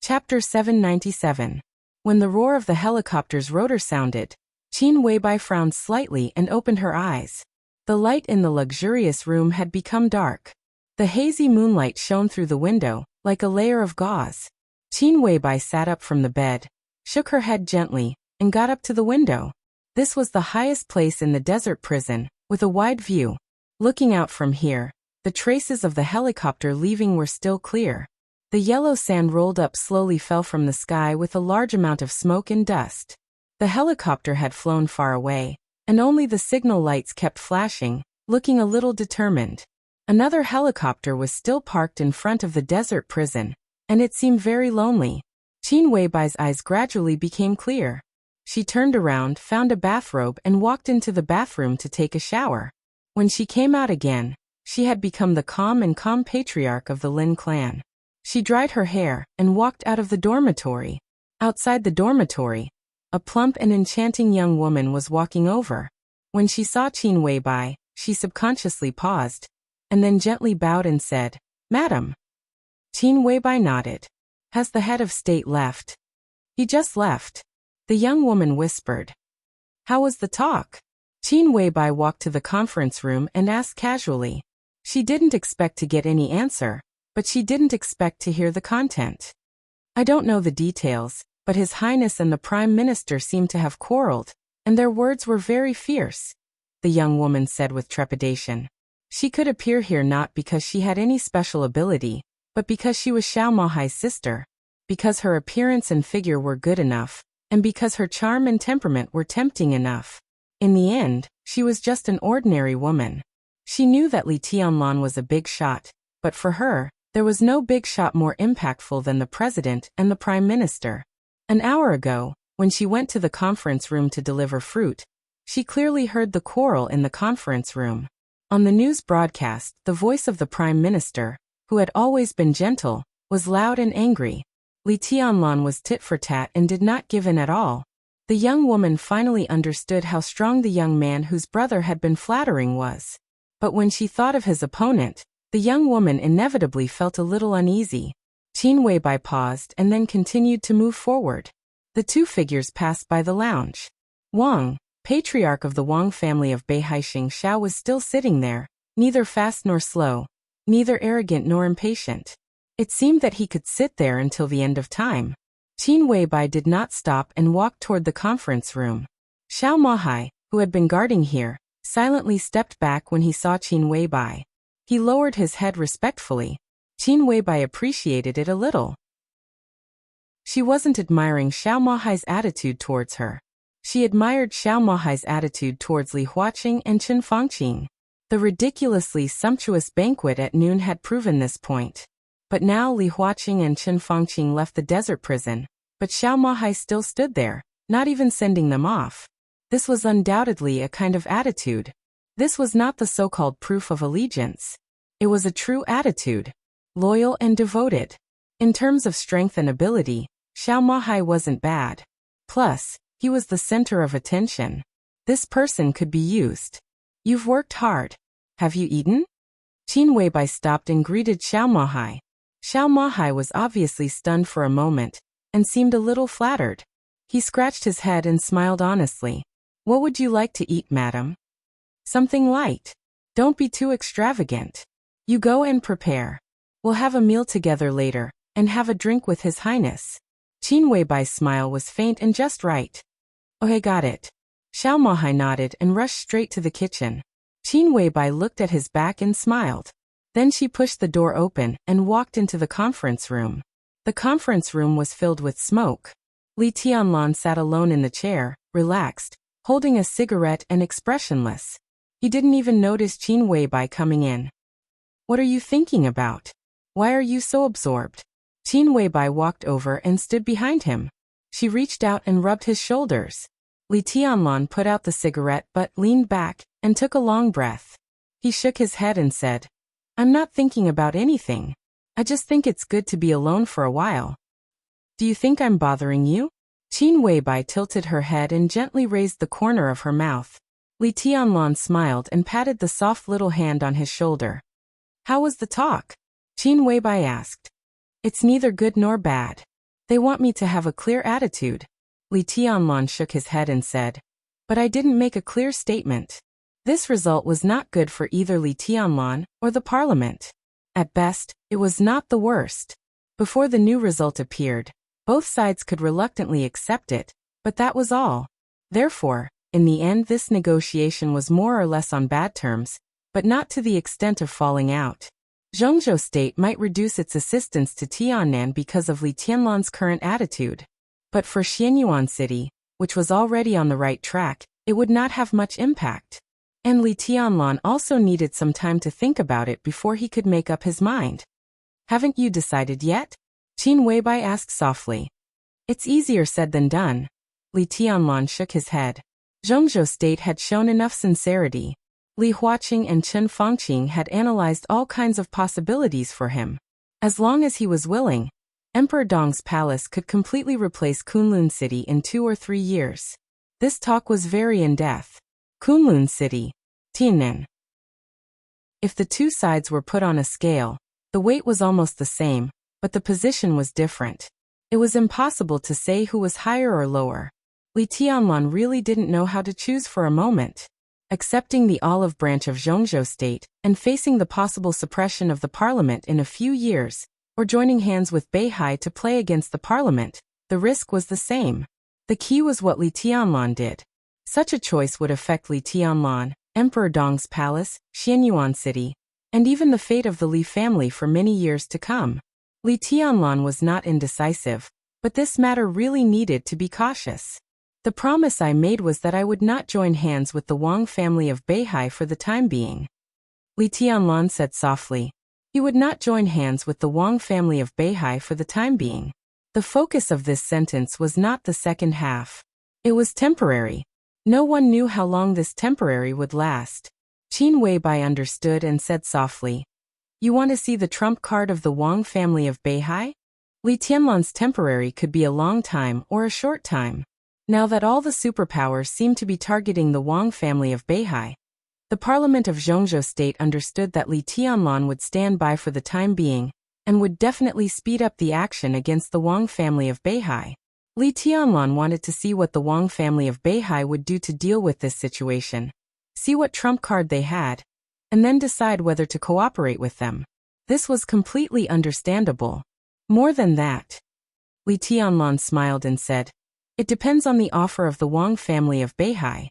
Chapter 797. When the roar of the helicopter's rotor sounded, Qin Weibai frowned slightly and opened her eyes. The light in the luxurious room had become dark. The hazy moonlight shone through the window, like a layer of gauze. Qin Weibai sat up from the bed, shook her head gently, and got up to the window. This was the highest place in the desert prison, with a wide view. Looking out from here, the traces of the helicopter leaving were still clear. The yellow sand rolled up slowly fell from the sky with a large amount of smoke and dust. The helicopter had flown far away, and only the signal lights kept flashing, looking a little determined. Another helicopter was still parked in front of the desert prison, and it seemed very lonely. Qin Weibai's eyes gradually became clear. She turned around, found a bathrobe and walked into the bathroom to take a shower. When she came out again, she had become the calm patriarch of the Lin clan. She dried her hair and walked out of the dormitory. Outside the dormitory, a plump and enchanting young woman was walking over. When she saw Qin Weibai, she subconsciously paused, and then gently bowed and said, "Madam." Qin Weibai nodded. "Has the head of state left?" "He just left," the young woman whispered. "How was the talk?" Qin Weibai walked to the conference room and asked casually. She didn't expect to get any answer, but she didn't expect to hear the content. "I don't know the details, but His Highness and the Prime Minister seemed to have quarreled, and their words were very fierce," the young woman said with trepidation. She could appear here not because she had any special ability, but because she was Xiao Mahai's sister, because her appearance and figure were good enough, and because her charm and temperament were tempting enough. In the end, she was just an ordinary woman. She knew that Li Tianlan was a big shot, but for her, there was no big shot more impactful than the president and the prime minister. An hour ago, when she went to the conference room to deliver fruit, she clearly heard the quarrel in the conference room. On the news broadcast, the voice of the prime minister, who had always been gentle, was loud and angry. Li Tianlan was tit for tat and did not give in at all. The young woman finally understood how strong the young man whose brother had been flattering was. But when she thought of his opponent, the young woman inevitably felt a little uneasy. Qin Weibai paused and then continued to move forward. The two figures passed by the lounge. Wang, patriarch of the Wang family of Beihaixing Xiao, was still sitting there, neither fast nor slow, neither arrogant nor impatient. It seemed that he could sit there until the end of time. Qin Weibai did not stop and walked toward the conference room. Xiao Mahai, who had been guarding here, silently stepped back when he saw Qin Weibai. He lowered his head respectfully. Qin Weibai appreciated it a little. She wasn't admiring Xiao Mahai's attitude towards her. She admired Xiao Mahai's attitude towards Li Huaqing and Chen Fangqing. The ridiculously sumptuous banquet at noon had proven this point. But now Li Huaqing and Chen Fangqing left the desert prison, but Xiao Mahai still stood there, not even sending them off. This was undoubtedly a kind of attitude. This was not the so-called proof of allegiance. It was a true attitude, loyal and devoted. In terms of strength and ability, Xiao Mahai wasn't bad. Plus, he was the center of attention. This person could be used. "You've worked hard. Have you eaten?" Qin Weibai stopped and greeted Xiao Mahai. Xiao Mahai was obviously stunned for a moment, and seemed a little flattered. He scratched his head and smiled honestly. "What would you like to eat, madam?" "Something light. Don't be too extravagant. You go and prepare. We'll have a meal together later, and have a drink with His Highness." Qin Weibai's smile was faint and just right. "Okay, got it." Xiao Mahai nodded and rushed straight to the kitchen. Qin Weibai looked at his back and smiled. Then she pushed the door open and walked into the conference room. The conference room was filled with smoke. Li Tianlan sat alone in the chair, relaxed, holding a cigarette and expressionless. He didn't even notice Qin Weibai coming in. "What are you thinking about? Why are you so absorbed?" Qin Weibai walked over and stood behind him. She reached out and rubbed his shoulders. Li Tianlan put out the cigarette but leaned back and took a long breath. He shook his head and said, "I'm not thinking about anything. I just think it's good to be alone for a while." "Do you think I'm bothering you?" Qin Weibai tilted her head and gently raised the corner of her mouth. Li Tianlan smiled and patted the soft little hand on his shoulder. "How was the talk?" Qin Weibai asked. "It's neither good nor bad. They want me to have a clear attitude. Li Tianlan shook his head and said, but I didn't make a clear statement. This result was not good for either Li Tianlan or the parliament. At best, it was not the worst. Before the new result appeared, both sides could reluctantly accept it, but that was all. Therefore, in the end this negotiation was more or less on bad terms, but not to the extent of falling out. Zhengzhou State might reduce its assistance to Tiannan because of Li Tianlan's current attitude. But for Xianyuan City, which was already on the right track, it would not have much impact. And Li Tianlan also needed some time to think about it before he could make up his mind. Haven't you decided yet? Qin Weibai asked softly. It's easier said than done. Li Tianlan shook his head. Zhengzhou State had shown enough sincerity. Li Huaqing and Chen Fangqing had analyzed all kinds of possibilities for him. As long as he was willing, Emperor Dong's palace could completely replace Kunlun City in 2 or 3 years. This talk was very in-depth. Kunlun City, Tiannan. If the two sides were put on a scale, the weight was almost the same, but the position was different. It was impossible to say who was higher or lower. Li Tianlan really didn't know how to choose for a moment. Accepting the olive branch of Zhengzhou State and facing the possible suppression of the parliament in a few years, or joining hands with Beihai to play against the parliament, the risk was the same. The key was what Li Tianlan did. Such a choice would affect Li Tianlan, Emperor Dong's palace, Xianyuan City, and even the fate of the Li family for many years to come. Li Tianlan was not indecisive, but this matter really needed to be cautious. The promise I made was that I would not join hands with the Wang family of Beihai for the time being. Li Tianlan said softly. He would not join hands with the Wang family of Beihai for the time being. The focus of this sentence was not the second half. It was temporary. No one knew how long this temporary would last. Qin Weibai understood and said softly, you want to see the trump card of the Wang family of Beihai? Li Tianlan's temporary could be a long time or a short time. Now that all the superpowers seemed to be targeting the Wang family of Beihai, the parliament of Zhengzhou State understood that Li Tianlan would stand by for the time being, and would definitely speed up the action against the Wang family of Beihai. Li Tianlan wanted to see what the Wang family of Beihai would do to deal with this situation, see what trump card they had, and then decide whether to cooperate with them. This was completely understandable. More than that, Li Tianlan smiled and said, it depends on the offer of the Wang family of Beihai.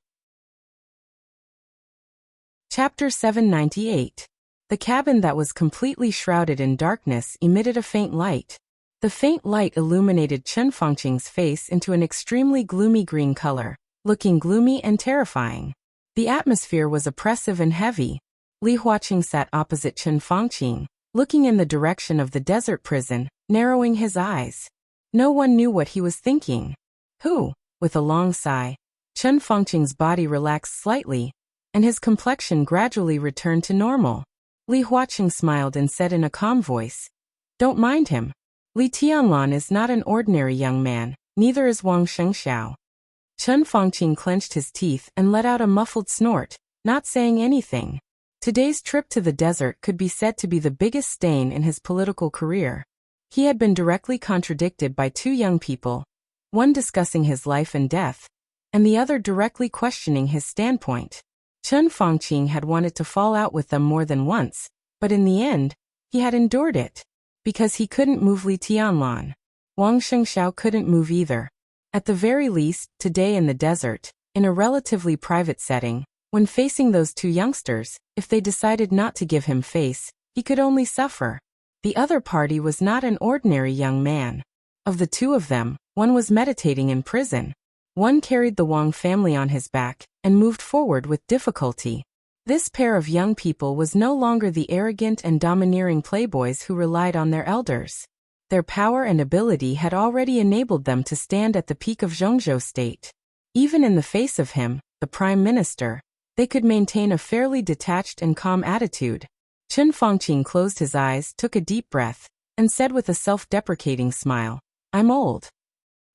Chapter 798. The cabin that was completely shrouded in darkness emitted a faint light. The faint light illuminated Chen Fangqing's face into an extremely gloomy green color, looking gloomy and terrifying. The atmosphere was oppressive and heavy. Li Huaqing sat opposite Chen Fangqing, looking in the direction of the desert prison, narrowing his eyes. No one knew what he was thinking. With a long sigh, Chen Fangqing's body relaxed slightly, and his complexion gradually returned to normal. Li Huaqing smiled and said in a calm voice, don't mind him. Li Tianlan is not an ordinary young man, neither is Wang Shengxiao. Chen Fangqing clenched his teeth and let out a muffled snort, not saying anything. Today's trip to the desert could be said to be the biggest stain in his political career. He had been directly contradicted by 2 young people, one discussing his life and death, and the other directly questioning his standpoint. Chen Fangqing had wanted to fall out with them more than once, but in the end, he had endured it. Because he couldn't move Li Tianlan. Wang Shengxiao couldn't move either. At the very least, today in the desert, in a relatively private setting, when facing those 2 youngsters, if they decided not to give him face, he could only suffer. The other party was not an ordinary young man. Of the 2 of them, one was meditating in prison. One carried the Wang family on his back and moved forward with difficulty. This pair of young people was no longer the arrogant and domineering playboys who relied on their elders. Their power and ability had already enabled them to stand at the peak of Zhengzhou State. Even in the face of him, the Prime Minister, they could maintain a fairly detached and calm attitude. Chen Fangqing closed his eyes, took a deep breath, and said with a self-deprecating smile, I'm old.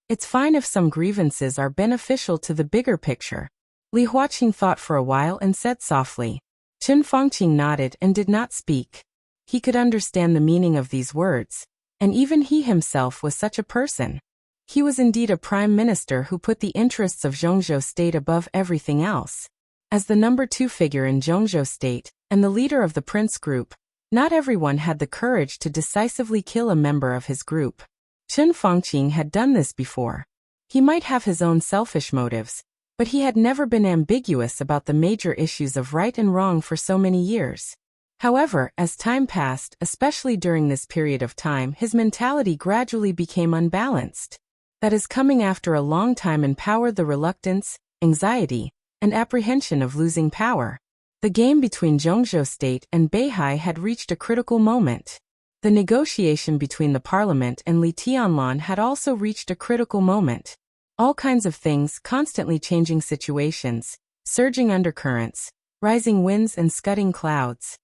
It's fine if some grievances are beneficial to the bigger picture. Li Huaqing thought for a while and said softly. Chen Fangqing nodded and did not speak. He could understand the meaning of these words, And even he himself was such a person. He was indeed a prime minister who put the interests of Zhongzhou state above everything else. As the number 2 figure in Zhongzhou state, and the leader of the prince group, not everyone had the courage to decisively kill a member of his group. Chen Fangqing had done this before. He might have his own selfish motives, but he had never been ambiguous about the major issues of right and wrong for so many years. However, as time passed, especially during this period of time, his mentality gradually became unbalanced. That is, coming after a long time in power, the reluctance, anxiety, and apprehension of losing power. The game between Zhongzhou state and Beihai had reached a critical moment. The negotiation between the parliament and Li Tianlan had also reached a critical moment. All kinds of things, constantly changing situations, surging undercurrents, rising winds and scudding clouds.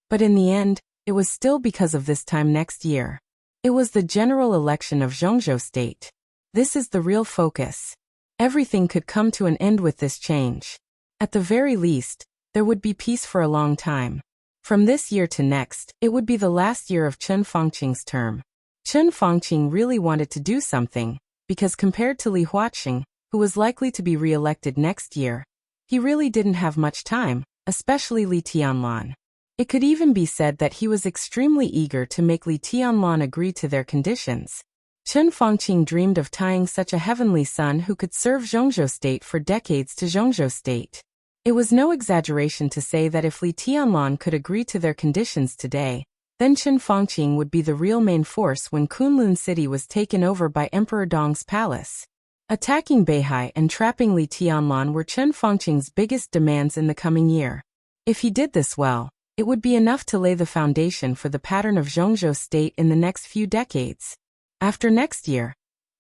But in the end, it was still because of this time next year. It was the general election of Zhongzhou state. This is the real focus. Everything could come to an end with this change. At the very least, there would be peace for a long time. From this year to next, it would be the last year of Chen Fangqing's term. Chen Fangqing really wanted to do something, because compared to Li Huaqing, who was likely to be re-elected next year, he really didn't have much time, especially Li Tianlan. It could even be said that he was extremely eager to make Li Tianlan agree to their conditions. Chen Fangqing dreamed of tying such a heavenly son who could serve Zhongzhou state for decades to Zhongzhou state. It was no exaggeration to say that if Li Tianlan could agree to their conditions today, then Chen Fangqing would be the real main force when Kunlun City was taken over by Emperor Dong's palace. Attacking Beihai and trapping Li Tianlan were Chen Fangqing's biggest demands in the coming year. If he did this well, it would be enough to lay the foundation for the pattern of Zhongzhou state in the next few decades. After next year,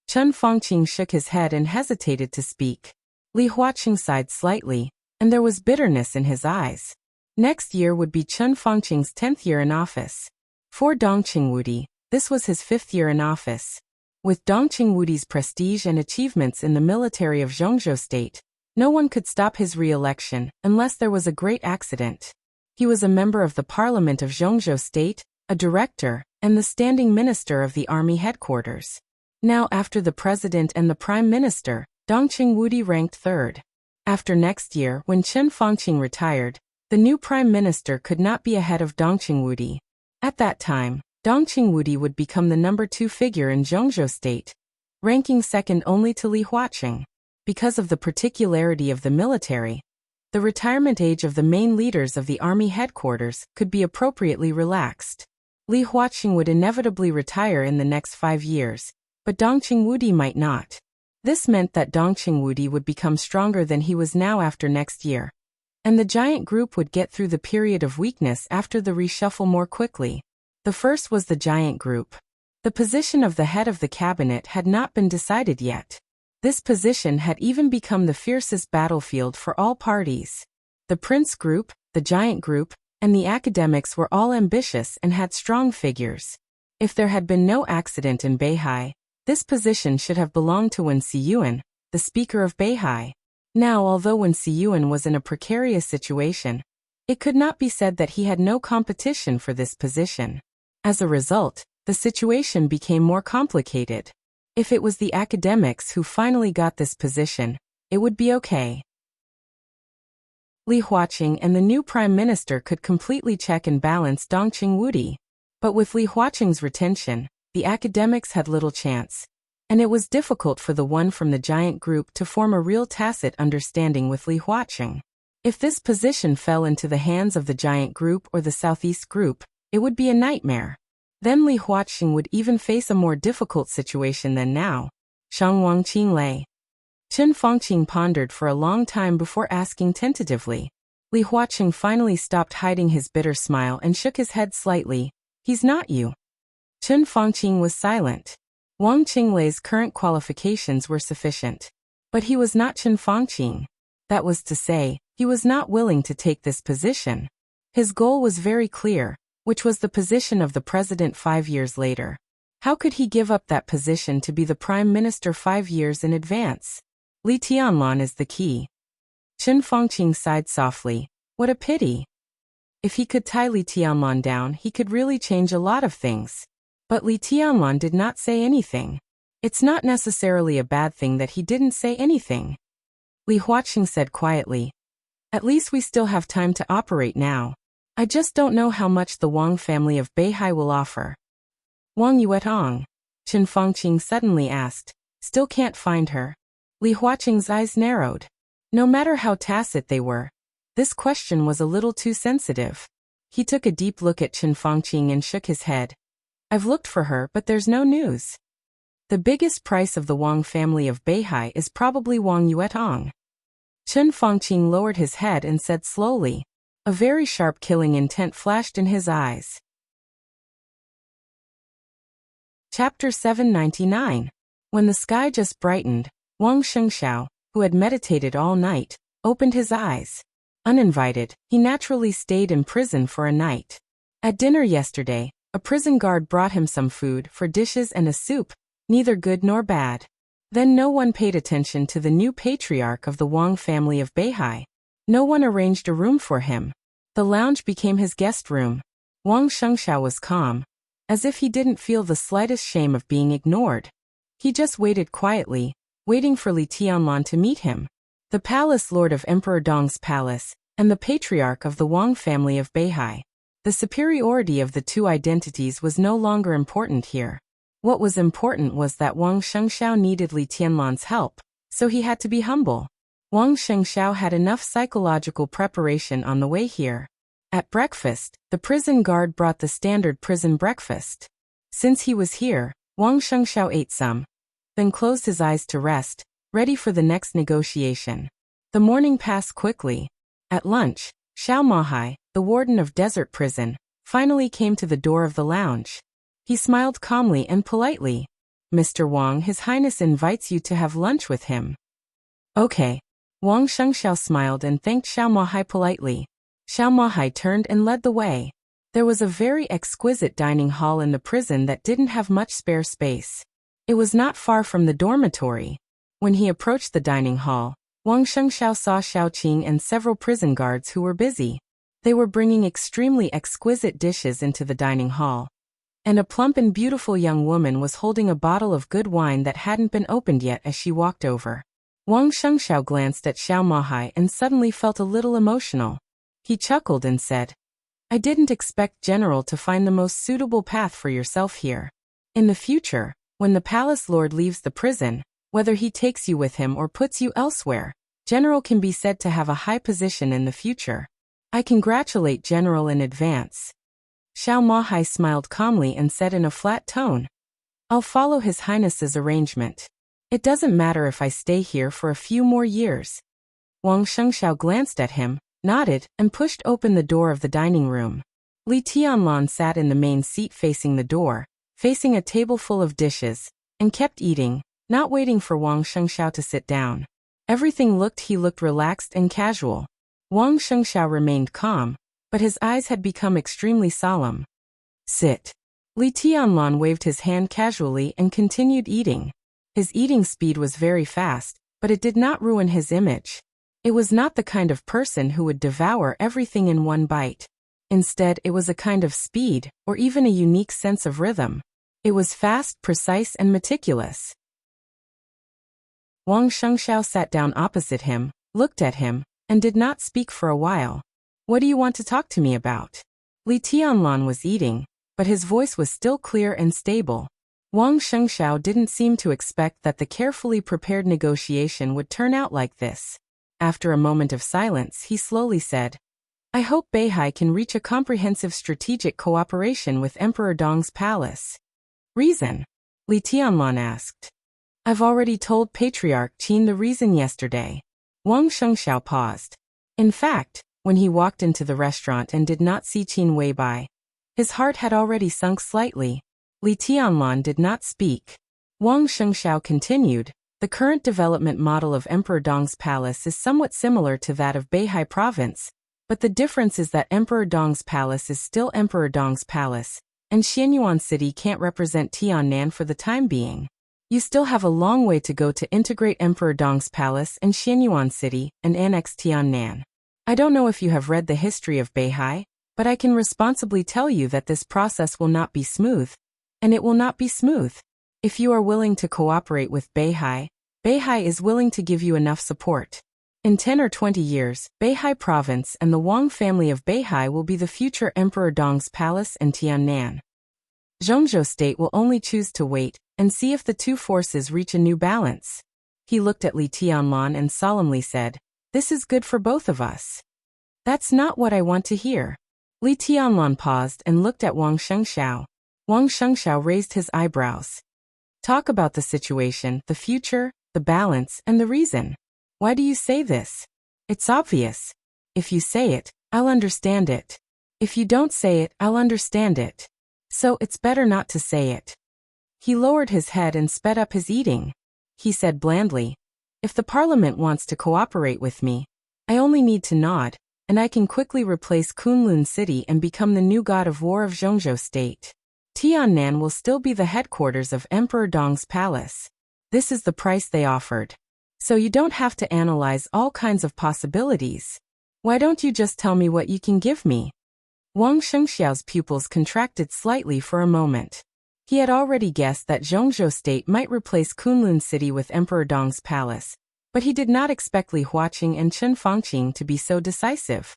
Chen Fangqing shook his head and hesitated to speak. Li Huaqing sighed slightly, and there was bitterness in his eyes. Next year would be Chen Fangqing's 10th year in office. For Dong Qingwudi, this was his 5th year in office. With Dong Qingwudi's prestige and achievements in the military of Zhongzhou state, no one could stop his re-election unless there was a great accident. He was a member of the parliament of Zhongzhou state, a director, and the standing minister of the army headquarters. Now, after the president and the prime minister, Dong Qingwudi ranked 3rd. After next year, when Chen Fangqing retired, the new prime minister could not be ahead of Dong Qingwudi. At that time, Dong Qingwudi would become the number 2 figure in Zhongzhou state, ranking second only to Li Huaqing. Because of the particularity of the military, the retirement age of the main leaders of the army headquarters could be appropriately relaxed. Li Huaqing would inevitably retire in the next 5 years, but Dong Qingwudi might not. This meant that Dong Qingwudi would become stronger than he was now after next year, and the giant group would get through the period of weakness after the reshuffle more quickly. The first was the giant group. The position of the head of the cabinet had not been decided yet. This position had even become the fiercest battlefield for all parties. The prince group, the giant group, and the academics were all ambitious and had strong figures. If there had been no accident in Beihai, this position should have belonged to Wen Siyuan, the speaker of Beihai. Now, although Wen Siyuan was in a precarious situation, it could not be said that he had no competition for this position. As a result, the situation became more complicated. If it was the academics who finally got this position, it would be okay. Li Huaqing and the new prime minister could completely check and balance Dong Qingwudi. But with Li Huaqing's retention, the academics had little chance, and it was difficult for the one from the giant group to form a real tacit understanding with Li Huaqing. If this position fell into the hands of the giant group or the southeast group, it would be a nightmare. Then Li Huaqing would even face a more difficult situation than now. Shangwang Qinglei. Chen Fangqing pondered for a long time before asking tentatively. Li Huaqing finally stopped hiding his bitter smile and shook his head slightly. He's not you. Chen Fangqing was silent. Wang Qinglei's current qualifications were sufficient. But he was not Chen Fangqing. That was to say, he was not willing to take this position. His goal was very clear, which was the position of the president 5 years later. How could he give up that position to be the prime minister 5 years in advance? Li Tianlan is the key. Chen Fangqing sighed softly. What a pity. If he could tie Li Tianlan down, he could really change a lot of things. But Li Tianlan did not say anything. It's not necessarily a bad thing that he didn't say anything. Li Huaqing said quietly. At least we still have time to operate now. I just don't know how much the Wang family of Beihai will offer. Wang Yuetong? Chen Fangqing suddenly asked. Still can't find her. Li Huaqing's eyes narrowed. No matter how tacit they were, this question was a little too sensitive. He took a deep look at Chen Fangqing and shook his head. I've looked for her, but there's no news. The biggest price of the Wang family of Beihai is probably Wang Yuetong. Chen Fangqing lowered his head and said slowly. A very sharp killing intent flashed in his eyes. Chapter 799. When the sky just brightened, Wang Shengxiao, who had meditated all night, opened his eyes. Uninvited, he naturally stayed in prison for a night. At dinner yesterday, a prison guard brought him some food for dishes and a soup, neither good nor bad. Then no one paid attention to the new patriarch of the Wang family of Beihai. No one arranged a room for him. The lounge became his guest room. Wang Shengxiao was calm, as if he didn't feel the slightest shame of being ignored. He just waited quietly, waiting for Li Tianlan to meet him. The palace lord of Emperor Dong's palace, and the patriarch of the Wang family of Beihai. The superiority of the two identities was no longer important here. What was important was that Wang Shengxiao needed Li Tianlan's help, so he had to be humble. Wang Shengxiao had enough psychological preparation on the way here. At breakfast, the prison guard brought the standard prison breakfast. Since he was here, Wang Shengxiao ate some, then closed his eyes to rest, ready for the next negotiation. The morning passed quickly. At lunch, Xiao Mahai, the warden of Desert Prison, finally came to the door of the lounge. He smiled calmly and politely. Mr. Wang, His Highness invites you to have lunch with him. Okay. Wang Shengxiao smiled and thanked Xiao Mahai politely. Xiao Mahai turned and led the way. There was a very exquisite dining hall in the prison that didn't have much spare space. It was not far from the dormitory. When he approached the dining hall, Wang Shengxiao saw Xiaoqing and several prison guards who were busy. They were bringing extremely exquisite dishes into the dining hall. And a plump and beautiful young woman was holding a bottle of good wine that hadn't been opened yet as she walked over. Wang Shengxiao glanced at Xiao Mahai and suddenly felt a little emotional. He chuckled and said, I didn't expect General to find the most suitable path for yourself here. In the future, when the palace lord leaves the prison, whether he takes you with him or puts you elsewhere, General can be said to have a high position in the future. I congratulate General in advance. Xiao Mahai smiled calmly and said in a flat tone, I'll follow His Highness's arrangement. It doesn't matter if I stay here for a few more years. Wang Shengxiao glanced at him, nodded, and pushed open the door of the dining room. Li Tianlan sat in the main seat facing the door, facing a table full of dishes, and kept eating, not waiting for Wang Shengxiao to sit down. Everything he looked relaxed and casual. Wang Shengxiao remained calm, but his eyes had become extremely solemn. Sit. Li Tianlan waved his hand casually and continued eating. His eating speed was very fast, but it did not ruin his image. It was not the kind of person who would devour everything in one bite. Instead, it was a kind of speed, or even a unique sense of rhythm. It was fast, precise, and meticulous. Wang Shengxiao sat down opposite him, looked at him, and did not speak for a while. What do you want to talk to me about? Li Tianlan was eating, but his voice was still clear and stable. Wang Shengxiao didn't seem to expect that the carefully prepared negotiation would turn out like this. After a moment of silence, he slowly said, I hope Beihai can reach a comprehensive strategic cooperation with Emperor Dong's palace. Reason? Li Tianlan asked. I've already told Patriarch Qin the reason yesterday. Wang Shengxiao paused. In fact, when he walked into the restaurant and did not see Qin Weibai, his heart had already sunk slightly. Li Tianlan did not speak. Wang Shengxiao continued, the current development model of Emperor Dong's palace is somewhat similar to that of Beihai province, but the difference is that Emperor Dong's palace is still Emperor Dong's palace, and Xianyuan City can't represent Tiannan for the time being. You still have a long way to go to integrate Emperor Dong's palace and Xianyuan City and annex Tiannan. I don't know if you have read the history of Beihai, but I can responsibly tell you that this process will not be smooth, and it will not be smooth. If you are willing to cooperate with Beihai, Beihai is willing to give you enough support. In 10 or 20 years, Beihai province and the Wang family of Beihai will be the future Emperor Dong's palace in Tiannan. Zhongzhou state will only choose to wait and see if the two forces reach a new balance. He looked at Li Tianlan and solemnly said, "This is good for both of us." "That's not what I want to hear." Li Tianlan paused and looked at Wang Shengxiao. Wang Shengxiao raised his eyebrows. "Talk about the situation, the future, the balance, and the reason. Why do you say this? It's obvious. If you say it, I'll understand it. If you don't say it, I'll understand it. So it's better not to say it." He lowered his head and sped up his eating. He said blandly, "If the parliament wants to cooperate with me, I only need to nod, and I can quickly replace Kunlun City and become the new god of war of Zhongzhou state. Tiannan will still be the headquarters of Emperor Dong's palace. This is the price they offered. So you don't have to analyze all kinds of possibilities. Why don't you just tell me what you can give me?" Wang Shengxiao's pupils contracted slightly for a moment. He had already guessed that Zhongzhou state might replace Kunlun City with Emperor Dong's palace, but he did not expect Li Huaqing and Chen Fangqing to be so decisive.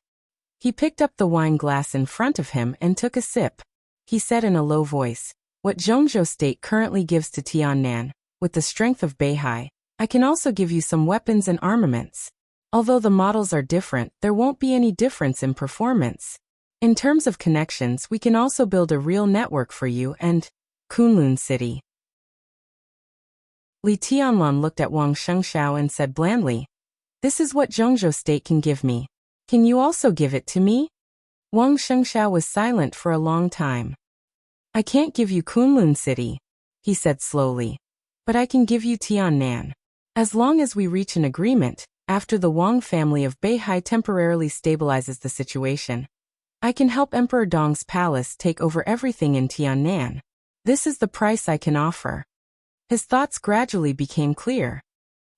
He picked up the wine glass in front of him and took a sip. He said in a low voice, "What Zhongzhou state currently gives to Tiannan, with the strength of Beihai, I can also give you some weapons and armaments. Although the models are different, there won't be any difference in performance. In terms of connections, we can also build a real network for you and Kunlun City." Li Tianlan looked at Wang Shengxiao and said blandly, "This is what Zhongzhou state can give me. Can you also give it to me?" Wang Shengxiao was silent for a long time. "I can't give you Kunlun City," he said slowly, "but I can give you Tiannan. As long as we reach an agreement, after the Wang family of Beihai temporarily stabilizes the situation, I can help Emperor Dong's palace take over everything in Tiannan. This is the price I can offer." His thoughts gradually became clear.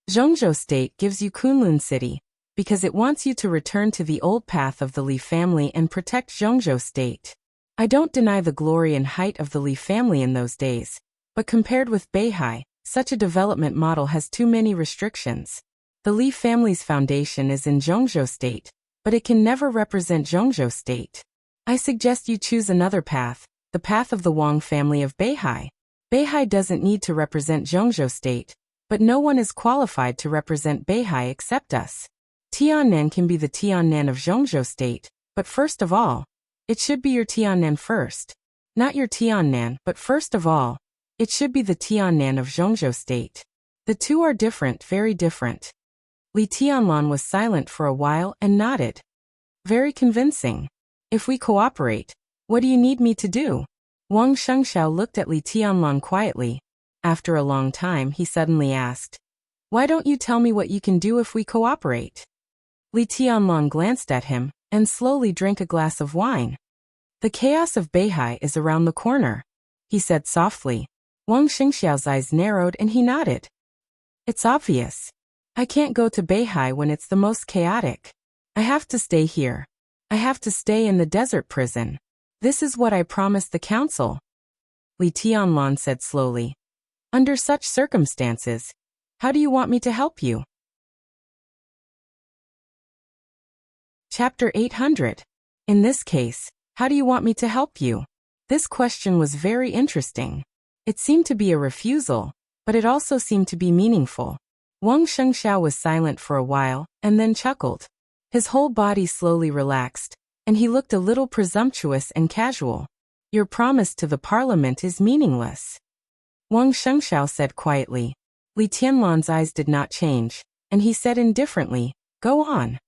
Zhongzhou state gives you Kunlun City because it wants you to return to the old path of the Li family and protect Zhongzhou state. I don't deny the glory and height of the Li family in those days, but compared with Beihai, such a development model has too many restrictions. The Li family's foundation is in Zhongzhou state, but it can never represent Zhongzhou state. I suggest you choose another path, the path of the Wang family of Beihai. Beihai doesn't need to represent Zhongzhou state, but no one is qualified to represent Beihai except us. Tiannan can be the Tiannan of Zhongzhou state, but first of all, it should be your Tiannan first. Not your Tiannan, but first of all, it should be the Tiannan of Zhongzhou state. The two are different, very different. Li Tianlan was silent for a while and nodded. "Very convincing. If we cooperate, what do you need me to do?" Wang Shengxiao looked at Li Tianlan quietly. After a long time, he suddenly asked, "Why don't you tell me what you can do if we cooperate?" Li Tianlan glanced at him and slowly drank a glass of wine. "The chaos of Beihai is around the corner," he said softly. Wang Shengxiao's eyes narrowed and he nodded. "It's obvious. I can't go to Beihai when it's the most chaotic. I have to stay here. I have to stay in the desert prison. This is what I promised the council." Li Tianlan said slowly, "Under such circumstances, how do you want me to help you?" Chapter 800. In this case, how do you want me to help you? This question was very interesting. It seemed to be a refusal, but it also seemed to be meaningful. Wang Shengxiao was silent for a while, and then chuckled. His whole body slowly relaxed, and he looked a little presumptuous and casual. "Your promise to the parliament is meaningless," Wang Shengxiao said quietly. Li Tianlan's eyes did not change, and he said indifferently, "Go on.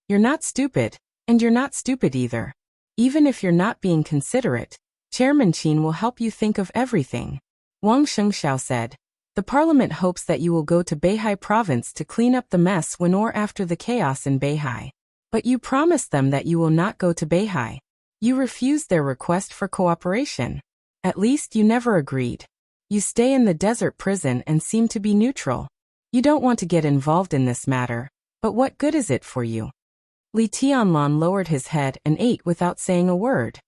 You're not stupid, and you're not stupid either. Even if you're not being considerate, Chairman Qin will help you think of everything." Wang Shengxiao said, "The parliament hopes that you will go to Beihai province to clean up the mess when or after the chaos in Beihai. But you promised them that you will not go to Beihai. You refused their request for cooperation. At least you never agreed. You stay in the desert prison and seem to be neutral. You don't want to get involved in this matter, but what good is it for you?" Li Tianlan lowered his head and ate without saying a word.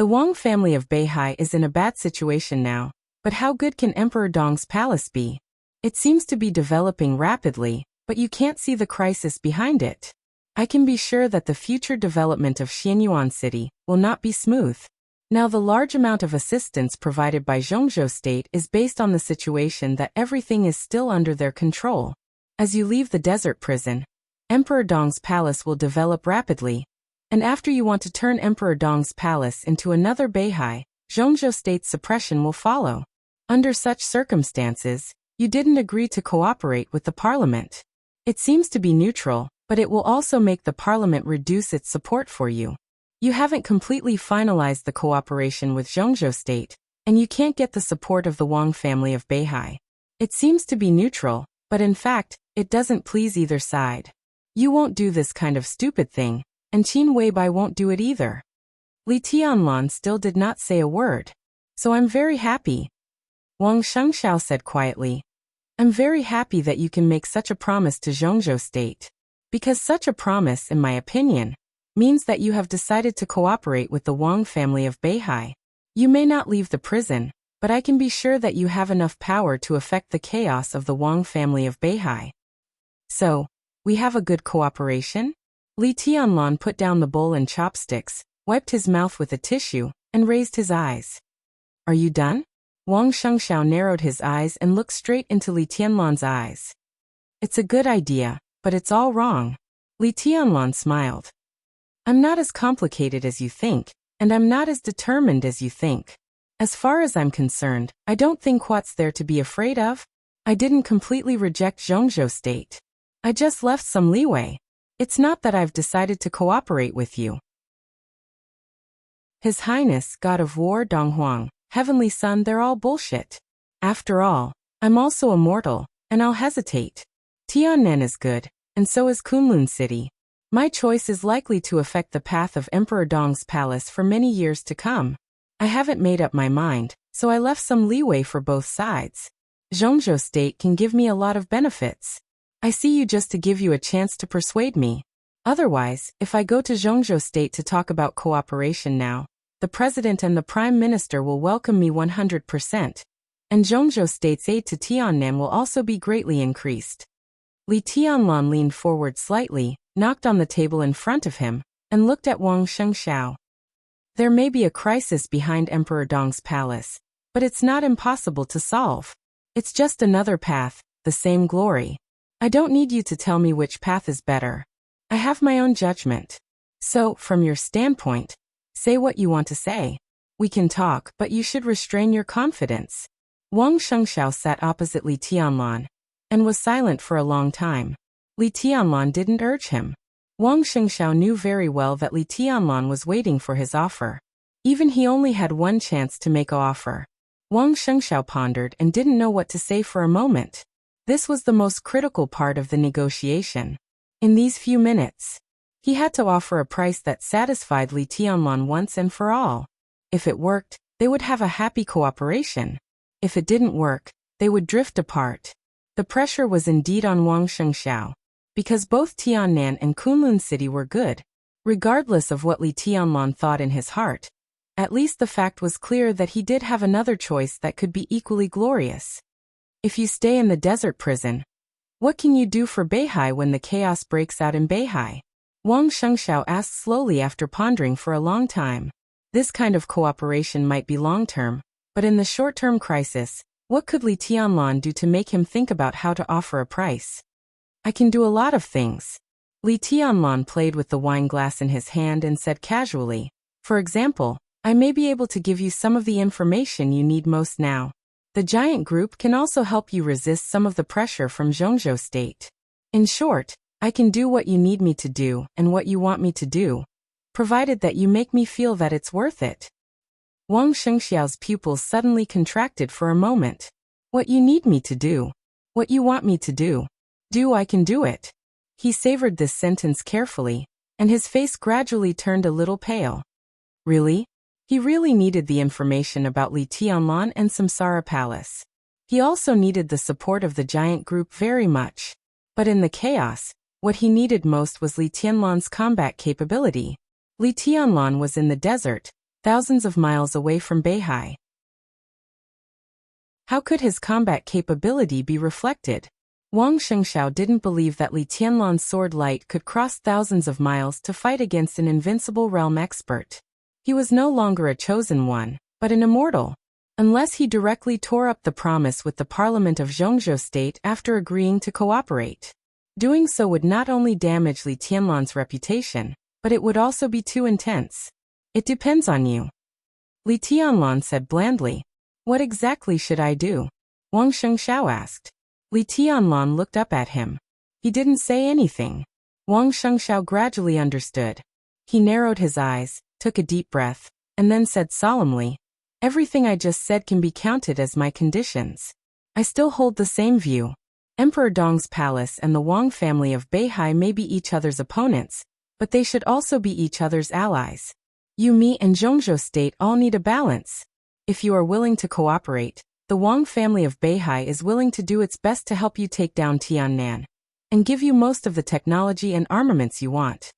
The Wang family of Beihai is in a bad situation now, but how good can Emperor Dong's palace be? It seems to be developing rapidly, but you can't see the crisis behind it. I can be sure that the future development of Xianyuan City will not be smooth. Now the large amount of assistance provided by Zhongzhou State is based on the situation that everything is still under their control. As you leave the desert prison, Emperor Dong's palace will develop rapidly, and after you want to turn Emperor Dong's palace into another Beihai, Zhongzhou State's suppression will follow. Under such circumstances, you didn't agree to cooperate with the parliament. It seems to be neutral, but it will also make the parliament reduce its support for you. You haven't completely finalized the cooperation with Zhongzhou State, and you can't get the support of the Wang family of Beihai. It seems to be neutral, but in fact, it doesn't please either side. You won't do this kind of stupid thing, and Qin Weibai won't do it either. Li Tianlan still did not say a word. So I'm very happy. Wang Shengxiao said quietly. I'm very happy that you can make such a promise to Zhongzhou State. Because such a promise, in my opinion, means that you have decided to cooperate with the Wang family of Beihai. You may not leave the prison, but I can be sure that you have enough power to affect the chaos of the Wang family of Beihai. So, we have a good cooperation? Li Tianlan put down the bowl and chopsticks, wiped his mouth with a tissue, and raised his eyes. Are you done? Wang Shengxiao narrowed his eyes and looked straight into Li Tianlan's eyes. It's a good idea, but it's all wrong. Li Tianlan smiled. I'm not as complicated as you think, and I'm not as determined as you think. As far as I'm concerned, I don't think what's there to be afraid of. I didn't completely reject Zhongzhou State. I just left some leeway. It's not that I've decided to cooperate with you. His Highness, God of War Donghuang, Heavenly Son, they're all bullshit. After all, I'm also immortal, and I'll hesitate. Tiannan is good, and so is Kunlun City. My choice is likely to affect the path of Emperor Dong's palace for many years to come. I haven't made up my mind, so I left some leeway for both sides. Zhongzhou State can give me a lot of benefits. I see you just to give you a chance to persuade me. Otherwise, if I go to Zhongzhou State to talk about cooperation now, the President and the Prime Minister will welcome me 100%, and Zhongzhou State's aid to Tiannan will also be greatly increased. Li Tianlan leaned forward slightly, knocked on the table in front of him, and looked at Wang Shengxiao. There may be a crisis behind Emperor Dong's palace, but it's not impossible to solve. It's just another path, the same glory. I don't need you to tell me which path is better. I have my own judgment. So, from your standpoint, say what you want to say. We can talk, but you should restrain your confidence. Wang Shengxiao sat opposite Li Tianlan, and was silent for a long time. Li Tianlan didn't urge him. Wang Shengxiao knew very well that Li Tianlan was waiting for his offer. Even he only had one chance to make an offer. Wang Shengxiao pondered and didn't know what to say for a moment. This was the most critical part of the negotiation. In these few minutes, he had to offer a price that satisfied Li Tianlan once and for all. If it worked, they would have a happy cooperation. If it didn't work, they would drift apart. The pressure was indeed on Wang Shengxiao, because both Tiannan and Kunlun City were good, regardless of what Li Tianlan thought in his heart. At least the fact was clear that he did have another choice that could be equally glorious. If you stay in the desert prison, what can you do for Beihai when the chaos breaks out in Beihai? Wang Shengxiao asked slowly after pondering for a long time. This kind of cooperation might be long-term, but in the short-term crisis, what could Li Tianlan do to make him think about how to offer a price? I can do a lot of things. Li Tianlan played with the wine glass in his hand and said casually, for example, I may be able to give you some of the information you need most now. The giant group can also help you resist some of the pressure from Zhongzhou State. In short, I can do what you need me to do and what you want me to do, provided that you make me feel that it's worth it. Wang Shengxiao's pupils suddenly contracted for a moment. What you need me to do. What you want me to do. I can do it. He savored this sentence carefully, and his face gradually turned a little pale. Really? He really needed the information about Li Tianlan and Samsara Palace. He also needed the support of the giant group very much. But in the chaos, what he needed most was Li Tianlan's combat capability. Li Tianlan was in the desert, thousands of miles away from Beihai. How could his combat capability be reflected? Wang Shengxiao didn't believe that Li Tianlan's sword light could cross thousands of miles to fight against an invincible realm expert. He was no longer a chosen one, but an immortal. Unless he directly tore up the promise with the Parliament of Zhongzhou State after agreeing to cooperate. Doing so would not only damage Li Tianlan's reputation, but it would also be too intense. It depends on you. Li Tianlan said blandly. What exactly should I do? Wang Shengxiao asked. Li Tianlan looked up at him. He didn't say anything. Wang Shengxiao gradually understood. He narrowed his eyes, took a deep breath, and then said solemnly, everything I just said can be counted as my conditions. I still hold the same view. Emperor Dong's palace and the Wang family of Beihai may be each other's opponents, but they should also be each other's allies. You, me, and Zhongzhou State all need a balance. If you are willing to cooperate, the Wang family of Beihai is willing to do its best to help you take down Tiannan, and give you most of the technology and armaments you want.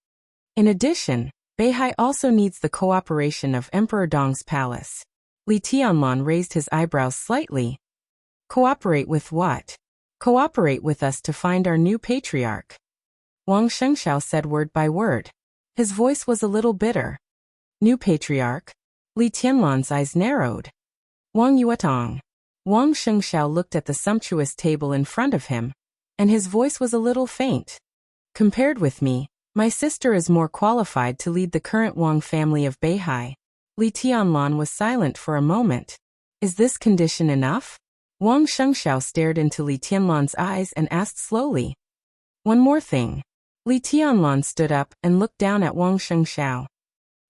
In addition, Beihai also needs the cooperation of Emperor Dong's palace. Li Tianlan raised his eyebrows slightly. Cooperate with what? Cooperate with us to find our new patriarch. Wang Shengxiao said word by word. His voice was a little bitter. New patriarch? Li Tianlan's eyes narrowed. Wang Yuetong. Wang Shengxiao looked at the sumptuous table in front of him, and his voice was a little faint. Compared with me, my sister is more qualified to lead the current Wang family of Beihai. Li Tianlan was silent for a moment. Is this condition enough? Wang Shengxiao stared into Li Tianlan's eyes and asked slowly. One more thing. Li Tianlan stood up and looked down at Wang Shengxiao.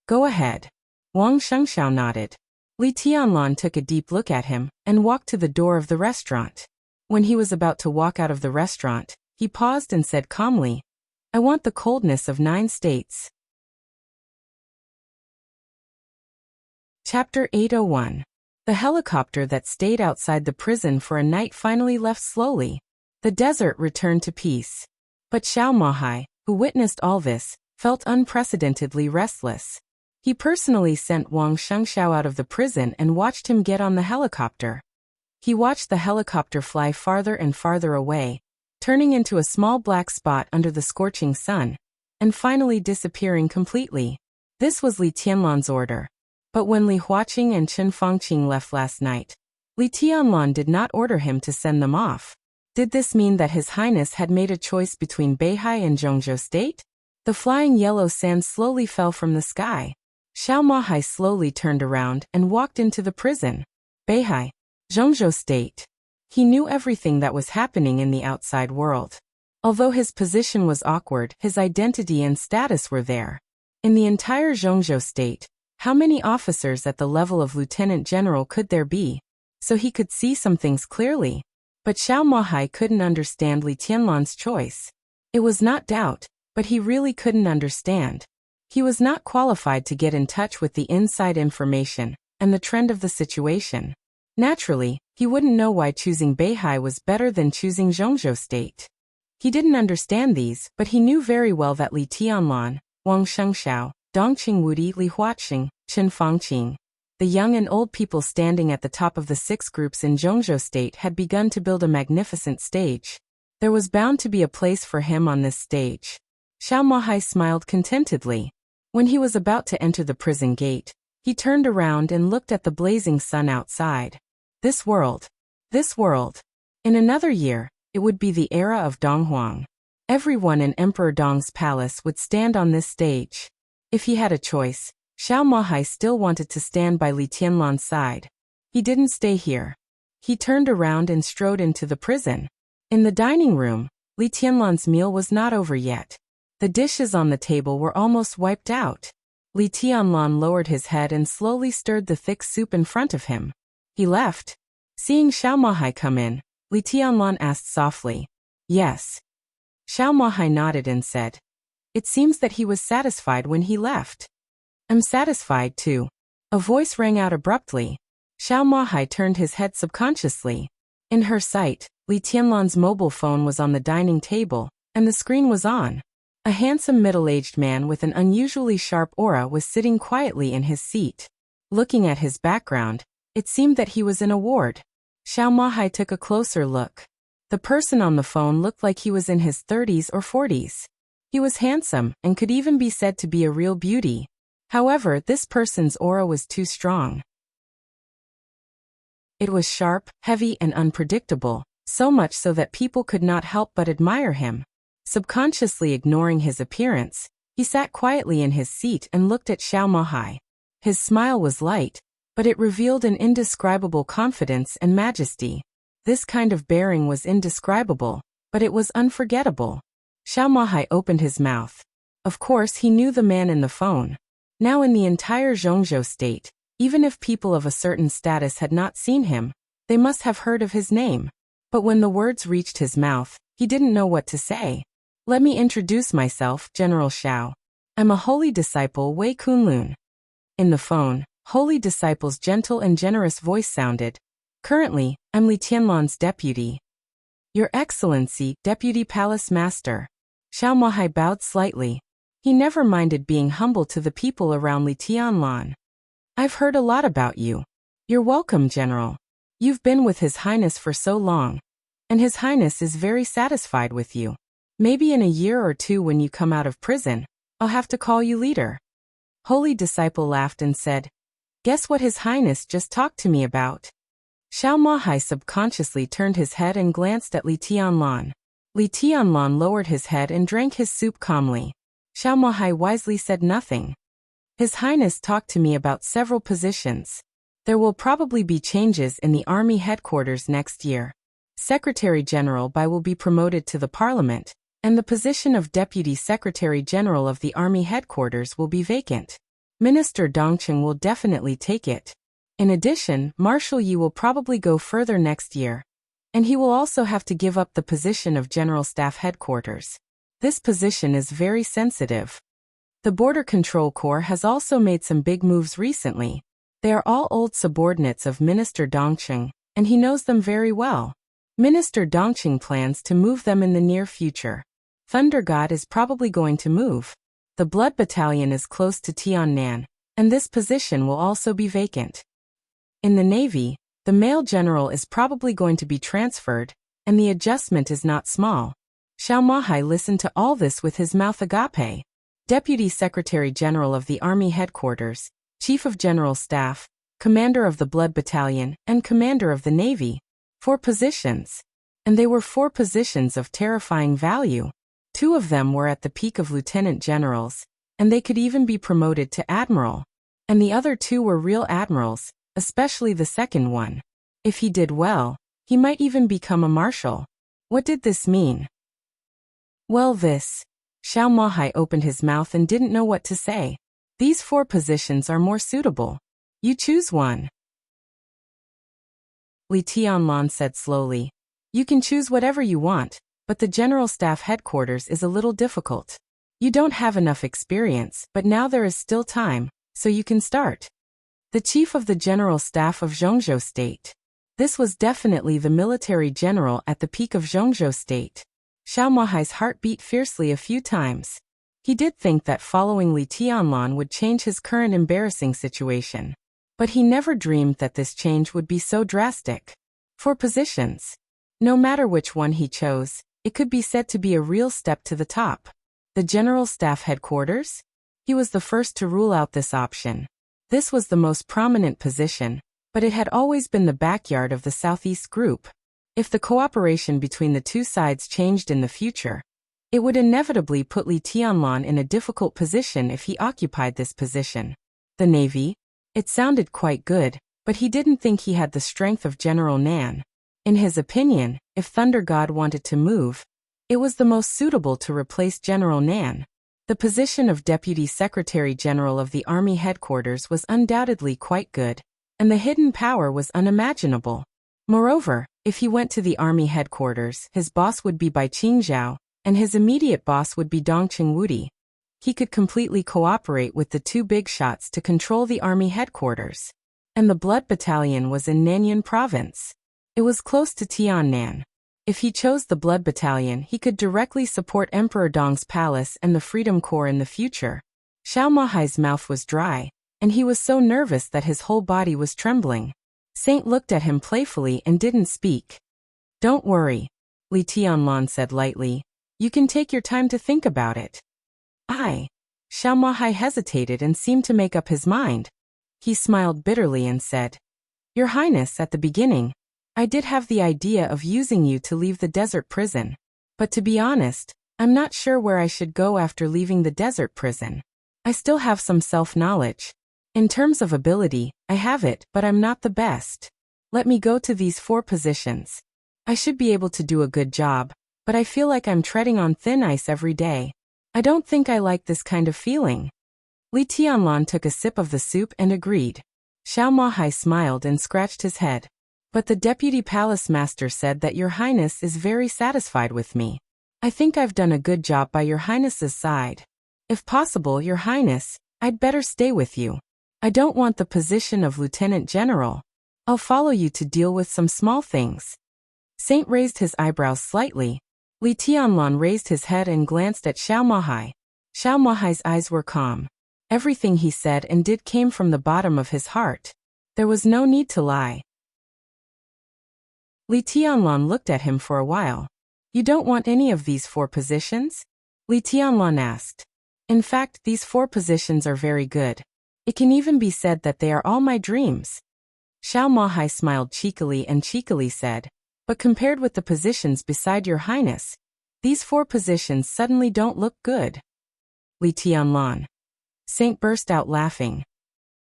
Go ahead. Wang Shengxiao nodded. Li Tianlan took a deep look at him and walked to the door of the restaurant. When he was about to walk out of the restaurant, he paused and said calmly, I want the coldness of 9 states. Chapter 801. The helicopter that stayed outside the prison for a night finally left slowly. The desert returned to peace. But Xiao Mahai, who witnessed all this, felt unprecedentedly restless. He personally sent Wang Shengxiao out of the prison and watched him get on the helicopter. He watched the helicopter fly farther and farther away, turning into a small black spot under the scorching sun, and finally disappearing completely. This was Li Tianlan's order. But when Li Huaqing and Chen Fangqing left last night, Li Tianlan did not order him to send them off. Did this mean that His Highness had made a choice between Beihai and Zhongzhou State? The flying yellow sand slowly fell from the sky. Xiao Mahai slowly turned around and walked into the prison. Beihai, Zhongzhou State. He knew everything that was happening in the outside world. Although his position was awkward, his identity and status were there. In the entire Zhongzhou State, how many officers at the level of lieutenant general could there be? So he could see some things clearly. But Xiao Mahai couldn't understand Li Tianlan's choice. It was not doubt, but he really couldn't understand. He was not qualified to get in touch with the inside information and the trend of the situation. Naturally, he wouldn't know why choosing Beihai was better than choosing Zhongzhou State. He didn't understand these, but he knew very well that Li Tianlan, Wang Shengxiao, Dongqing Wudi, Li Huaqing, Chen Fangqing, the young and old people standing at the top of the 6 groups in Zhongzhou State had begun to build a magnificent stage. There was bound to be a place for him on this stage. Xiao Mahai smiled contentedly. When he was about to enter the prison gate, he turned around and looked at the blazing sun outside. This world. In another year, it would be the era of Donghuang. Everyone in Emperor Dong's palace would stand on this stage. If he had a choice, Xiao Mahai still wanted to stand by Li Tianlan's side. He didn't stay here. He turned around and strode into the prison. In the dining room, Li Tianlan's meal was not over yet. The dishes on the table were almost wiped out. Li Tianlan lowered his head and slowly stirred the thick soup in front of him. He left. Seeing Xiao Mahai come in, Li Tianlan asked softly, Yes. Xiao Mahai nodded and said, It seems that he was satisfied when he left. I'm satisfied too. A voice rang out abruptly. Xiao Mahai turned his head subconsciously. In her sight, Li Tianlan's mobile phone was on the dining table, and the screen was on. A handsome middle-aged man with an unusually sharp aura was sitting quietly in his seat. Looking at his background, it seemed that he was in a ward. Xiao Mahai took a closer look. The person on the phone looked like he was in his 30s or 40s. He was handsome and could even be said to be a real beauty. However, this person's aura was too strong. It was sharp, heavy, and unpredictable, so much so that people could not help but admire him. Subconsciously ignoring his appearance, he sat quietly in his seat and looked at Xiao Mahai. His smile was light, but it revealed an indescribable confidence and majesty. This kind of bearing was indescribable, but it was unforgettable. Xiao Mahai opened his mouth. Of course he knew the man in the phone. Now in the entire Zhongzhou state, even if people of a certain status had not seen him, they must have heard of his name. But when the words reached his mouth, he didn't know what to say. Let me introduce myself, General Xiao. I'm a holy disciple Wei Kunlun. In the phone, holy disciple's gentle and generous voice sounded. Currently, I'm Li Tianlan's deputy. Your Excellency, Deputy Palace Master. Xiao Mahai bowed slightly. He never minded being humble to the people around Li Tianlan. I've heard a lot about you. You're welcome, General. You've been with His Highness for so long, and His Highness is very satisfied with you. Maybe in a year or two when you come out of prison, I'll have to call you leader. Holy disciple laughed and said, Guess what His Highness just talked to me about? Xiao Mahai subconsciously turned his head and glanced at Li Tianlan. Li Tianlan lowered his head and drank his soup calmly. Xiao Mahai wisely said nothing. His Highness talked to me about several positions. There will probably be changes in the army headquarters next year. Secretary General Bai will be promoted to the parliament, and the position of Deputy Secretary General of the army headquarters will be vacant. Minister Dongqing will definitely take it. In addition, Marshal Yi will probably go further next year, and he will also have to give up the position of General Staff Headquarters. This position is very sensitive. The Border Control Corps has also made some big moves recently. They are all old subordinates of Minister Dongqing, and he knows them very well. Minister Dongqing plans to move them in the near future. Thunder God is probably going to move. The Blood Battalion is close to Tiannan, and this position will also be vacant. In the Navy, the male general is probably going to be transferred, and the adjustment is not small. Xiao Mahai listened to all this with his mouth agape. Deputy Secretary General of the Army Headquarters, Chief of General Staff, Commander of the Blood Battalion, and Commander of the Navy. 4 positions. And they were 4 positions of terrifying value. 2 of them were at the peak of lieutenant generals, and they could even be promoted to admiral. And the other 2 were real admirals, especially the second one. If he did well, he might even become a marshal. What did this mean? Well, this. Xiao Mahai opened his mouth and didn't know what to say. These 4 positions are more suitable. You choose one. Li Tianlan said slowly. You can choose whatever you want, but the General Staff Headquarters is a little difficult. You don't have enough experience, but now there is still time, so you can start. The Chief of the General Staff of Zhongzhou State. This was definitely the military general at the peak of Zhongzhou State. Xiao Mahai's heart beat fiercely a few times. He did think that following Li Tianlan would change his current embarrassing situation. But he never dreamed that this change would be so drastic. 4 positions. No matter which one he chose, it could be said to be a real step to the top. The General Staff Headquarters? He was the first to rule out this option. This was the most prominent position, but it had always been the backyard of the Southeast Group. If the cooperation between the 2 sides changed in the future, it would inevitably put Li Tianlan in a difficult position if he occupied this position. The Navy? It sounded quite good, but he didn't think he had the strength of General Nan. In his opinion, if Thunder God wanted to move, it was the most suitable to replace General Nan. The position of Deputy Secretary General of the Army Headquarters was undoubtedly quite good, and the hidden power was unimaginable. Moreover, if he went to the Army Headquarters, his boss would be Bai Qingzhao, and his immediate boss would be Dongqing Wudi. He could completely cooperate with the 2 big shots to control the Army Headquarters. And the Blood Battalion was in Nanyuan Province. It was close to Tiannan. If he chose the Blood Battalion, he could directly support Emperor Dong's palace and the Freedom Corps in the future. Xiao Mahai's mouth was dry, and he was so nervous that his whole body was trembling. Saint looked at him playfully and didn't speak. "Don't worry," Li Tianlan said lightly. "You can take your time to think about it." Xiao Mahai hesitated and seemed to make up his mind. He smiled bitterly and said, "Your Highness, at the beginning, I did have the idea of using you to leave the desert prison. But to be honest, I'm not sure where I should go after leaving the desert prison. I still have some self-knowledge. In terms of ability, I have it, but I'm not the best. Let me go to these 4 positions. I should be able to do a good job, but I feel like I'm treading on thin ice every day. I don't think I like this kind of feeling." Li Tianlan took a sip of the soup and agreed. Xiao Mahai smiled and scratched his head. "But the deputy palace master said that your highness is very satisfied with me. I think I've done a good job by your highness's side. If possible, your highness, I'd better stay with you. I don't want the position of lieutenant general. I'll follow you to deal with some small things." Saint raised his eyebrows slightly. Li Tianlan raised his head and glanced at Xiao Mahai. Xiao Mahai's eyes were calm. Everything he said and did came from the bottom of his heart. There was no need to lie. Li Tianlan looked at him for a while. "You don't want any of these 4 positions?" Li Tianlan asked. "In fact, these 4 positions are very good. It can even be said that they are all my dreams." Xiao Mahai smiled cheekily and cheekily said, "But compared with the positions beside your highness, these 4 positions suddenly don't look good." Li Tianlan. Saint burst out laughing.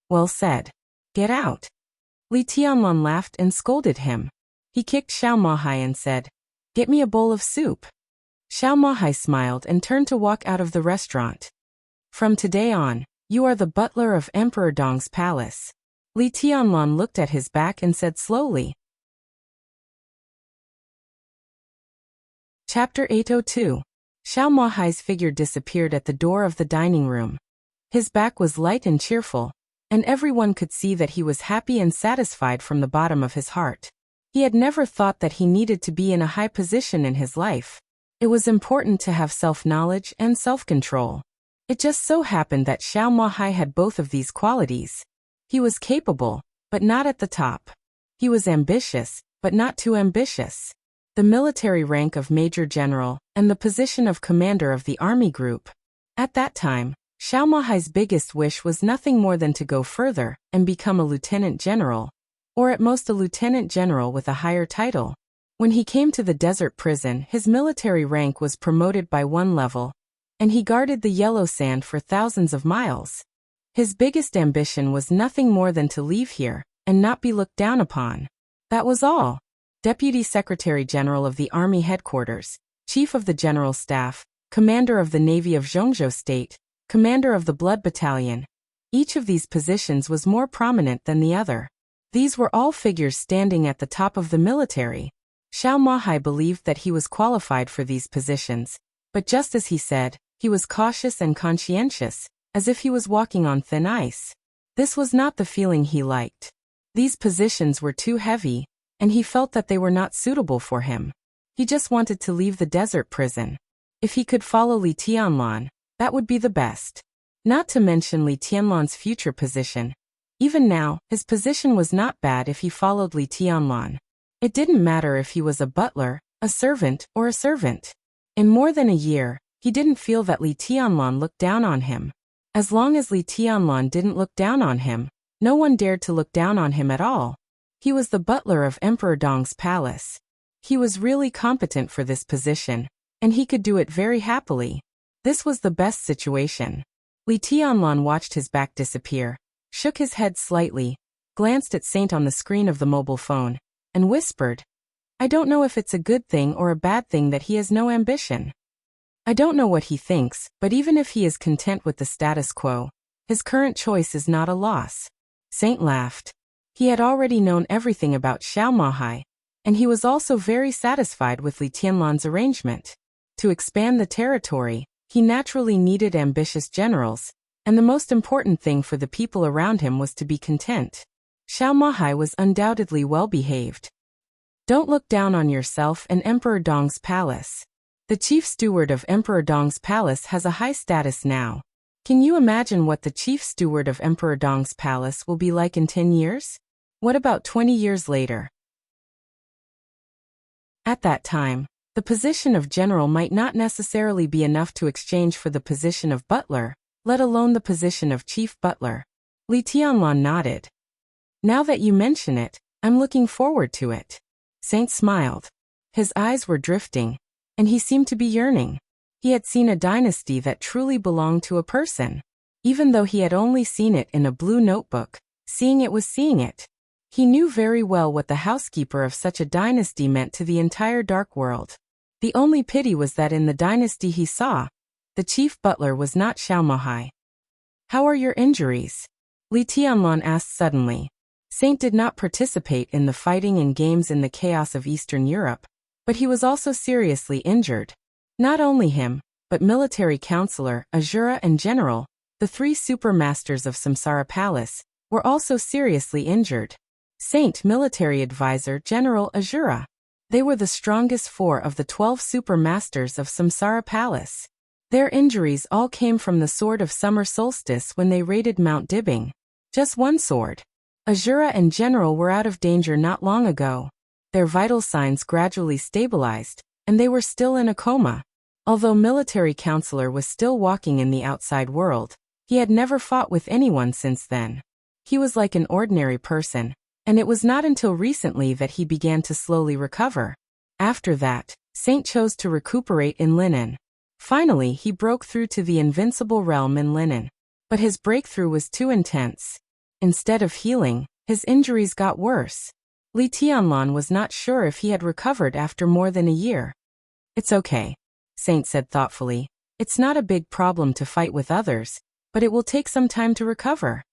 "Well said. Get out." Li Tianlan laughed and scolded him. He kicked Xiao Mahai and said, "Get me a bowl of soup." Xiao Mahai smiled and turned to walk out of the restaurant. "From today on, you are the butler of Emperor Dong's palace." Li Tianlan looked at his back and said slowly. Chapter 802. Xiao Mahai's figure disappeared at the door of the dining room. His back was light and cheerful, and everyone could see that he was happy and satisfied from the bottom of his heart. He had never thought that he needed to be in a high position in his life. It was important to have self-knowledge and self-control. It just so happened that Xiao Mahai had both of these qualities. He was capable, but not at the top. He was ambitious, but not too ambitious. The military rank of Major General and the position of commander of the army group. At that time, Xiao Mahai's biggest wish was nothing more than to go further and become a lieutenant general, or at most a lieutenant general with a higher title. When he came to the desert prison, his military rank was promoted by 1 level, and he guarded the yellow sand for thousands of miles. His biggest ambition was nothing more than to leave here and not be looked down upon. That was all. Deputy Secretary General of the Army Headquarters, Chief of the General Staff, Commander of the Navy of Zhongzhou State, Commander of the Blood Battalion. Each of these positions was more prominent than the other. These were all figures standing at the top of the military. Xiao Mahai believed that he was qualified for these positions, but just as he said, he was cautious and conscientious, as if he was walking on thin ice. This was not the feeling he liked. These positions were too heavy, and he felt that they were not suitable for him. He just wanted to leave the desert prison. If he could follow Li Tianlan, that would be the best. Not to mention Li Tianlan's future position. Even now, his position was not bad if he followed Li Tianlan. It didn't matter if he was a butler, a servant, or a servant. In more than a year, he didn't feel that Li Tianlan looked down on him. As long as Li Tianlan didn't look down on him, no one dared to look down on him at all. He was the butler of Emperor Dong's palace. He was really competent for this position, and he could do it very happily. This was the best situation. Li Tianlan watched his back disappear, shook his head slightly, glanced at Saint on the screen of the mobile phone, and whispered, "I don't know if it's a good thing or a bad thing that he has no ambition. I don't know what he thinks, but even if he is content with the status quo, his current choice is not a loss." Saint laughed. He had already known everything about Xiao Mahai, and he was also very satisfied with Li Tianlan's arrangement. To expand the territory, he naturally needed ambitious generals, and the most important thing for the people around him was to be content. Xiao Mahai was undoubtedly well behaved. Don't look down on yourself and Emperor Dong's palace. The chief steward of Emperor Dong's palace has a high status now. Can you imagine what the chief steward of Emperor Dong's palace will be like in 10 years? What about 20 years later? At that time, the position of general might not necessarily be enough to exchange for the position of butler, let alone the position of chief butler. Li Tianlan nodded. Now that you mention it, I'm looking forward to it. Saint smiled. His eyes were drifting, and he seemed to be yearning. He had seen a dynasty that truly belonged to a person. Even though he had only seen it in a blue notebook, seeing it was seeing it. He knew very well what the housekeeper of such a dynasty meant to the entire dark world. The only pity was that in the dynasty he saw, the chief butler was not Xiaomohai. How are your injuries? Li Tianlan asked suddenly. Saint did not participate in the fighting and games in the chaos of Eastern Europe, but he was also seriously injured. Not only him, but military counselor, Azura and general, the three supermasters of Samsara Palace, were also seriously injured. Saint military advisor General Azura. They were the strongest 4 of the 12 supermasters of Samsara Palace. Their injuries all came from the sword of summer solstice when they raided Mount Dibbing. Just one sword. Azura and General were out of danger not long ago. Their vital signs gradually stabilized, and they were still in a coma. Although military counselor was still walking in the outside world, he had never fought with anyone since then. He was like an ordinary person, and it was not until recently that he began to slowly recover. After that, Saint chose to recuperate in linen. Finally, he broke through to the invincible realm in linen. But his breakthrough was too intense. Instead of healing, his injuries got worse. Li Tianlan was not sure if he had recovered after more than a year. It's okay, Saint said thoughtfully. It's not a big problem to fight with others, but it will take some time to recover.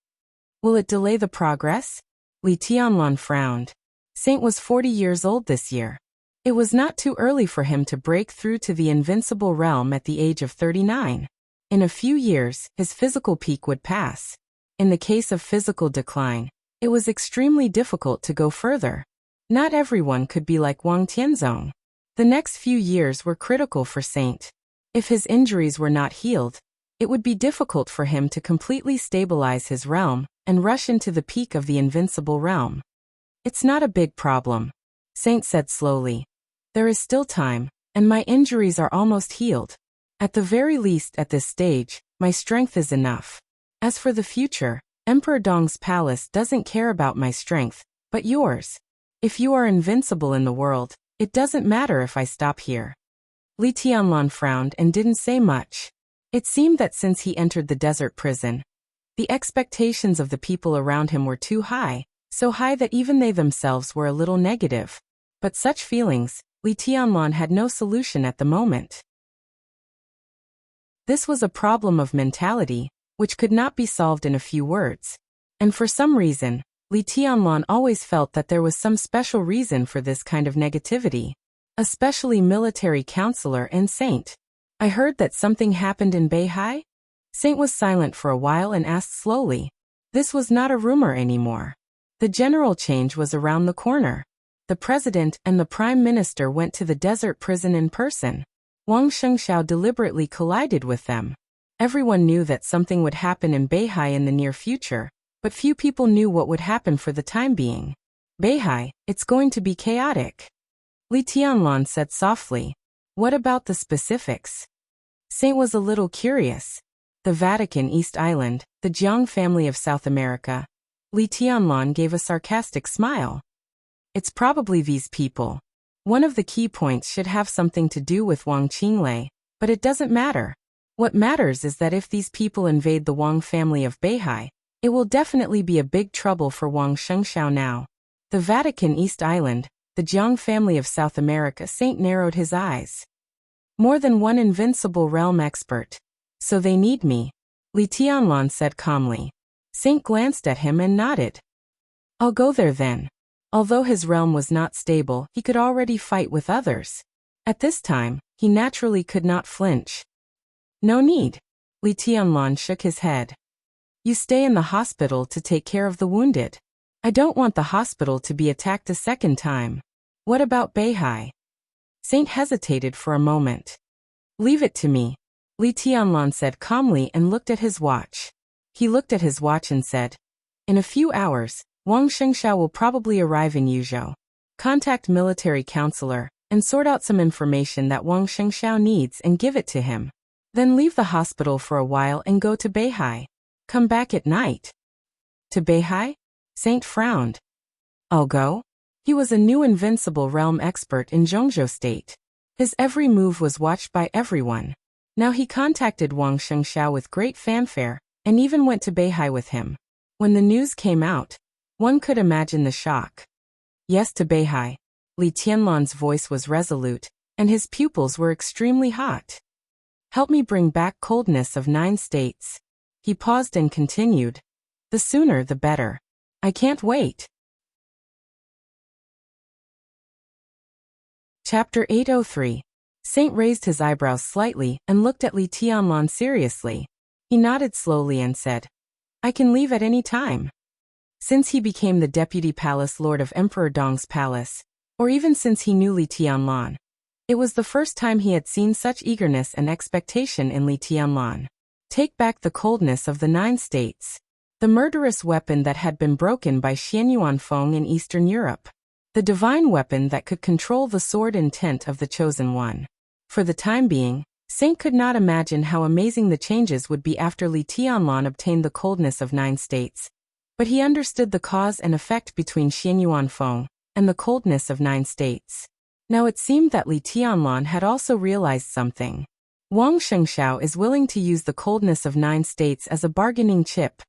Will it delay the progress? Li Tianlan frowned. Saint was 40 years old this year. It was not too early for him to break through to the invincible realm at the age of 39. In a few years, his physical peak would pass. In the case of physical decline, it was extremely difficult to go further. Not everyone could be like Wang Tianzong. The next few years were critical for Saint. If his injuries were not healed, it would be difficult for him to completely stabilize his realm and rush into the peak of the invincible realm. It's not a big problem, Saint said slowly. There is still time, and my injuries are almost healed. At the very least at this stage, my strength is enough. As for the future, Emperor Dong's palace doesn't care about my strength, but yours. If you are invincible in the world, it doesn't matter if I stop here. Li Tianlan frowned and didn't say much. It seemed that since he entered the desert prison, the expectations of the people around him were too high, so high that even they themselves were a little negative. But such feelings, Li Tianlan had no solution at the moment. This was a problem of mentality, which could not be solved in a few words. And for some reason, Li Tianlan always felt that there was some special reason for this kind of negativity. Especially military counselor and Saint. I heard that something happened in Beihai? Saint was silent for a while and asked slowly. This was not a rumor anymore. The general change was around the corner. The president and the prime minister went to the desert prison in person. Wang Shengxiao deliberately collided with them. Everyone knew that something would happen in Beihai in the near future, but few people knew what would happen for the time being. Beihai, it's going to be chaotic. Li Tianlan said softly. What about the specifics? Saint was a little curious. The Vatican East Island, the Jiang family of South America. Li Tianlan gave a sarcastic smile. It's probably these people. One of the key points should have something to do with Wang Qinglei, but it doesn't matter. What matters is that if these people invade the Wang family of Beihai, it will definitely be a big trouble for Wang Shengxiao now. The Vatican East Island, the Jiang family of South America. Saint narrowed his eyes. More than one invincible realm expert. So they need me, Li Tianlan said calmly. Saint glanced at him and nodded. I'll go there then. Although his realm was not stable, he could already fight with others. At this time, he naturally could not flinch. No need. Li Tianlan shook his head. You stay in the hospital to take care of the wounded. I don't want the hospital to be attacked a second time. What about Beihai? Saint hesitated for a moment. Leave it to me. Li Tianlan said calmly and looked at his watch. He looked at his watch and said, "In a few hours, Wang Shengxiao will probably arrive in Yuzhou. Contact military counselor and sort out some information that Wang Shengxiao needs and give it to him. Then leave the hospital for a while and go to Beihai. Come back at night." To Beihai? Saint frowned. "I'll go?" He was a new invincible realm expert in Zhongzhou state. His every move was watched by everyone. Now he contacted Wang Shengxiao with great fanfare, and even went to Beihai with him. When the news came out, one could imagine the shock. "Yes, to Beihai." Li Tianlan's voice was resolute, and his pupils were extremely hot. "Help me bring back coldness of 9 states." He paused and continued, "The sooner the better. I can't wait." Chapter 803. Saint raised his eyebrows slightly and looked at Li Tianlan seriously. He nodded slowly and said, "I can leave at any time." Since he became the deputy palace lord of Emperor Dong's palace, or even since he knew Li Tianlan, it was the first time he had seen such eagerness and expectation in Li Tianlan. Take back the coldness of the 9 states. The murderous weapon that had been broken by Xianyuan Feng in Eastern Europe. The divine weapon that could control the sword intent of the Chosen One. For the time being, Saint could not imagine how amazing the changes would be after Li Tianlan obtained the coldness of 9 states. But he understood the cause and effect between Xianyuan Feng and the coldness of 9 states. Now it seemed that Li Tianlan had also realized something. Wang Shengxiao is willing to use the coldness of 9 states as a bargaining chip.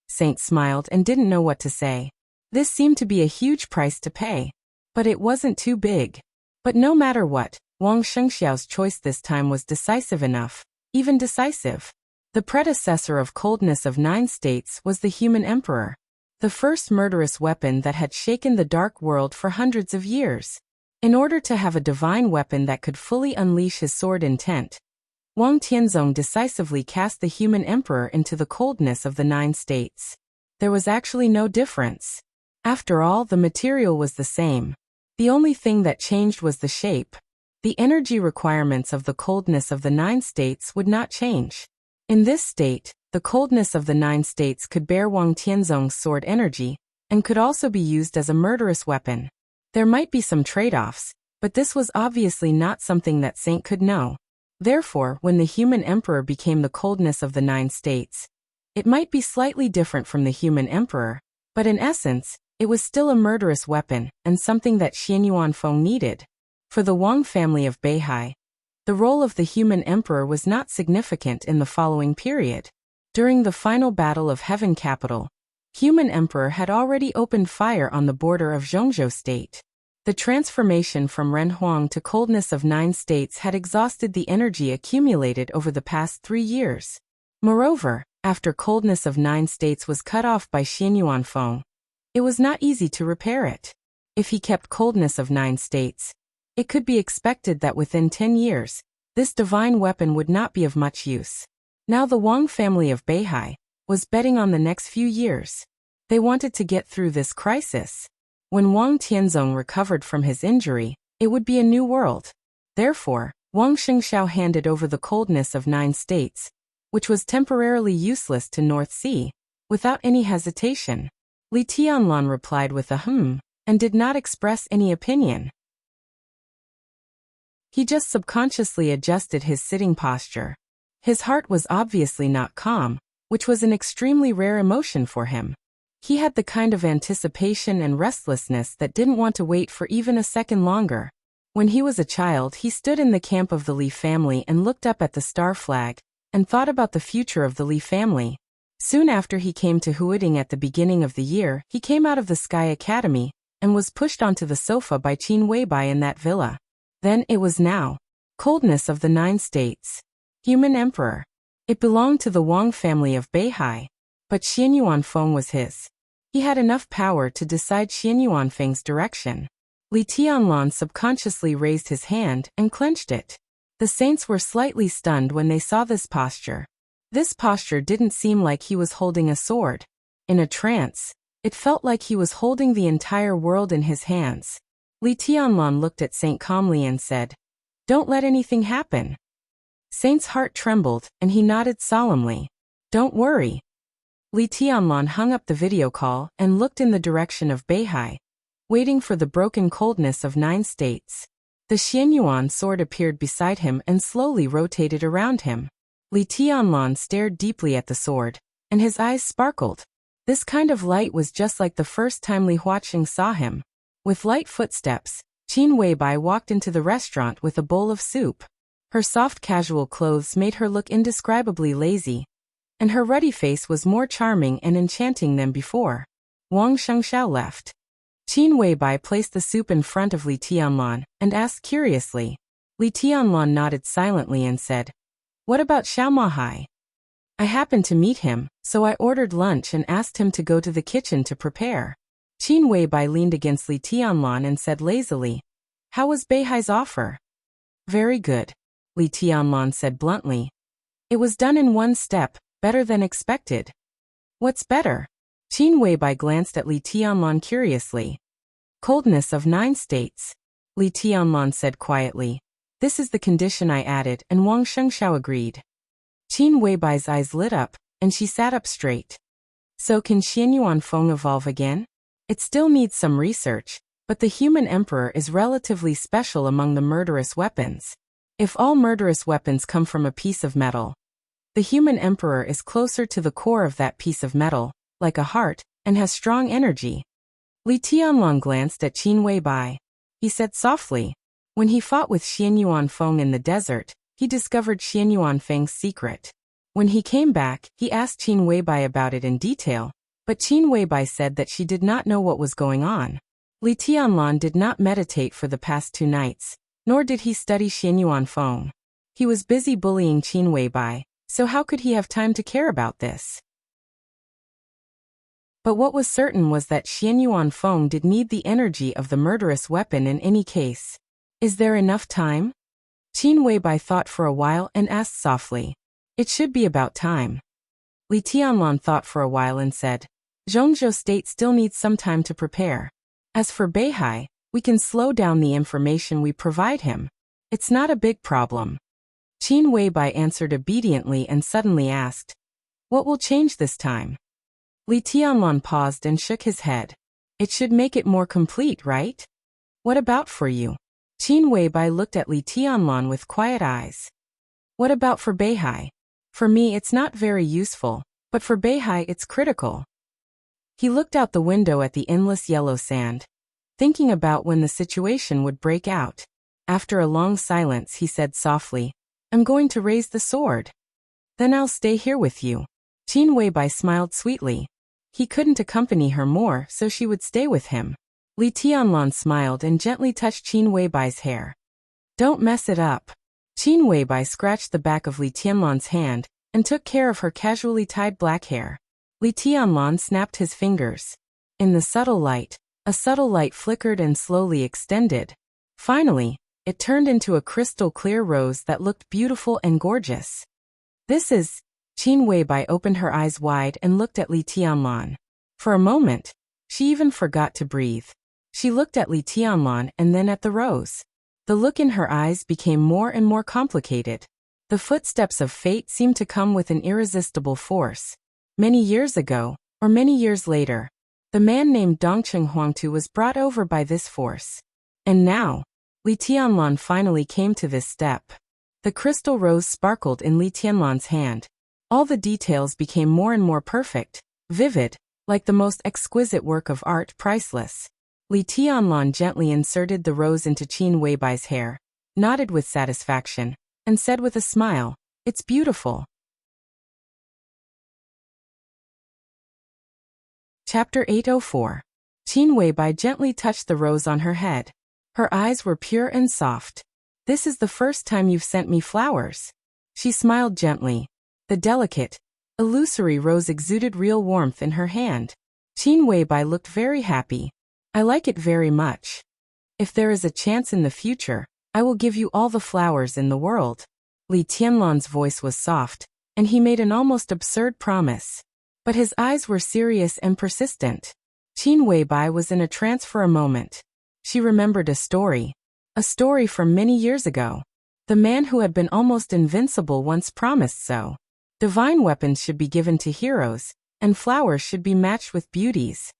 Saint smiled and didn't know what to say. This seemed to be a huge price to pay. But it wasn't too big. But no matter what, Wang Shengxiao's choice this time was decisive enough, even decisive. The predecessor of coldness of 9 states was the human emperor. The first murderous weapon that had shaken the dark world for hundreds of years. In order to have a divine weapon that could fully unleash his sword intent, Wang Tianzong decisively cast the human emperor into the coldness of the 9 states. There was actually no difference. After all, the material was the same. The only thing that changed was the shape. The energy requirements of the coldness of the 9 states would not change. In this state, the coldness of the 9 states could bear Wang Tianzong's sword energy, and could also be used as a murderous weapon. There might be some trade-offs, but this was obviously not something that Saint could know. Therefore, when the human emperor became the coldness of the 9 states, it might be slightly different from the human emperor, but in essence, it was still a murderous weapon, and something that Xianyuan Feng needed. For the Wang family of Beihai, the role of the human emperor was not significant in the following period. During the final battle of Heaven Capital, human emperor had already opened fire on the border of Zhongzhou state. The transformation from Renhuang to coldness of 9 states had exhausted the energy accumulated over the past 3 years. Moreover, after coldness of 9 states was cut off by Xianyuan Feng, it was not easy to repair it. If he kept coldness of 9 states, it could be expected that within 10 years, this divine weapon would not be of much use. Now the Wang family of Beihai was betting on the next few years. They wanted to get through this crisis. When Wang Tianzong recovered from his injury, it would be a new world. Therefore, Wang Shengxiao handed over the coldness of 9 states, which was temporarily useless to North Sea, without any hesitation. Li Tianlan replied with a and did not express any opinion. He just subconsciously adjusted his sitting posture. His heart was obviously not calm, which was an extremely rare emotion for him. He had the kind of anticipation and restlessness that didn't want to wait for even a second longer. When he was a child, he stood in the camp of the Li family and looked up at the star flag, and thought about the future of the Li family. Soon after he came to Huiding at the beginning of the year, he came out of the Sky Academy, and was pushed onto the sofa by Qin Weibai in that villa. Then it was now. Coldness of the 9 states. Human emperor. It belonged to the Wang family of Beihai. But Xianyuan Feng was his. He had enough power to decide Xianyuan Feng's direction. Li Tianlan subconsciously raised his hand and clenched it. The saints were slightly stunned when they saw this posture. This posture didn't seem like he was holding a sword. In a trance, it felt like he was holding the entire world in his hands. Li Tianlan looked at Saint calmly and said, "Don't let anything happen." Saint's heart trembled, and he nodded solemnly. Don't worry. Li Tianlan hung up the video call and looked in the direction of Beihai, waiting for the broken coldness of 9 states. The Xianyuan sword appeared beside him and slowly rotated around him. Li Tianlan stared deeply at the sword, and his eyes sparkled. This kind of light was just like the first time Li Huaqing saw him. With light footsteps, Qin Weibai walked into the restaurant with a bowl of soup. Her soft casual clothes made her look indescribably lazy, and her ruddy face was more charming and enchanting than before. Wang Shengxiao left. Qin Weibai placed the soup in front of Li Tianlan and asked curiously. Li Tianlan nodded silently and said, "What about Xiao Mahai? I happened to meet him, so I ordered lunch and asked him to go to the kitchen to prepare." Qin Weibai leaned against Li Tianlan and said lazily, "How was Beihai's offer?" "Very good," Li Tianlan said bluntly. "It was done in one step, better than expected." "What's better?" Qin Weibai glanced at Li Tianlan curiously. "Coldness of 9 states," Li Tianlan said quietly. "This is the condition I added," and Wang Shengxiao agreed. Qin Weibai's eyes lit up, and she sat up straight. "So can Xianyuan Feng evolve again? It still needs some research, but the human emperor is relatively special among the murderous weapons. If all murderous weapons come from a piece of metal, the human emperor is closer to the core of that piece of metal, like a heart, and has strong energy." Li Tianlan glanced at Qin Weibai. He said softly, "When he fought with Xianyuan Feng in the desert, he discovered Xianyuan Feng's secret. When he came back, he asked Qin Weibai about it in detail, but Qin Weibai said that she did not know what was going on." Li Tianlan did not meditate for the past 2 nights, nor did he study Xianyuan Feng. He was busy bullying Qin Weibai, so how could he have time to care about this? But what was certain was that Xianyuan Feng did need the energy of the murderous weapon in any case. "Is there enough time?" Qin Weibai thought for a while and asked softly. "It should be about time." Li Tianlan thought for a while and said, "Zhongzhou State still needs some time to prepare. As for Beihai, we can slow down the information we provide him. It's not a big problem." Qin Weibai answered obediently and suddenly asked, "What will change this time?" Li Tianlan paused and shook his head. "It should make it more complete, right? What about for you?" Qin Weibai looked at Li Tianlan with quiet eyes. "What about for Beihai? For me it's not very useful, but for Beihai it's critical." He looked out the window at the endless yellow sand, thinking about when the situation would break out. After a long silence he said softly, "I'm going to raise the sword. Then I'll stay here with you." Qin Weibai smiled sweetly. He couldn't accompany her more, so she would stay with him. Li Tianlan smiled and gently touched Qin Weibai's hair. "Don't mess it up." Qin Weibai scratched the back of Li Tianlan's hand and took care of her casually tied black hair. Li Tianlan snapped his fingers. In the subtle light, a subtle light flickered and slowly extended. Finally, it turned into a crystal-clear rose that looked beautiful and gorgeous. "This is..." Qin Weibai opened her eyes wide and looked at Li Tianlan. For a moment, she even forgot to breathe. She looked at Li Tianlan and then at the rose. The look in her eyes became more and more complicated. The footsteps of fate seemed to come with an irresistible force. Many years ago, or many years later, the man named Dongcheng Huangtu was brought over by this force. And now, Li Tianlan finally came to this step. The crystal rose sparkled in Li Tianlan's hand. All the details became more and more perfect, vivid, like the most exquisite work of art, priceless. Li Tianlan gently inserted the rose into Qin Weibai's hair, nodded with satisfaction, and said with a smile, "It's beautiful." Chapter 804. Qin Weibai gently touched the rose on her head. Her eyes were pure and soft. "This is the first time you've sent me flowers." She smiled gently. The delicate, illusory rose exuded real warmth in her hand. Qin Weibai looked very happy. "I like it very much. If there is a chance in the future, I will give you all the flowers in the world." Li Tianlan's voice was soft, and he made an almost absurd promise. But his eyes were serious and persistent. Qin Weibai was in a trance for a moment. She remembered a story from many years ago. The man who had been almost invincible once promised so. Divine weapons should be given to heroes, and flowers should be matched with beauties.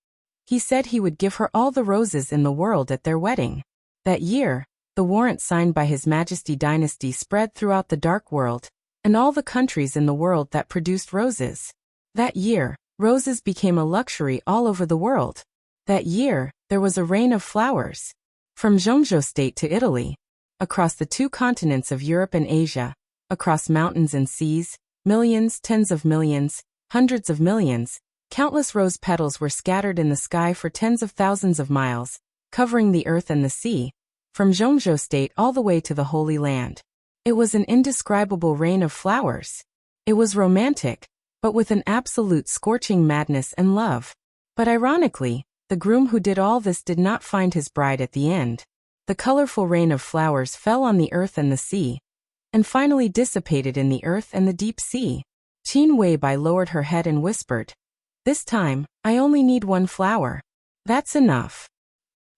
He said he would give her all the roses in the world at their wedding. That year, the warrant signed by His Majesty dynasty spread throughout the dark world, and all the countries in the world that produced roses. That year, roses became a luxury all over the world. That year, there was a rain of flowers. From Zhongzhou state to Italy, across the 2 continents of Europe and Asia, across mountains and seas, millions, tens of millions, hundreds of millions, countless rose petals were scattered in the sky for tens of thousands of miles, covering the earth and the sea, from Zhongzhou state all the way to the Holy Land. It was an indescribable rain of flowers. It was romantic, but with an absolute scorching madness and love. But ironically, the groom who did all this did not find his bride at the end. The colorful rain of flowers fell on the earth and the sea, and finally dissipated in the earth and the deep sea. Qin Weibai lowered her head and whispered, "This time, I only need 1 flower. That's enough."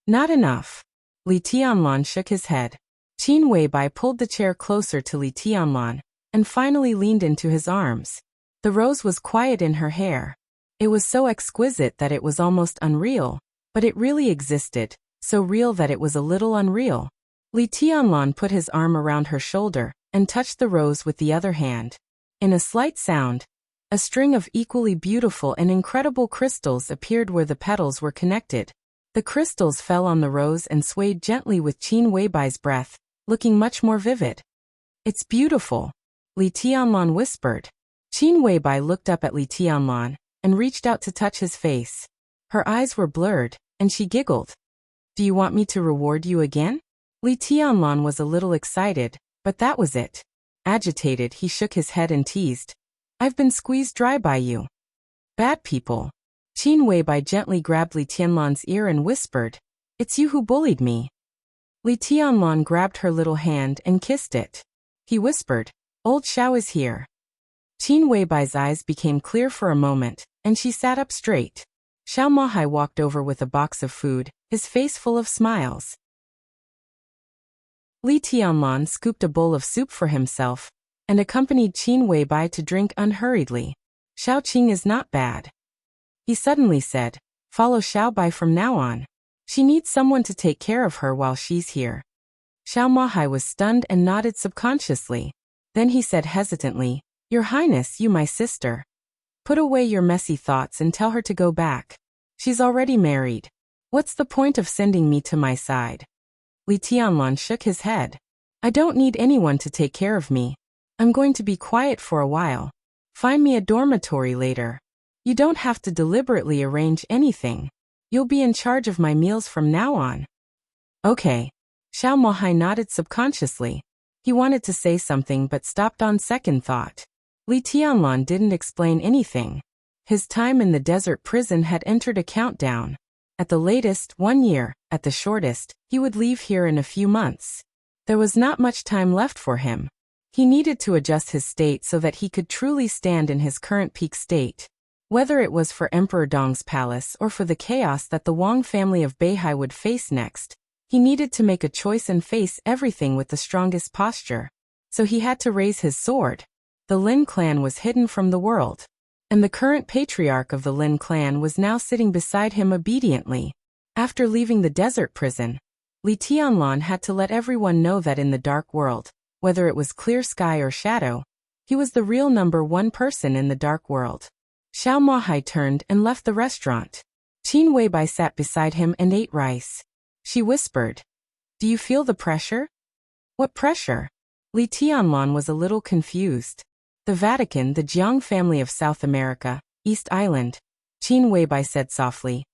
"Not enough." Li Tianlan shook his head. Qin Weibai pulled the chair closer to Li Tianlan, and finally leaned into his arms. The rose was quiet in her hair. It was so exquisite that it was almost unreal, but it really existed, so real that it was a little unreal. Li Tianlan put his arm around her shoulder, and touched the rose with the other hand. In a slight sound, a string of equally beautiful and incredible crystals appeared where the petals were connected. The crystals fell on the rose and swayed gently with Qin Weibai's breath, looking much more vivid. "It's beautiful," Li Tianlan whispered. Qin Weibai looked up at Li Tianlan, and reached out to touch his face. Her eyes were blurred, and she giggled. "Do you want me to reward you again?" Li Tianlan was a little excited, but that was it. Agitated, he shook his head and teased, "I've been squeezed dry by you." "Bad people." Qin Weibai gently grabbed Li Tianlan's ear and whispered, "It's you who bullied me." Li Tianlan grabbed her little hand and kissed it. He whispered, "Old Xiao is here." Qin Weibai's eyes became clear for a moment, and she sat up straight. Xiao Mahai walked over with a box of food, his face full of smiles. Li Tianlan scooped a bowl of soup for himself, and accompanied Qin Weibai to drink unhurriedly. "Xiao Qing is not bad," he suddenly said. "Follow Xiao Bai from now on. She needs someone to take care of her while she's here." Xiao Mahai was stunned and nodded subconsciously. Then he said hesitantly, "Your Highness, you my sister. Put away your messy thoughts and tell her to go back. She's already married. What's the point of sending me to my side?" Li Tianlan shook his head. "I don't need anyone to take care of me. I'm going to be quiet for a while. Find me a dormitory later. You don't have to deliberately arrange anything. You'll be in charge of my meals from now on." "Okay." Xiao Mohai nodded subconsciously. He wanted to say something but stopped on second thought. Li Tianlan didn't explain anything. His time in the desert prison had entered a countdown. At the latest, 1 year, at the shortest, he would leave here in a few months. There was not much time left for him. He needed to adjust his state so that he could truly stand in his current peak state. Whether it was for Emperor Dong's palace or for the chaos that the Wang family of Beihai would face next, he needed to make a choice and face everything with the strongest posture. So he had to raise his sword. The Lin clan was hidden from the world, and the current patriarch of the Lin clan was now sitting beside him obediently. After leaving the desert prison, Li Tianlan had to let everyone know that in the dark world, whether it was clear sky or shadow, he was the real #1 person in the dark world. Xiao Mahai turned and left the restaurant. Qin Weibai sat beside him and ate rice. She whispered, "Do you feel the pressure?" "What pressure?" Li Tianlan was a little confused. "The Vatican, the Jiang family of South America, East Island," Qin Weibai said softly.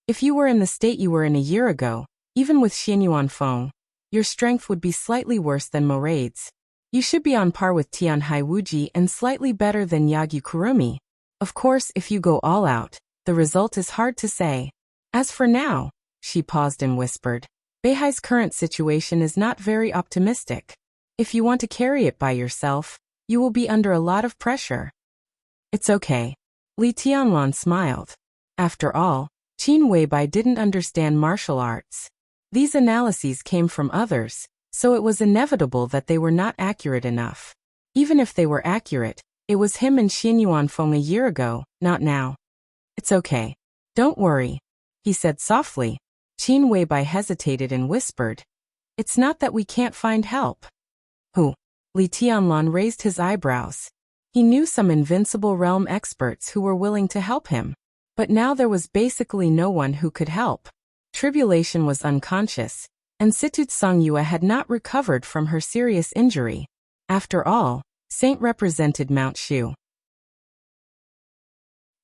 "If you were in the state you were in a year ago, even with Xianyuan Feng, your strength would be slightly worse than Morade's. You should be on par with Tianhai Wuji and slightly better than Yagyu Kurumi. Of course, if you go all out, the result is hard to say. As for now," she paused and whispered, "Beihai's current situation is not very optimistic. If you want to carry it by yourself, you will be under a lot of pressure." "It's okay." Li Tianlan smiled. After all, Qin Weibai didn't understand martial arts. These analyses came from others, So it was inevitable that they were not accurate enough. Even if they were accurate, it was him and Xin Yuanfeng a year ago, not now. It's okay. Don't worry, he said softly. Qin Weibai hesitated and whispered, it's not that we can't find help. Who? Li Tianlan raised his eyebrows. He knew some invincible realm experts who were willing to help him. But now there was basically no one who could help. Tribulation was unconscious, and Situt Songyue had not recovered from her serious injury. After all, Saint represented Mount Shu.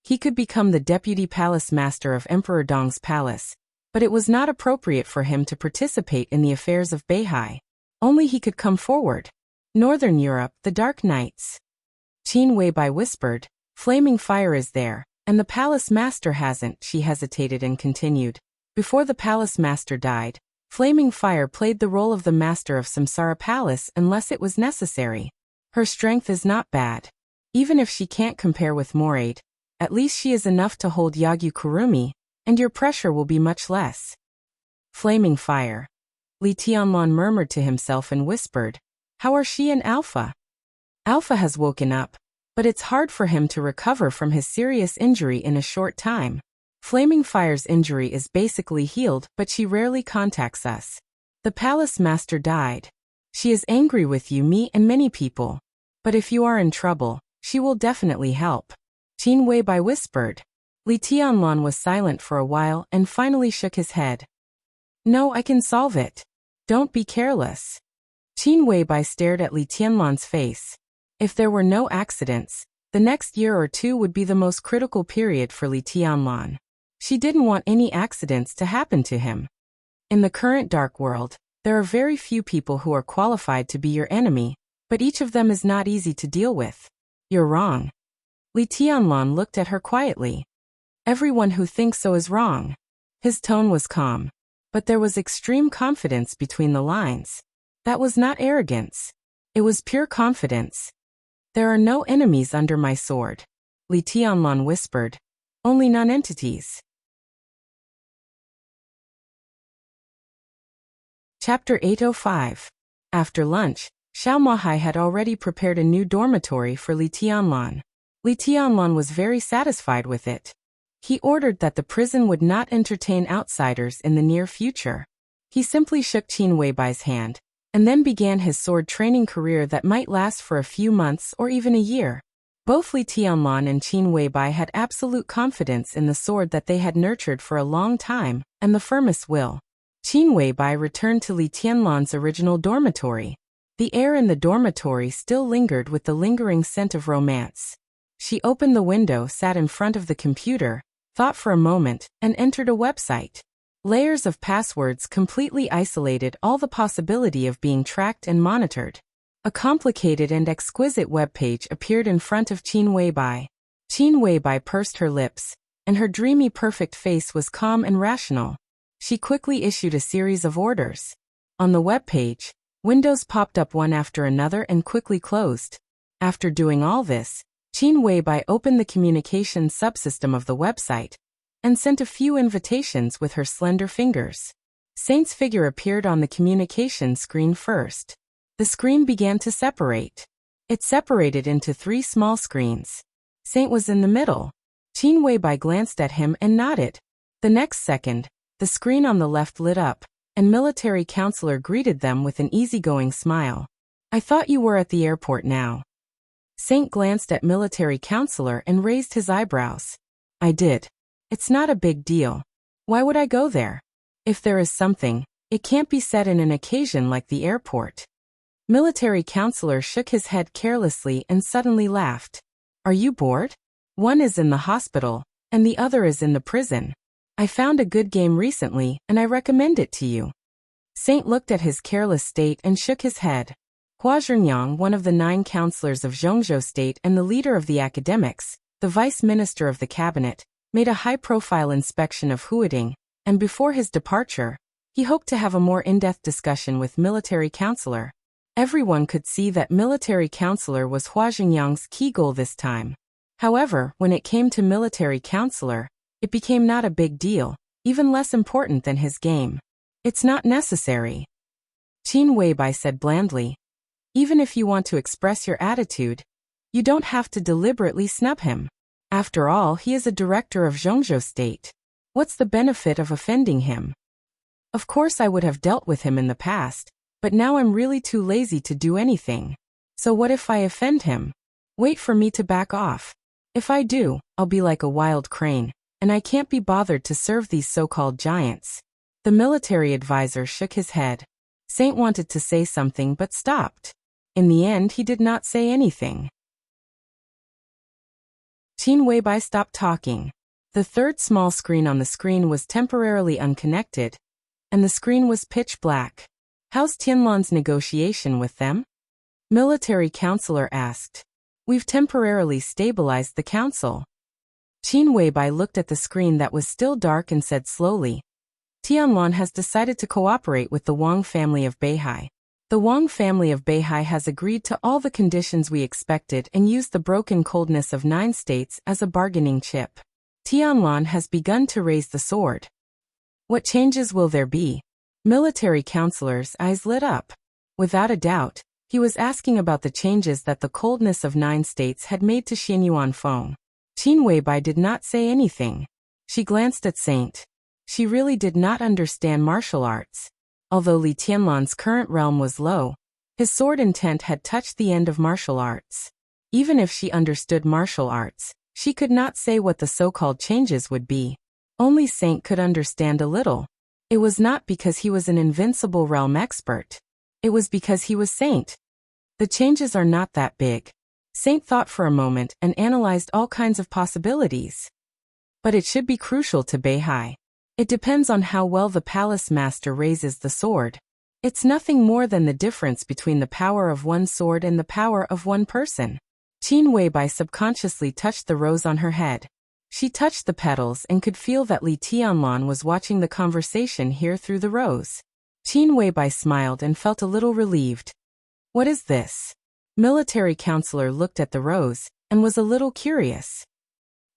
He could become the deputy palace master of Emperor Dong's palace, but it was not appropriate for him to participate in the affairs of Beihai. Only he could come forward. Northern Europe, the Dark Knights. Qin Weibai whispered, flaming fire is there, and the palace master hasn't. She hesitated and continued. Before the palace master died, flaming fire played the role of the master of Samsara Palace unless it was necessary. Her strength is not bad. Even if she can't compare with Moraid, at least she is enough to hold Yagyu Kurumi, and your pressure will be much less. Flaming fire. Li Tianlan murmured to himself and whispered, how are she and Alpha? Alpha has woken up, but it's hard for him to recover from his serious injury in a short time. Flaming Fire's injury is basically healed, but she rarely contacts us. The palace master died. She is angry with you, me, and many people. But if you are in trouble, she will definitely help. Qin Weibai whispered. Li Tianlan was silent for a while and finally shook his head. No, I can solve it. Don't be careless. Qin Weibai stared at Li Tianlan's face. If there were no accidents, the next year or two would be the most critical period for Li Tianlan. She didn't want any accidents to happen to him. In the current dark world, there are very few people who are qualified to be your enemy, but each of them is not easy to deal with. You're wrong. Li Tianlan looked at her quietly. Everyone who thinks so is wrong. His tone was calm, but there was extreme confidence between the lines. That was not arrogance. It was pure confidence. There are no enemies under my sword, Li Tianlan whispered. Only non-entities. Chapter 805. After lunch, Xiao Mahai had already prepared a new dormitory for Li Tianlan. Li Tianlan was very satisfied with it. He ordered that the prison would not entertain outsiders in the near future. He simply shook Qin Weibai's hand, and then began his sword training career that might last for a few months or even a year. Both Li Tianlan and Qin Weibai had absolute confidence in the sword that they had nurtured for a long time, and the firmest will. Qin Weibai returned to Li Tianlan's original dormitory. The air in the dormitory still lingered with the lingering scent of romance. She opened the window, sat in front of the computer, thought for a moment, and entered a website. Layers of passwords completely isolated all the possibility of being tracked and monitored. A complicated and exquisite web page appeared in front of Qin Weibai. Qin Weibai pursed her lips, and her dreamy perfect face was calm and rational. She quickly issued a series of orders. On the web page, windows popped up one after another and quickly closed. After doing all this, Qin Weibai opened the communication subsystem of the website and sent a few invitations with her slender fingers. Saint's figure appeared on the communication screen first. The screen began to separate. It separated into 3 small screens. Saint was in the middle. Qin Weibai glanced at him and nodded. The next second, the screen on the left lit up, and military counselor greeted them with an easygoing smile. I thought you were at the airport now. Saint glanced at military counselor and raised his eyebrows. I did. It's not a big deal. Why would I go there? If there is something, it can't be said in an occasion like the airport. Military counselor shook his head carelessly and suddenly laughed. Are you bored? One is in the hospital, and the other is in the prison. I found a good game recently, and I recommend it to you. Saint looked at his careless state and shook his head. Hua Zhenyang, one of the 9 counselors of Zhongzhou State and the leader of the academics, the vice minister of the cabinet, made a high-profile inspection of Huading, and before his departure, he hoped to have a more in-depth discussion with military counselor. Everyone could see that military counselor was Hua Zhenyang's key goal this time. However, when it came to military counselor, it became not a big deal, even less important than his game. It's not necessary. Qin Weibai said blandly. Even if you want to express your attitude, you don't have to deliberately snub him. After all, he is a director of Zhongzhou State. What's the benefit of offending him? Of course I would have dealt with him in the past, but now I'm really too lazy to do anything. So what if I offend him? Wait for me to back off. If I do, I'll be like a wild crane, and I can't be bothered to serve these so-called giants. The military advisor shook his head. Saint wanted to say something but stopped. In the end, he did not say anything. Qin Weibai stopped talking. The third small screen on the screen was temporarily unconnected, and the screen was pitch black. How's Tianlan's negotiation with them? Military counselor asked. We've temporarily stabilized the council. Qin Weibai looked at the screen that was still dark and said slowly, Tianlan has decided to cooperate with the Wang family of Beihai. The Wang family of Beihai has agreed to all the conditions we expected and used the broken coldness of 9 states as a bargaining chip. Tianlan has begun to raise the sword. What changes will there be? Military counselor's eyes lit up. Without a doubt, he was asking about the changes that the coldness of 9 states had made to Xianyuan Feng. Qin Weibai did not say anything. She glanced at Saint. She really did not understand martial arts. Although Li Tianlan's current realm was low, his sword intent had touched the end of martial arts. Even if she understood martial arts, she could not say what the so-called changes would be. Only Saint could understand a little. It was not because he was an invincible realm expert. It was because he was Saint. The changes are not that big. Saint thought for a moment and analyzed all kinds of possibilities. But it should be crucial to Beihai. It depends on how well the palace master raises the sword. It's nothing more than the difference between the power of one sword and the power of one person. Qin Weibai subconsciously touched the rose on her head. She touched the petals and could feel that Li Tianlan was watching the conversation here through the rose. Qin Weibai smiled and felt a little relieved. What is this? Military counselor looked at the rose and was a little curious.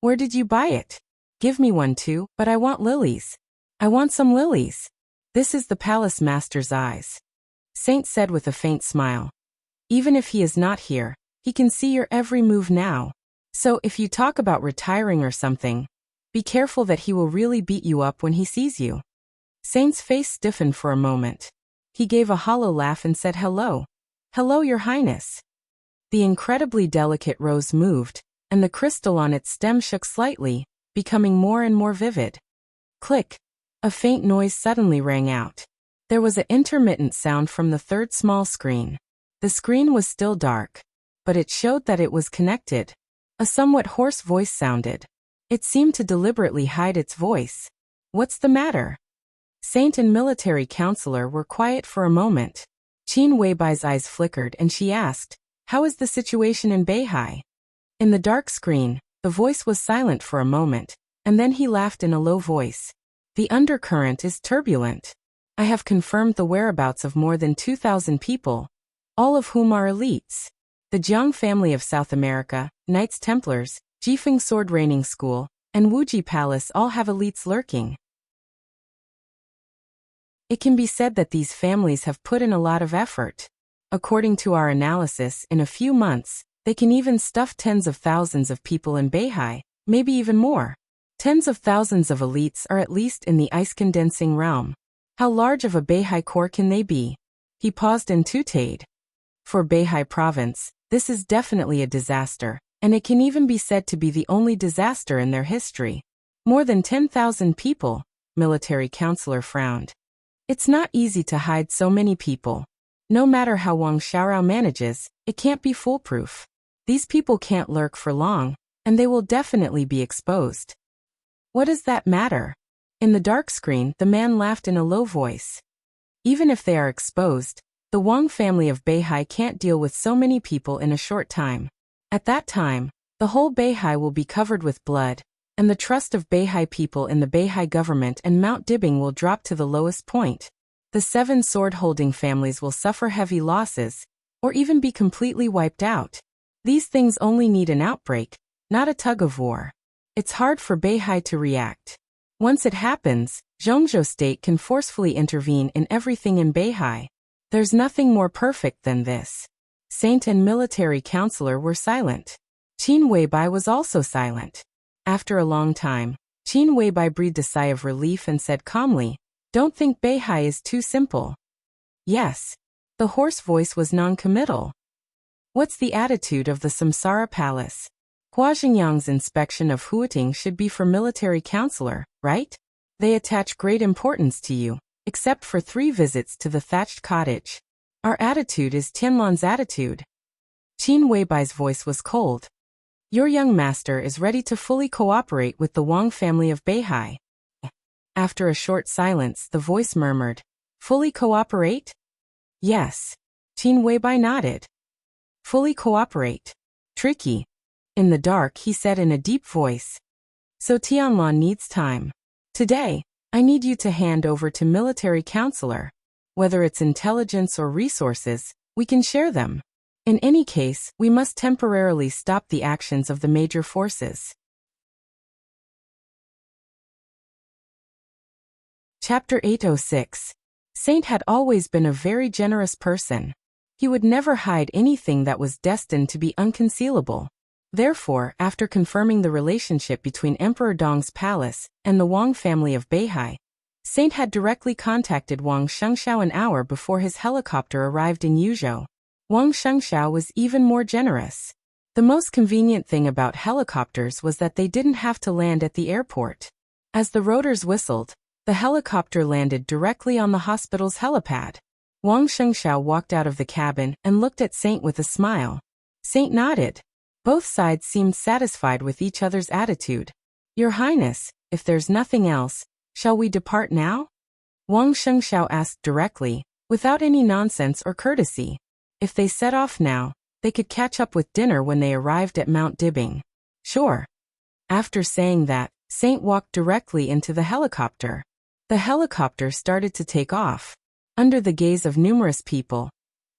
Where did you buy it? Give me one too, but I want lilies. I want some lilies. This is the palace master's eyes. Saint said with a faint smile. Even if he is not here, he can see your every move now. So if you talk about retiring or something, be careful that he will really beat you up when he sees you. Saint's face stiffened for a moment. He gave a hollow laugh and said hello. Hello, Your Highness. The incredibly delicate rose moved, and the crystal on its stem shook slightly, becoming more and more vivid. Click. A faint noise suddenly rang out. There was an intermittent sound from the third small screen. The screen was still dark, but it showed that it was connected. A somewhat hoarse voice sounded. It seemed to deliberately hide its voice. What's the matter? Saint and military counselor were quiet for a moment. Qin Weibai's eyes flickered and she asked, how is the situation in Beihai? In the dark screen, the voice was silent for a moment, and then he laughed in a low voice. The undercurrent is turbulent. I have confirmed the whereabouts of more than 2,000 people, all of whom are elites. The Jiang family of South America, Knights Templars, Jifeng Sword Raining School, and Wuji Palace all have elites lurking. It can be said that these families have put in a lot of effort. According to our analysis, in a few months, they can even stuff tens of thousands of people in Beihai, maybe even more. Tens of thousands of elites are at least in the ice-condensing realm. How large of a Beihai corps can they be? He paused and tooted. For Beihai province, this is definitely a disaster, and it can even be said to be the only disaster in their history. More than 10,000 people, military counselor frowned. It's not easy to hide so many people. No matter how Wang Xiaorao manages, it can't be foolproof. These people can't lurk for long, and they will definitely be exposed. What does that matter? In the dark screen, the man laughed in a low voice. Even if they are exposed, the Wang family of Beihai can't deal with so many people in a short time. At that time, the whole Beihai will be covered with blood, and the trust of Beihai people in the Beihai government and Mount Dibing will drop to the lowest point. The 7 sword-holding families will suffer heavy losses, or even be completely wiped out. These things only need an outbreak, not a tug-of-war. It's hard for Beihai to react. Once it happens, Zhongzhou State can forcefully intervene in everything in Beihai. There's nothing more perfect than this. Saint and military counselor were silent. Qin Weibai was also silent. After a long time, Qin Weibai breathed a sigh of relief and said calmly, "Don't think Beihai is too simple." "Yes." The hoarse voice was non-committal. "What's the attitude of the Samsara Palace? Hua Xingyang's inspection of Huiting should be for military counselor, right? They attach great importance to you, except for 3 visits to the thatched cottage. Our attitude is Tianlan's attitude." Qin Weibai's voice was cold. "Your young master is ready to fully cooperate with the Wang family of Beihai." After a short silence, the voice murmured, "Fully cooperate?" "Yes." Qin Weibai nodded. "Fully cooperate. Tricky." In the dark, he said in a deep voice, "So Tianlan needs time. Today, I need you to hand over to military counselor. Whether it's intelligence or resources, we can share them. In any case, we must temporarily stop the actions of the major forces." Chapter 806. Saint had always been a very generous person. He would never hide anything that was destined to be unconcealable. Therefore, after confirming the relationship between Emperor Dong's palace and the Wang family of Beihai, Saint had directly contacted Wang Shengxiao an hour before his helicopter arrived in Yuzhou. Wang Shengxiao was even more generous. The most convenient thing about helicopters was that they didn't have to land at the airport. As the rotors whistled, the helicopter landed directly on the hospital's helipad. Wang Shengxiao walked out of the cabin and looked at Saint with a smile. Saint nodded. Both sides seemed satisfied with each other's attitude. "Your Highness, if there's nothing else, shall we depart now?" Wang Shengxiao asked directly, without any nonsense or courtesy. If they set off now, they could catch up with dinner when they arrived at Mount Dibbing. "Sure." After saying that, Saint walked directly into the helicopter. The helicopter started to take off. Under the gaze of numerous people,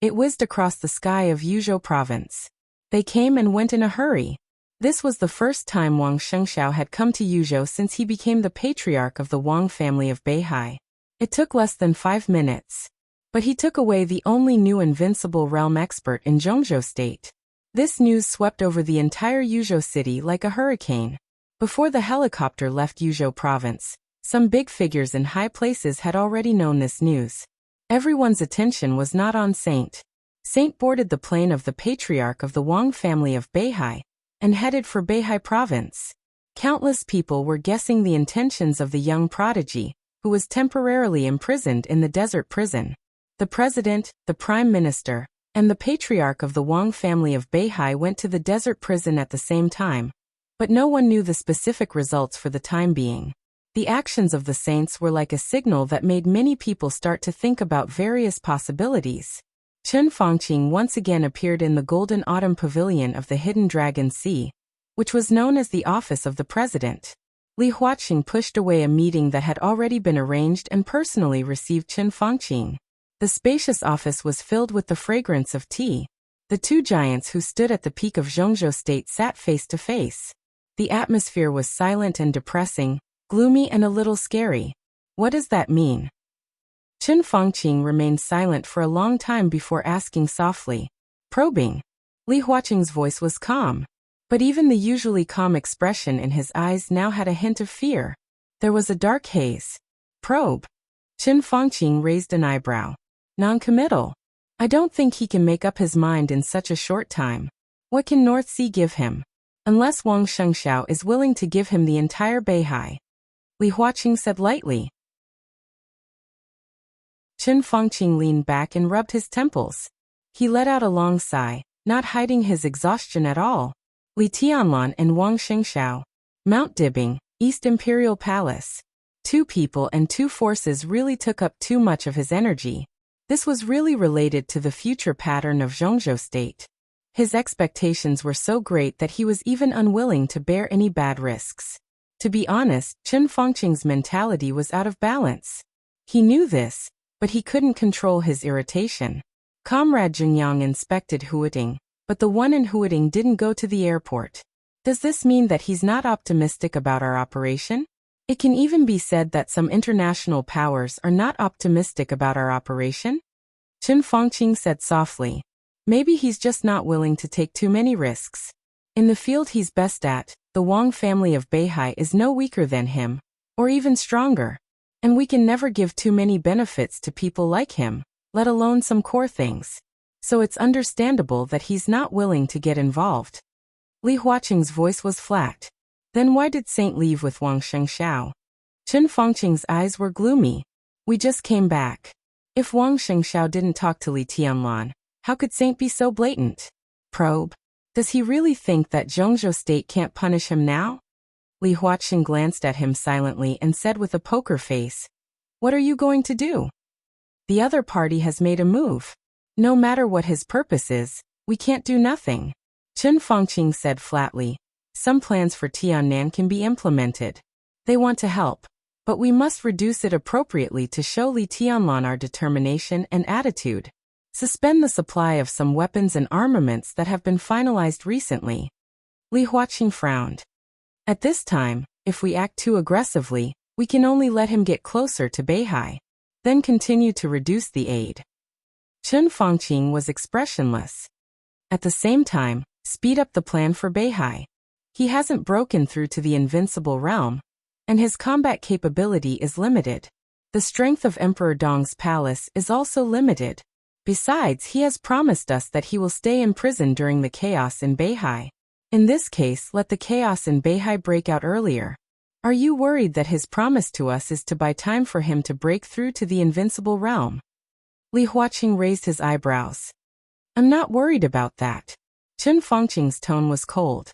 it whizzed across the sky of Yuzhou province. They came and went in a hurry. This was the first time Wang Shengxiao had come to Yuzhou since he became the patriarch of the Wang family of Beihai. It took less than 5 minutes. But he took away the only new invincible realm expert in Zhongzhou state. This news swept over the entire Yuzhou city like a hurricane. Before the helicopter left Yuzhou province, some big figures in high places had already known this news. Everyone's attention was not on Saint. Saint boarded the plane of the patriarch of the Wang family of Beihai and headed for Beihai province. Countless people were guessing the intentions of the young prodigy, who was temporarily imprisoned in the desert prison. The president, the prime minister, and the patriarch of the Wang family of Beihai went to the desert prison at the same time, but no one knew the specific results for the time being. The actions of the saints were like a signal that made many people start to think about various possibilities. Chen Fangqing once again appeared in the Golden Autumn Pavilion of the Hidden Dragon Sea, which was known as the office of the president. Li Huaqing pushed away a meeting that had already been arranged and personally received Chen Fangqing. The spacious office was filled with the fragrance of tea. The 2 giants who stood at the peak of Zhongzhou state sat face to face. The atmosphere was silent and depressing, gloomy and a little scary. "What does that mean?" Chen Fangqing remained silent for a long time before asking softly, "Probing." Li Huaqing's voice was calm, but even the usually calm expression in his eyes now had a hint of fear. There was a dark haze. "Probe." Chen Fangqing raised an eyebrow. "Non-committal. I don't think he can make up his mind in such a short time. What can North Sea give him? Unless Wang Shengxiao is willing to give him the entire Beihai." Li Huaqing said lightly. Chen Fangqing leaned back and rubbed his temples. He let out a long sigh, not hiding his exhaustion at all. Li Tianlan and Wang Shengxiao. Mount Dibbing, East Imperial Palace. 2 people and 2 forces really took up too much of his energy. This was really related to the future pattern of Zhongzhou state. His expectations were so great that he was even unwilling to bear any bad risks. To be honest, Chen Fangqing's mentality was out of balance. He knew this, but he couldn't control his irritation. Comrade Zhengyang inspected Huiting, but the one in Huiting didn't go to the airport. Does this mean that he's not optimistic about our operation? It can even be said that some international powers are not optimistic about our operation. Chen Fongqing said softly. Maybe he's just not willing to take too many risks. In the field he's best at, the Wang family of Beihai is no weaker than him, or even stronger. And we can never give too many benefits to people like him, let alone some core things. So it's understandable that he's not willing to get involved. Li Huaqing's voice was flat. Then why did Saint leave with Wang Shengxiao? Chen Fongqing's eyes were gloomy. We just came back. If Wang Shengxiao didn't talk to Li Tianlan, how could Saint be so blatant? Probe. Does he really think that Zhongzhou State can't punish him now? Li Huaqing glanced at him silently and said with a poker face, "What are you going to do? The other party has made a move. No matter what his purpose is, we can't do nothing." Chen Fongqing said flatly, "Some plans for Tiannan can be implemented. They want to help, but we must reduce it appropriately to show Li Tianlan our determination and attitude. Suspend the supply of some weapons and armaments that have been finalized recently." Li Huaqing frowned. At this time, if we act too aggressively, we can only let him get closer to Beihai, then continue to reduce the aid. Chen Fongqing was expressionless. At the same time, speed up the plan for Beihai. He hasn't broken through to the invincible realm, and his combat capability is limited. The strength of Emperor Dong's palace is also limited. Besides, he has promised us that he will stay in prison during the chaos in Beihai. In this case, let the chaos in Beihai break out earlier. Are you worried that his promise to us is to buy time for him to break through to the invincible realm? Li Huaqing raised his eyebrows. I'm not worried about that. Chen Fongqing's tone was cold.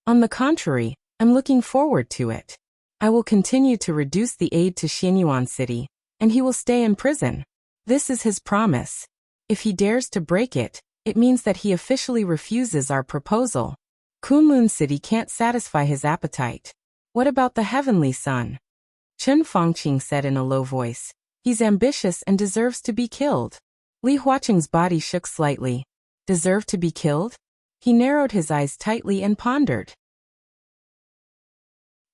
On the contrary, I'm looking forward to it. I will continue to reduce the aid to Xianyuan City, and he will stay in prison. This is his promise. If he dares to break it, it means that he officially refuses our proposal. Kunlun City can't satisfy his appetite. What about the Heavenly Son? Chen Fongqing said in a low voice. He's ambitious and deserves to be killed. Li Huaqing's body shook slightly. Deserve to be killed? He narrowed his eyes tightly and pondered.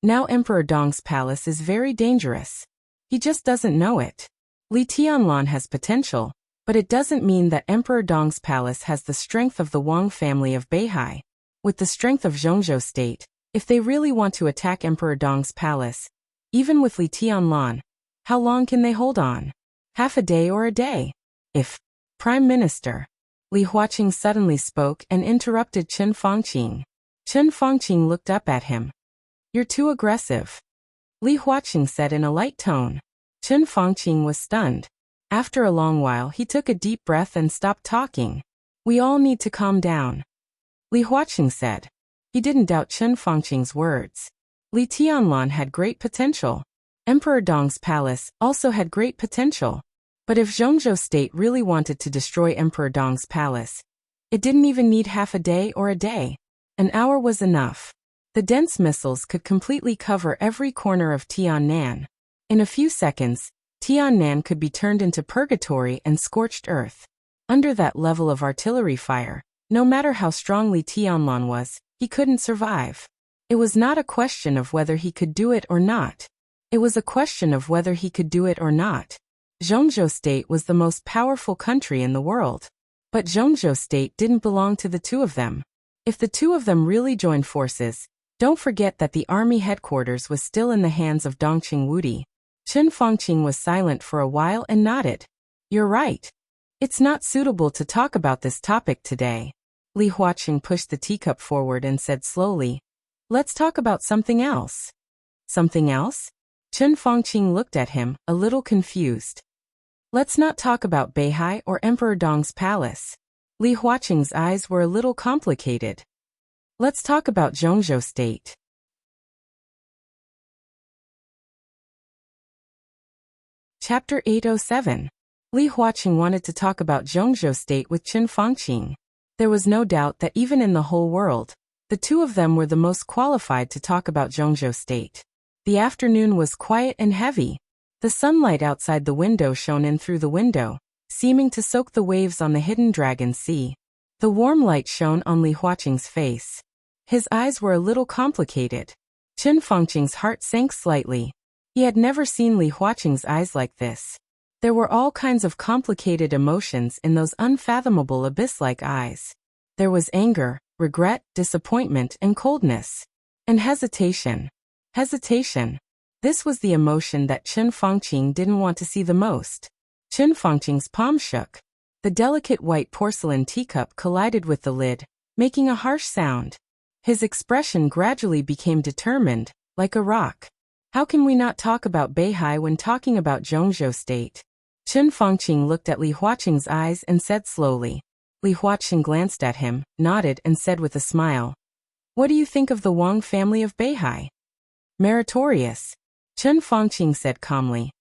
Now Emperor Dong's palace is very dangerous. He just doesn't know it. Li Tianlan has potential, but it doesn't mean that Emperor Dong's palace has the strength of the Wang family of Beihai. With the strength of Zhongzhou State, if they really want to attack Emperor Dong's palace, even with Li Tianlan, how long can they hold on? Half a day or a day? If Prime Minister. Li Huaqing suddenly spoke and interrupted Chen Fongqing. Chen Fongqing looked up at him. You're too aggressive. Li Huaqing said in a light tone. Chen Fongqing was stunned. After a long while he took a deep breath and stopped talking. We all need to calm down. Li Huaqing said. He didn't doubt Chen Fongqing's words. Li Tianlan had great potential. Emperor Dong's palace also had great potential. But if Zhongzhou State really wanted to destroy Emperor Dong's palace, it didn't even need half a day or a day. An hour was enough. The dense missiles could completely cover every corner of Tiannan. In a few seconds, Tiannan could be turned into purgatory and scorched earth. Under that level of artillery fire, no matter how strong Li Tianlan was, he couldn't survive. It was not a question of whether he could do it or not. It was a question of whether he could do it or not. Zhongzhou State was the most powerful country in the world. But Zhongzhou State didn't belong to the two of them. If the two of them really joined forces, don't forget that the army headquarters was still in the hands of Dongqing Wudi. Chen Fongqing was silent for a while and nodded. You're right. It's not suitable to talk about this topic today. Li Huaqing pushed the teacup forward and said slowly, let's talk about something else. Something else? Chen Fongqing looked at him, a little confused. Let's not talk about Beihai or Emperor Dong's palace. Li Huaqing's eyes were a little complicated. Let's talk about Zhongzhou State. Chapter 807. Li Huaqing wanted to talk about Zhongzhou State with Chen Fongqing. There was no doubt that even in the whole world, the two of them were the most qualified to talk about Zhongzhou State. The afternoon was quiet and heavy. The sunlight outside the window shone in through the window, seeming to soak the waves on the hidden Dragon Sea. The warm light shone on Li Huaqing's face. His eyes were a little complicated. Chen Fongqing's heart sank slightly. He had never seen Li Huaqing's eyes like this. There were all kinds of complicated emotions in those unfathomable abyss-like eyes. There was anger, regret, disappointment, and coldness. And hesitation. Hesitation. This was the emotion that Chen Fangqing didn't want to see the most. Chen Fangqing's palm shook. The delicate white porcelain teacup collided with the lid, making a harsh sound. His expression gradually became determined, like a rock. How can we not talk about Beihai when talking about Zhongzhou State? Chen Fangqing looked at Li Huaqing's eyes and said slowly. Li Huaqing glanced at him, nodded and said with a smile. What do you think of the Wang family of Beihai? Meritorious. Chen Fangqing said calmly.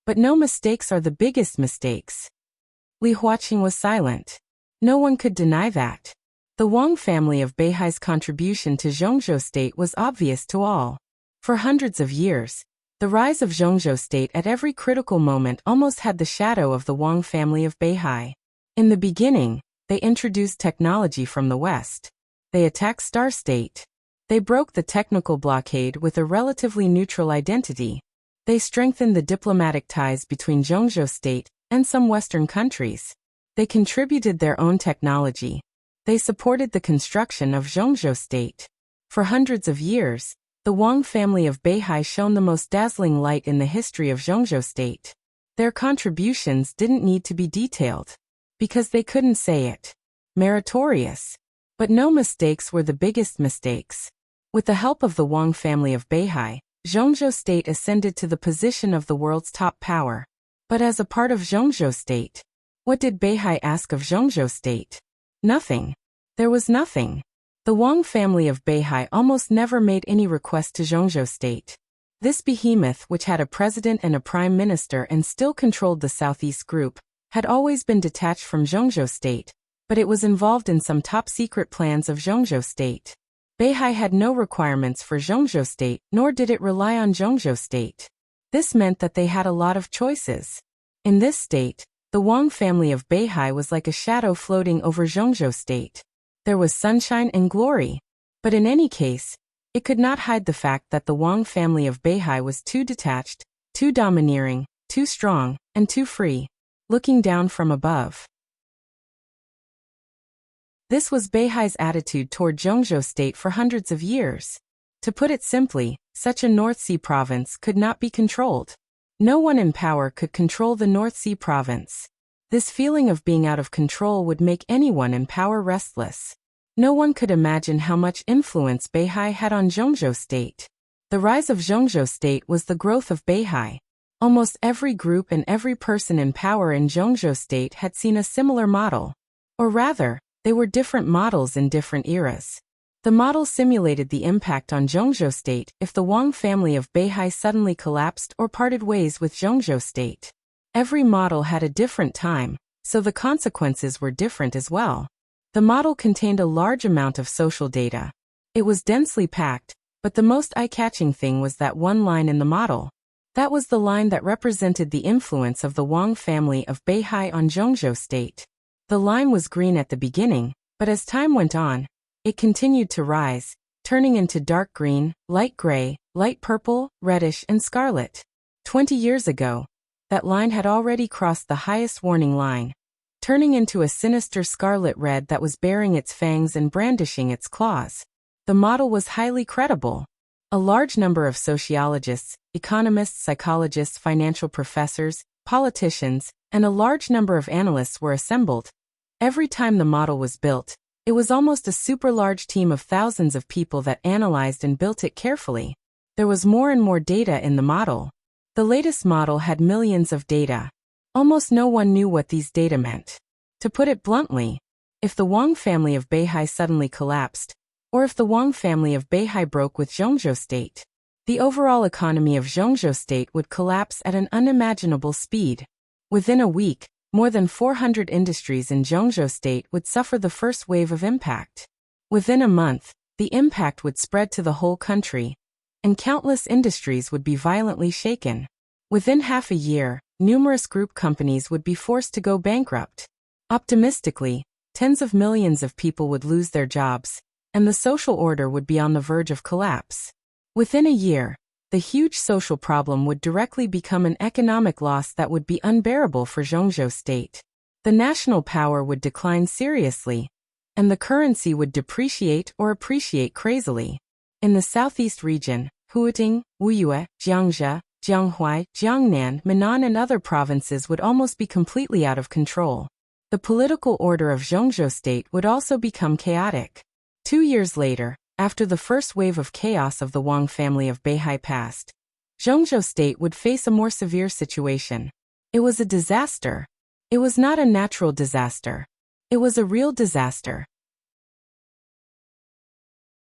But no mistakes are the biggest mistakes. Li Huaqing was silent. No one could deny that. The Wang family of Beihai's contribution to Zhongzhou State was obvious to all. For hundreds of years, the rise of Zhongzhou State at every critical moment almost had the shadow of the Wang family of Beihai. In the beginning, they introduced technology from the West. They attacked Star State. They broke the technical blockade with a relatively neutral identity. They strengthened the diplomatic ties between Zhongzhou State and some Western countries. They contributed their own technology. They supported the construction of Zhongzhou State. For hundreds of years, the Wang family of Beihai shone the most dazzling light in the history of Zhongzhou State. Their contributions didn't need to be detailed, because they couldn't say it. Meritorious. But no mistakes were the biggest mistakes. With the help of the Wang family of Beihai, Zhongzhou State ascended to the position of the world's top power. But as a part of Zhongzhou State, what did Beihai ask of Zhongzhou State? Nothing. There was nothing. The Wang family of Beihai almost never made any request to Zhongzhou State. This behemoth, which had a president and a prime minister and still controlled the Southeast Group, had always been detached from Zhongzhou State, but it was involved in some top-secret plans of Zhongzhou State. Beihai had no requirements for Zhongzhou State, nor did it rely on Zhongzhou State. This meant that they had a lot of choices. In this state, the Wang family of Beihai was like a shadow floating over Zhongzhou State. There was sunshine and glory. But in any case, it could not hide the fact that the Wang family of Beihai was too detached, too domineering, too strong, and too free, looking down from above. This was Beihai's attitude toward Zhongzhou State for hundreds of years. To put it simply, such a North Sea province could not be controlled. No one in power could control the North Sea province. This feeling of being out of control would make anyone in power restless. No one could imagine how much influence Beihai had on Zhongzhou State. The rise of Zhongzhou State was the growth of Beihai. Almost every group and every person in power in Zhongzhou State had seen a similar model. Or rather, they were different models in different eras. The model simulated the impact on Zhongzhou State if the Wang family of Beihai suddenly collapsed or parted ways with Zhongzhou State. Every model had a different time, so the consequences were different as well. The model contained a large amount of social data. It was densely packed, but the most eye-catching thing was that one line in the model. That was the line that represented the influence of the Wang family of Beihai on Zhongzhou State. The line was green at the beginning, but as time went on, it continued to rise, turning into dark green, light gray, light purple, reddish, and scarlet. 20 years ago, that line had already crossed the highest warning line, turning into a sinister scarlet red that was baring its fangs and brandishing its claws. The model was highly credible. A large number of sociologists, economists, psychologists, financial professors, politicians, and a large number of analysts were assembled. Every time the model was built, it was almost a super large team of thousands of people that analyzed and built it carefully. There was more and more data in the model. The latest model had millions of data. Almost no one knew what these data meant. To put it bluntly, if the Wang family of Beihai suddenly collapsed, or if the Wang family of Beihai broke with Zhongzhou State, the overall economy of Zhongzhou State would collapse at an unimaginable speed. Within a week, more than 400 industries in Zhongzhou State would suffer the first wave of impact. Within a month, the impact would spread to the whole country, and countless industries would be violently shaken. Within half a year, numerous group companies would be forced to go bankrupt. Optimistically, tens of millions of people would lose their jobs, and the social order would be on the verge of collapse. Within a year, The huge social problem would directly become an economic loss that would be unbearable for Zhongzhou state. The national power would decline seriously, and the currency would depreciate or appreciate crazily. In the southeast region, Huiting, Wuyue, Jiangxia, Jianghuai, Jiangnan, Minnan and other provinces would almost be completely out of control. The political order of Zhongzhou state would also become chaotic. 2 years later, after the first wave of chaos of the Wang family of Beihai passed, Zhongzhou state would face a more severe situation. It was a disaster. It was not a natural disaster. It was a real disaster.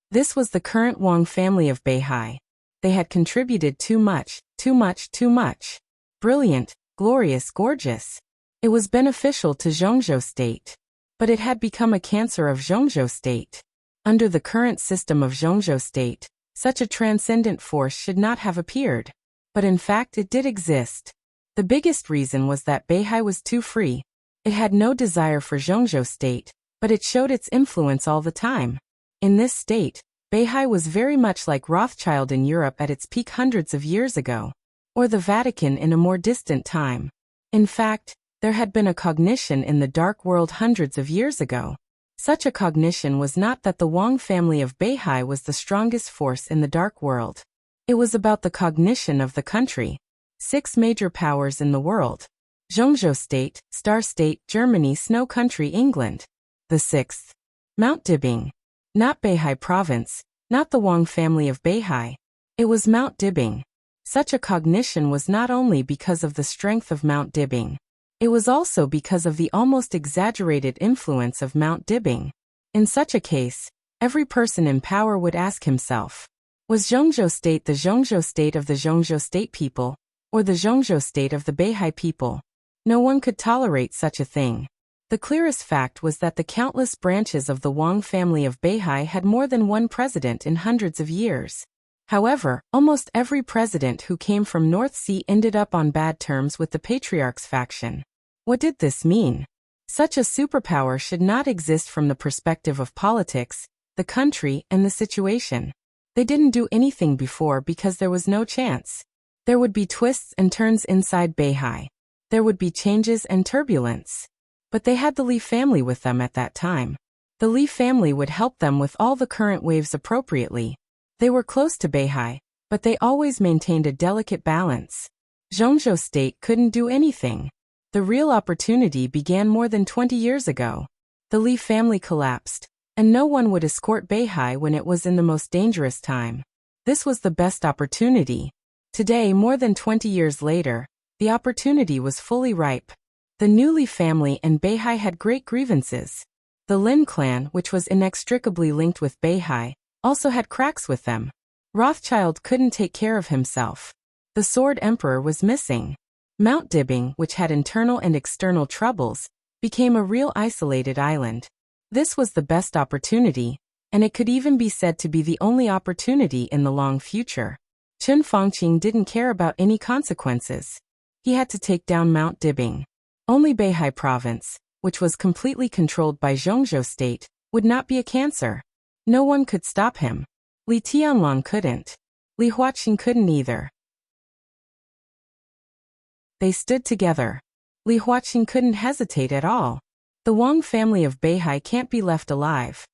This was the current Wang family of Beihai. They had contributed too much, too much, too much. Brilliant, glorious, gorgeous. It was beneficial to Zhongzhou state. But it had become a cancer of Zhongzhou state. Under the current system of Zhongzhou state, such a transcendent force should not have appeared. But in fact it did exist. The biggest reason was that Beihai was too free. It had no desire for Zhongzhou state, but it showed its influence all the time. In this state, Beihai was very much like Rothschild in Europe at its peak hundreds of years ago, or the Vatican in a more distant time. In fact, there had been a cognition in the dark world hundreds of years ago. Such a cognition was not that the Wang family of Beihai was the strongest force in the dark world. It was about the cognition of the country. 6 major powers in the world. Zhongzhou state, Star state, Germany, Snow country, England. The 6th. Mount Dibing. Not Beihai province, not the Wang family of Beihai. It was Mount Dibing. Such a cognition was not only because of the strength of Mount Dibing. It was also because of the almost exaggerated influence of Mount Dibing. In such a case, every person in power would ask himself, was Zhongzhou state the Zhongzhou state of the Zhongzhou state people, or the Zhongzhou state of the Beihai people? No one could tolerate such a thing. The clearest fact was that the countless branches of the Wang family of Beihai had more than one president in hundreds of years. However, almost every president who came from North Sea ended up on bad terms with the patriarch's faction. What did this mean? Such a superpower should not exist from the perspective of politics, the country, and the situation. They didn't do anything before because there was no chance. There would be twists and turns inside Beihai. There would be changes and turbulence. But they had the Li family with them at that time. The Li family would help them with all the current waves appropriately. They were close to Beihai, but they always maintained a delicate balance. Zhongzhou state couldn't do anything. The real opportunity began more than 20 years ago. The Li family collapsed, and no one would escort Beihai when it was in the most dangerous time. This was the best opportunity. Today, more than 20 years later, the opportunity was fully ripe. The new Li family and Beihai had great grievances. The Lin clan, which was inextricably linked with Beihai, also had cracks with them. Rothschild couldn't take care of himself. The Sword Emperor was missing. Mount Dibing, which had internal and external troubles, became a real isolated island. This was the best opportunity, and it could even be said to be the only opportunity in the long future. Chen Fangqing didn't care about any consequences. He had to take down Mount Dibing. Only Beihai province, which was completely controlled by Zhongzhou state, would not be a cancer. No one could stop him. Li Tianlong couldn't. Li Huaqing couldn't either. They stood together. Li Huaqing couldn't hesitate at all. The Wang family of Beihai can't be left alive.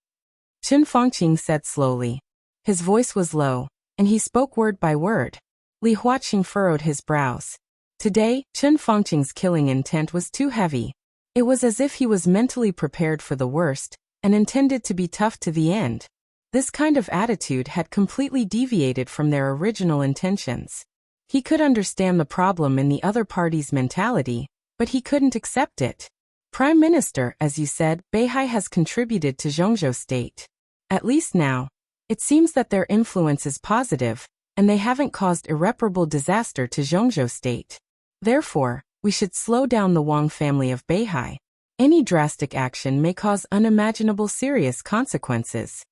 Chen Fangqing said slowly. His voice was low, and he spoke word by word. Li Huaqing furrowed his brows. Today, Chen Fangqing's killing intent was too heavy. It was as if he was mentally prepared for the worst, and intended to be tough to the end. This kind of attitude had completely deviated from their original intentions. He could understand the problem in the other party's mentality, but he couldn't accept it. Prime Minister, as you said, Beihai has contributed to Zhongzhou state. At least now, it seems that their influence is positive, and they haven't caused irreparable disaster to Zhongzhou state. Therefore, we should slow down the Wang family of Beihai. Any drastic action may cause unimaginable serious consequences.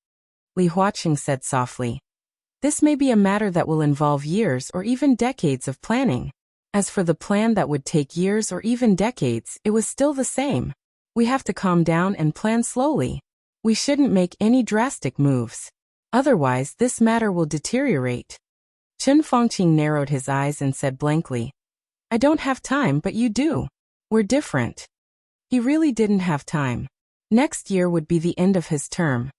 Li Huaqing said softly. This may be a matter that will involve years or even decades of planning. As for the plan that would take years or even decades, it was still the same. We have to calm down and plan slowly. We shouldn't make any drastic moves. Otherwise, this matter will deteriorate. Chen Fongqing narrowed his eyes and said blankly, I don't have time, but you do. We're different. He really didn't have time. Next year would be the end of his term.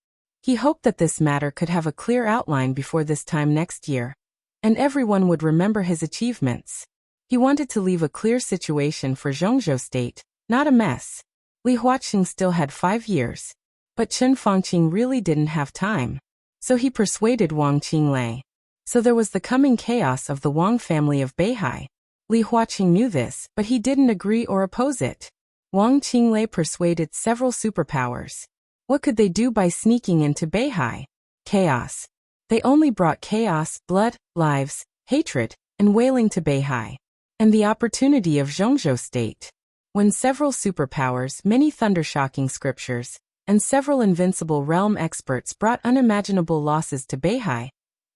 He hoped that this matter could have a clear outline before this time next year, and everyone would remember his achievements. He wanted to leave a clear situation for Zhongzhou State, not a mess. Li Huaqing still had 5 years, but Chen Fongqing really didn't have time. So he persuaded Wang Qinglei. So there was the coming chaos of the Wang family of Beihai. Li Huaqing knew this, but he didn't agree or oppose it. Wang Qinglei persuaded several superpowers. What could they do by sneaking into Beihai? Chaos. They only brought chaos, blood, lives, hatred, and wailing to Beihai. And the opportunity of Zhongzhou State. When several superpowers, many thunder-shocking scriptures, and several invincible realm experts brought unimaginable losses to Beihai,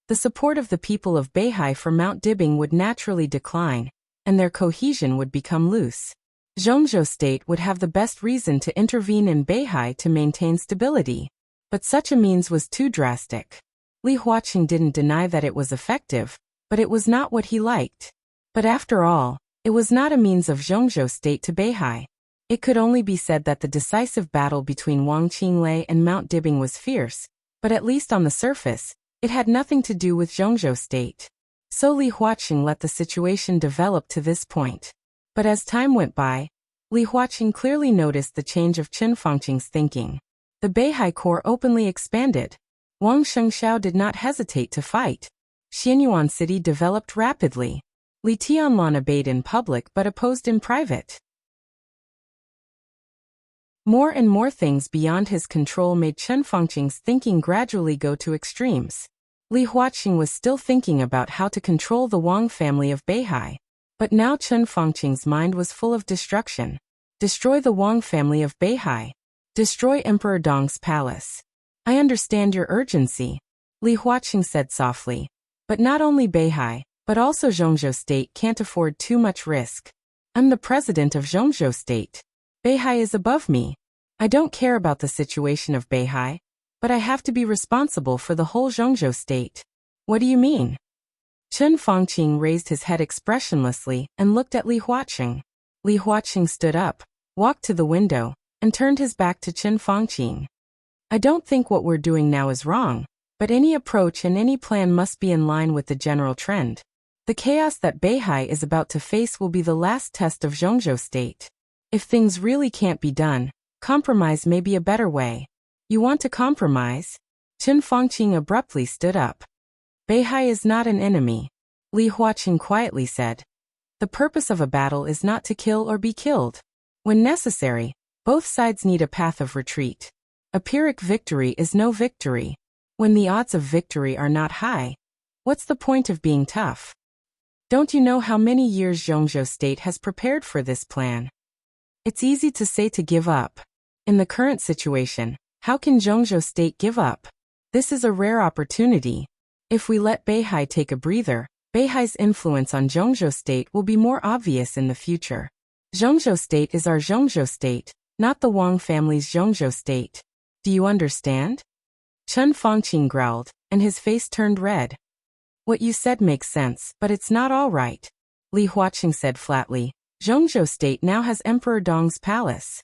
the support of the people of Beihai for Mount Dibing would naturally decline, and their cohesion would become loose. Zhongzhou State would have the best reason to intervene in Beihai to maintain stability. But such a means was too drastic. Li Huaqing didn't deny that it was effective, but it was not what he liked. But after all, it was not a means of Zhongzhou State to Beihai. It could only be said that the decisive battle between Wang Qinglei and Mount Dibing was fierce, but at least on the surface, it had nothing to do with Zhongzhou State. So Li Huaqing let the situation develop to this point. But as time went by, Li Huaqing clearly noticed the change of Chen Fongqing's thinking. The Beihai Corps openly expanded. Wang Shengxiao did not hesitate to fight. Xianyuan City developed rapidly. Li Tianlan obeyed in public but opposed in private. More and more things beyond his control made Chen Fongqing's thinking gradually go to extremes. Li Huaqing was still thinking about how to control the Wang family of Beihai. But now Chen Fongqing's mind was full of destruction. Destroy the Wang family of Beihai. Destroy Emperor Dong's palace. I understand your urgency, Li Huaqing said softly. But not only Beihai, but also Zhongzhou State can't afford too much risk. I'm the president of Zhongzhou State. Beihai is above me. I don't care about the situation of Beihai, but I have to be responsible for the whole Zhongzhou State. What do you mean? Chen Fongqing raised his head expressionlessly and looked at Li Huaqing. Li Huaqing stood up, walked to the window, and turned his back to Chen Fongqing. I don't think what we're doing now is wrong, but any approach and any plan must be in line with the general trend. The chaos that Beihai is about to face will be the last test of Zhongzhou State. If things really can't be done, compromise may be a better way. You want to compromise? Chen Fongqing abruptly stood up. Beihai is not an enemy, Li Huaqing quietly said. The purpose of a battle is not to kill or be killed. When necessary, both sides need a path of retreat. A Pyrrhic victory is no victory. When the odds of victory are not high, what's the point of being tough? Don't you know how many years Zhongzhou State has prepared for this plan? It's easy to say to give up. In the current situation, how can Zhongzhou State give up? This is a rare opportunity. If we let Beihai take a breather, Beihai's influence on Zhongzhou State will be more obvious in the future. Zhongzhou State is our Zhongzhou State, not the Wang family's Zhongzhou State. Do you understand? Chen Fongqing growled, and his face turned red. What you said makes sense, but it's not all right, Li Huaqing said flatly. Zhongzhou State now has Emperor Dong's palace.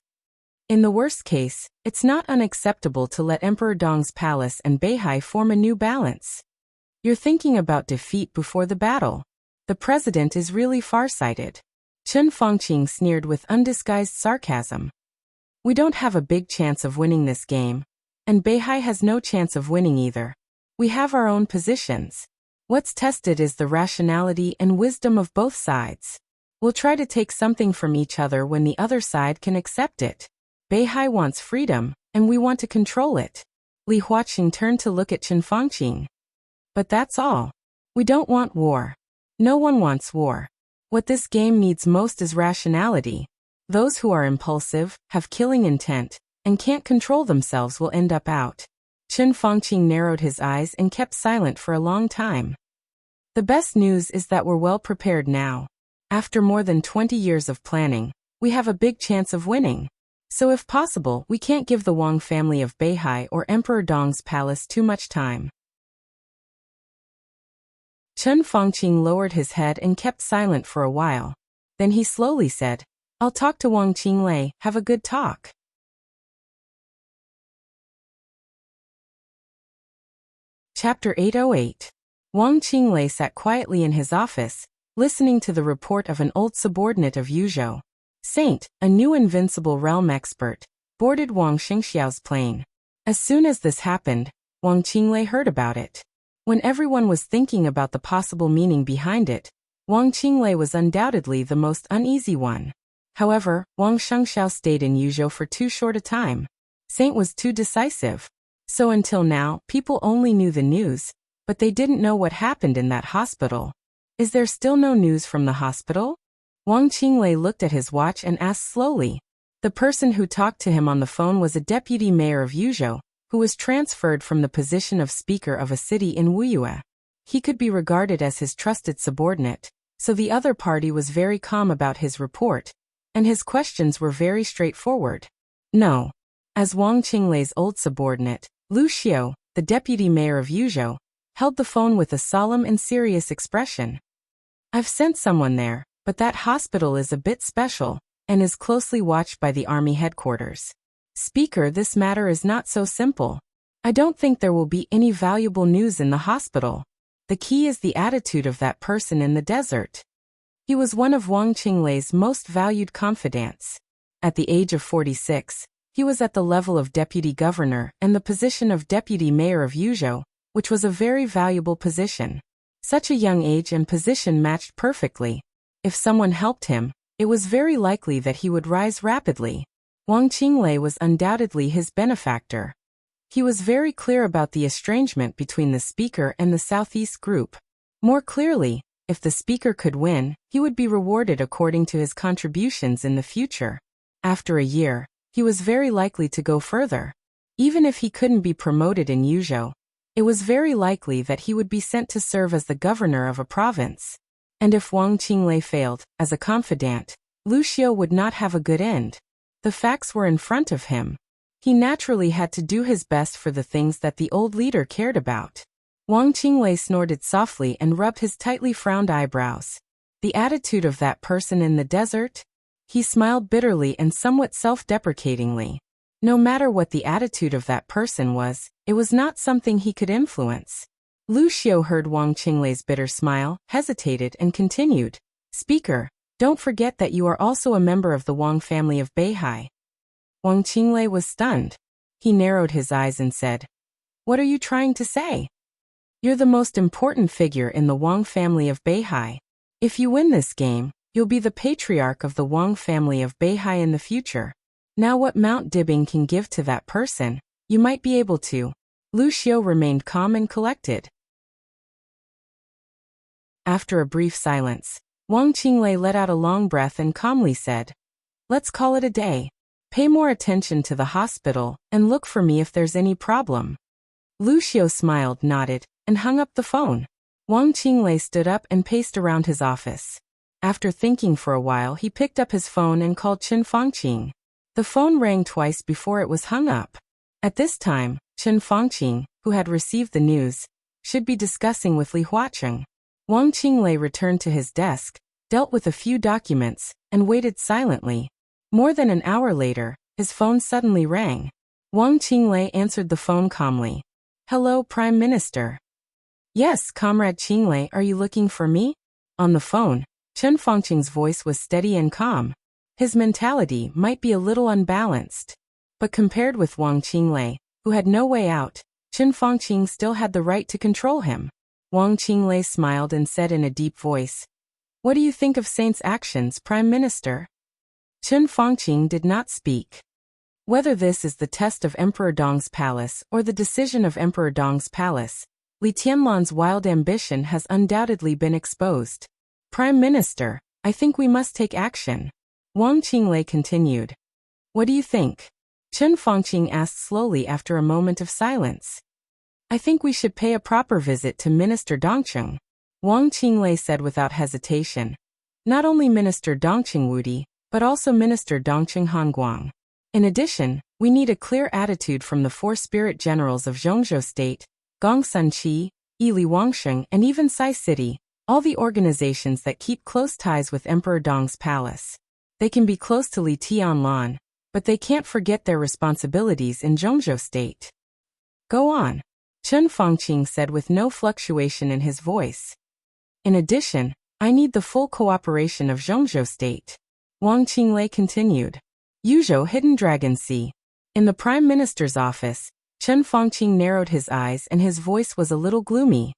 In the worst case, it's not unacceptable to let Emperor Dong's palace and Beihai form a new balance. You're thinking about defeat before the battle. The president is really farsighted. Chen Fongqing sneered with undisguised sarcasm. We don't have a big chance of winning this game, and Beihai has no chance of winning either. We have our own positions. What's tested is the rationality and wisdom of both sides. We'll try to take something from each other when the other side can accept it. Beihai wants freedom, and we want to control it. Li Huaqing turned to look at Chen Fongqing. But that's all. We don't want war. No one wants war. What this game needs most is rationality. Those who are impulsive, have killing intent, and can't control themselves will end up out. Chen Fongqing narrowed his eyes and kept silent for a long time. The best news is that we're well prepared now. After more than 20 years of planning, we have a big chance of winning. So if possible, we can't give the Wang family of Beihai or Emperor Dong's palace too much time. Chen Fangqing lowered his head and kept silent for a while. Then he slowly said, I'll talk to Wang Qinglei, have a good talk. Chapter 808. Wang Qinglei sat quietly in his office, listening to the report of an old subordinate of Yuzhou. Saint, a new invincible realm expert, boarded Wang Xingxiao's plane. As soon as this happened, Wang Qinglei heard about it. When everyone was thinking about the possible meaning behind it, Wang Qinglei was undoubtedly the most uneasy one. However, Wang Xingxiao stayed in Yuzhou for too short a time. Saint was too decisive. So until now, people only knew the news, but they didn't know what happened in that hospital. Is there still no news from the hospital? Wang Qinglei looked at his watch and asked slowly. The person who talked to him on the phone was a deputy mayor of Yuzhou, who was transferred from the position of speaker of a city in Wuyue. He could be regarded as his trusted subordinate, so the other party was very calm about his report, and his questions were very straightforward. No. As Wang Qinglei's old subordinate, Lu Xiu, the deputy mayor of Yuzhou, held the phone with a solemn and serious expression. I've sent someone there, but that hospital is a bit special, and is closely watched by the army headquarters. Speaker, this matter is not so simple. I don't think there will be any valuable news in the hospital. The key is the attitude of that person in the desert. He was one of Wang Qinglei's most valued confidants. At the age of 46, he was at the level of deputy governor and the position of deputy mayor of Yuzhou, which was a very valuable position. Such a young age and position matched perfectly. If someone helped him, it was very likely that he would rise rapidly. Wang Qinglei was undoubtedly his benefactor. He was very clear about the estrangement between the speaker and the Southeast group. More clearly, if the speaker could win, he would be rewarded according to his contributions in the future. After a year, he was very likely to go further. Even if he couldn't be promoted in Yuzhou, it was very likely that he would be sent to serve as the governor of a province. And if Wang Qinglei failed, as a confidant, Lu Xiu would not have a good end. The facts were in front of him. He naturally had to do his best for the things that the old leader cared about. Wang Qinglei snorted softly and rubbed his tightly frowned eyebrows. The attitude of that person in the desert? He smiled bitterly and somewhat self-deprecatingly. No matter what the attitude of that person was, it was not something he could influence. Lu Xiu heard Wang Qinglei's bitter smile, hesitated and continued. Speaker, don't forget that you are also a member of the Wang family of Beihai. Wang Qinglei was stunned. He narrowed his eyes and said, What are you trying to say? You're the most important figure in the Wang family of Beihai. If you win this game, you'll be the patriarch of the Wang family of Beihai in the future. Now what Mount Dibbing can give to that person, you might be able to. Lu Xiu remained calm and collected. After a brief silence, Wang Qinglei let out a long breath and calmly said, Let's call it a day. Pay more attention to the hospital, and look for me if there's any problem. Lu Xiu smiled, nodded, and hung up the phone. Wang Qinglei stood up and paced around his office. After thinking for a while, he picked up his phone and called Chen Fangqing. The phone rang twice before it was hung up. At this time, Chen Fangqing, who had received the news, should be discussing with Li Huacheng. Wang Qinglei returned to his desk, dealt with a few documents, and waited silently. More than an hour later, his phone suddenly rang. Wang Qinglei answered the phone calmly. Hello, Prime Minister. Yes, Comrade Qinglei, are you looking for me? On the phone, Chen Fangqing's voice was steady and calm. His mentality might be a little unbalanced. But compared with Wang Qinglei, who had no way out, Chen Fangqing still had the right to control him. Wang Qinglei smiled and said in a deep voice, What do you think of Saint's actions, Prime Minister? Chen Fangqing did not speak. Whether this is the test of Emperor Dong's palace or the decision of Emperor Dong's palace, Li Tianlan's wild ambition has undoubtedly been exposed. Prime Minister, I think we must take action. Wang Qinglei continued. What do you think? Chen Fangqing asked slowly after a moment of silence. I think we should pay a proper visit to Minister Dongcheng. Wang Qinglei said without hesitation. Not only Minister Dongcheng Wudi, but also Minister Dongcheng Hanguang. In addition, we need a clear attitude from the four spirit generals of Zhongzhou State, Gongsun Qi, Ili Wangsheng, and even Sai City, all the organizations that keep close ties with Emperor Dong's palace. They can be close to Li Tianlan, but they can't forget their responsibilities in Zhongzhou State. Go on, Chen Fangqing said with no fluctuation in his voice. In addition, I need the full cooperation of Zhongzhou State. Wang Qinglei continued. Yuzhou Hidden Dragon Sea. In the Prime Minister's office, Chen Fangqing narrowed his eyes and his voice was a little gloomy.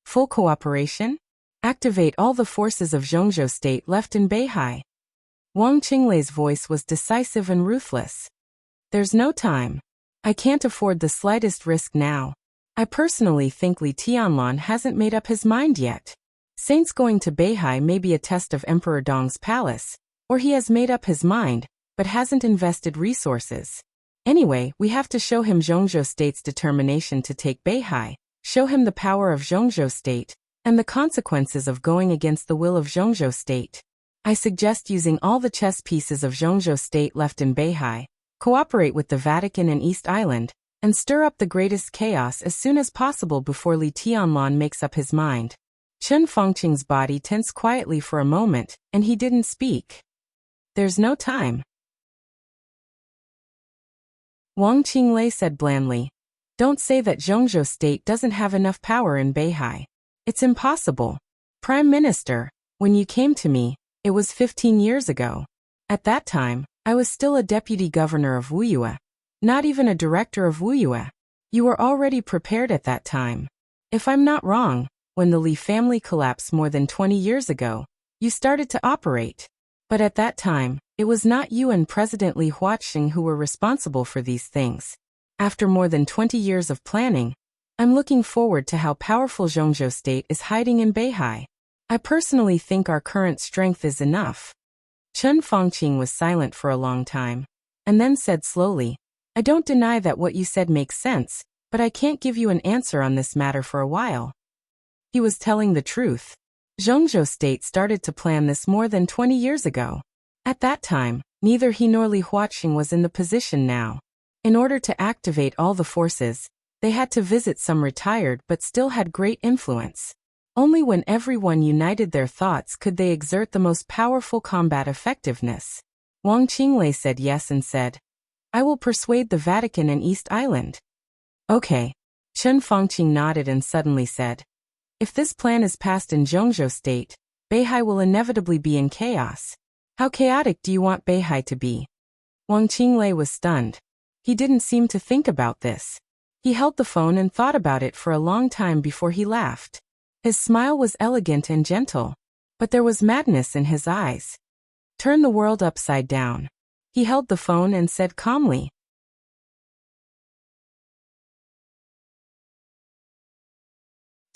Full cooperation? Activate all the forces of Zhongzhou State left in Beihai. Wang Qinglei's voice was decisive and ruthless. There's no time. I can't afford the slightest risk now. I personally think Li Tianlan hasn't made up his mind yet. Saints going to Beihai may be a test of Emperor Dong's palace, or he has made up his mind, but hasn't invested resources. Anyway, we have to show him Zhongzhou State's determination to take Beihai, show him the power of Zhongzhou State, and the consequences of going against the will of Zhongzhou State. I suggest using all the chess pieces of Zhongzhou State left in Beihai, cooperate with the Vatican and East Island, and stir up the greatest chaos as soon as possible before Li Tianlan makes up his mind. Chen Fangqing's body tensed quietly for a moment, and he didn't speak. There's no time. Wang Qinglei said blandly. Don't say that Zhongzhou State doesn't have enough power in Beihai. It's impossible. Prime Minister, when you came to me, it was 15 years ago. At that time, I was still a deputy governor of Wuyue, not even a director of Wuyue. You were already prepared at that time. If I'm not wrong, when the Li family collapsed more than 20 years ago, you started to operate. But at that time, it was not you and President Li Huaqing who were responsible for these things. After more than 20 years of planning, I'm looking forward to how powerful Zhongzhou State is hiding in Beihai. I personally think our current strength is enough. Chen Fangqing was silent for a long time, and then said slowly, I don't deny that what you said makes sense, but I can't give you an answer on this matter for a while. He was telling the truth. Zhongzhou State started to plan this more than 20 years ago. At that time, neither he nor Li Huaqing was in the position now. In order to activate all the forces, they had to visit some retired but still had great influence. Only when everyone united their thoughts could they exert the most powerful combat effectiveness. Wang Qinglei said yes and said, I will persuade the Vatican and East Island. Okay. Chen Fangqing nodded and suddenly said, if this plan is passed in Zhongzhou State, Beihai will inevitably be in chaos. How chaotic do you want Beihai to be? Wang Qinglei was stunned. He didn't seem to think about this. He held the phone and thought about it for a long time before he laughed. His smile was elegant and gentle, but there was madness in his eyes. Turn the world upside down. He held the phone and said calmly.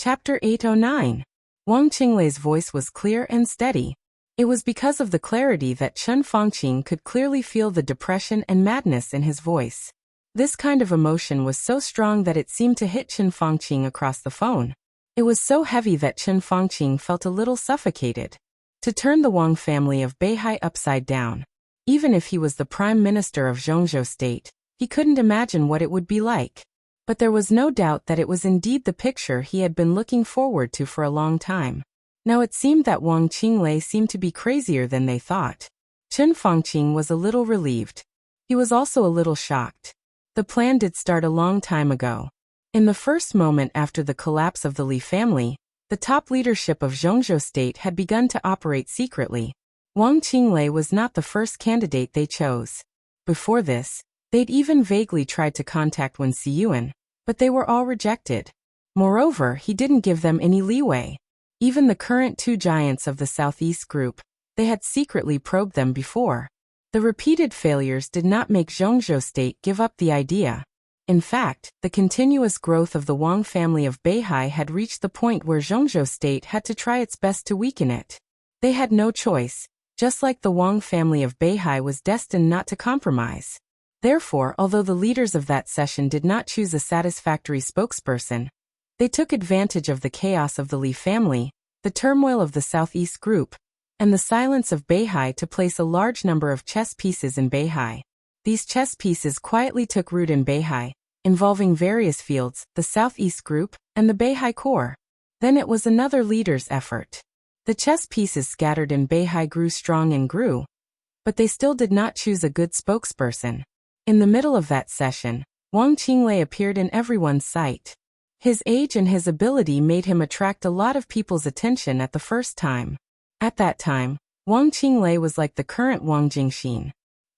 Chapter 809. Wang Qinglei's voice was clear and steady. It was because of the clarity that Chen Fangqing could clearly feel the depression and madness in his voice. This kind of emotion was so strong that it seemed to hit Chen Fangqing across the phone. It was so heavy that Chen Fangqing felt a little suffocated. To turn the Wang family of Beihai upside down, even if he was the Prime Minister of Zhongzhou State, he couldn't imagine what it would be like. But there was no doubt that it was indeed the picture he had been looking forward to for a long time. Now it seemed that Wang Qinglei seemed to be crazier than they thought. Chen Fangqing was a little relieved. He was also a little shocked. The plan did start a long time ago. In the first moment after the collapse of the Li family, the top leadership of Zhongzhou State had begun to operate secretly. Wang Qinglei was not the first candidate they chose. Before this, they'd even vaguely tried to contact Wen Xiyuan, but they were all rejected. Moreover, he didn't give them any leeway. Even the current two giants of the Southeast Group, they had secretly probed them before. The repeated failures did not make Zhongzhou State give up the idea. In fact, the continuous growth of the Wang family of Beihai had reached the point where Zhongzhou State had to try its best to weaken it. They had no choice, just like the Wang family of Beihai was destined not to compromise. Therefore, although the leaders of that session did not choose a satisfactory spokesperson, they took advantage of the chaos of the Li family, the turmoil of the Southeast Group, and the silence of Beihai to place a large number of chess pieces in Beihai. These chess pieces quietly took root in Beihai, involving various fields, the Southeast Group, and the Beihai Corps. Then it was another leader's effort. The chess pieces scattered in Beihai grew strong and grew, but they still did not choose a good spokesperson. In the middle of that session, Wang Qinglei appeared in everyone's sight. His age and his ability made him attract a lot of people's attention at the first time. At that time, Wang Qinglei was like the current Wang Jingxin.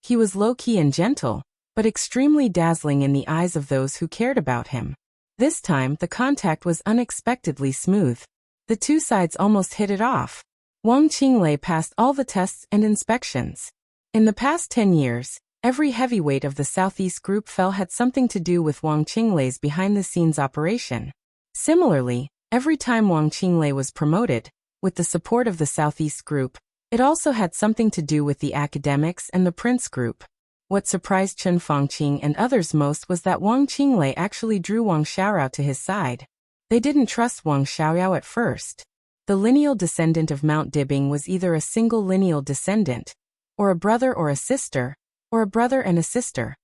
He was low-key and gentle, but extremely dazzling in the eyes of those who cared about him. This time, the contact was unexpectedly smooth. The two sides almost hit it off. Wang Qinglei passed all the tests and inspections. In the past 10 years, every heavyweight of the Southeast Group had something to do with Wang Qinglei's behind-the-scenes operation. Similarly, every time Wang Qinglei was promoted, with the support of the Southeast Group, it also had something to do with the academics and the Prince Group. What surprised Chen Fangqing and others most was that Wang Qinglei actually drew Wang Xiaoyao to his side. They didn't trust Wang Xiaoyao at first. The lineal descendant of Mount Dibing was either a single lineal descendant, or a brother or a sister, or a brother and a sister.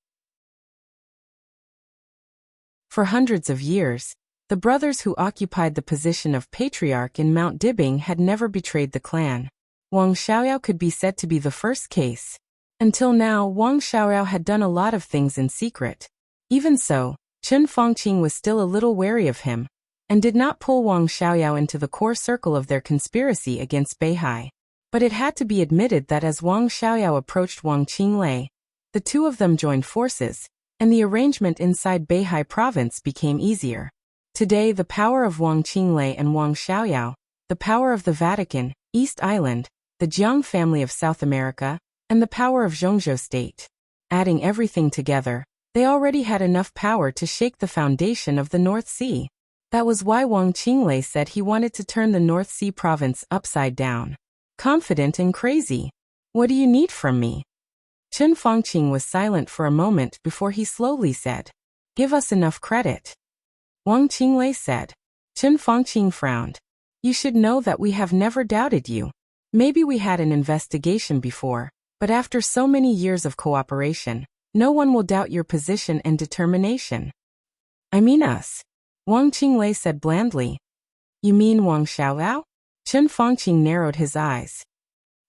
For hundreds of years, the brothers who occupied the position of patriarch in Mount Dibing had never betrayed the clan. Wang Xiaoyao could be said to be the first case. Until now, Wang Xiaoyao had done a lot of things in secret. Even so, Chen Fangqing was still a little wary of him, and did not pull Wang Xiaoyao into the core circle of their conspiracy against Beihai. But it had to be admitted that as Wang Xiaoyao approached Wang Qinglei, the two of them joined forces, and the arrangement inside Beihai province became easier. Today, the power of Wang Qinglei and Wang Xiaoyao, the power of the Vatican, East Island, the Jiang family of South America, and the power of Zhongzhou state. Adding everything together, they already had enough power to shake the foundation of the North Sea. That was why Wang Qinglei said he wanted to turn the North Sea province upside down. Confident and crazy. What do you need from me? Chen Fangqing was silent for a moment before he slowly said, "Give us enough credit." Wang Qinglei said. Chen Fangqing frowned. "You should know that we have never doubted you. Maybe we had an investigation before, but after so many years of cooperation, no one will doubt your position and determination." "I mean us," Wang Qinglei said blandly. "You mean Wang Xiaoyao?" Chen Fangqing narrowed his eyes.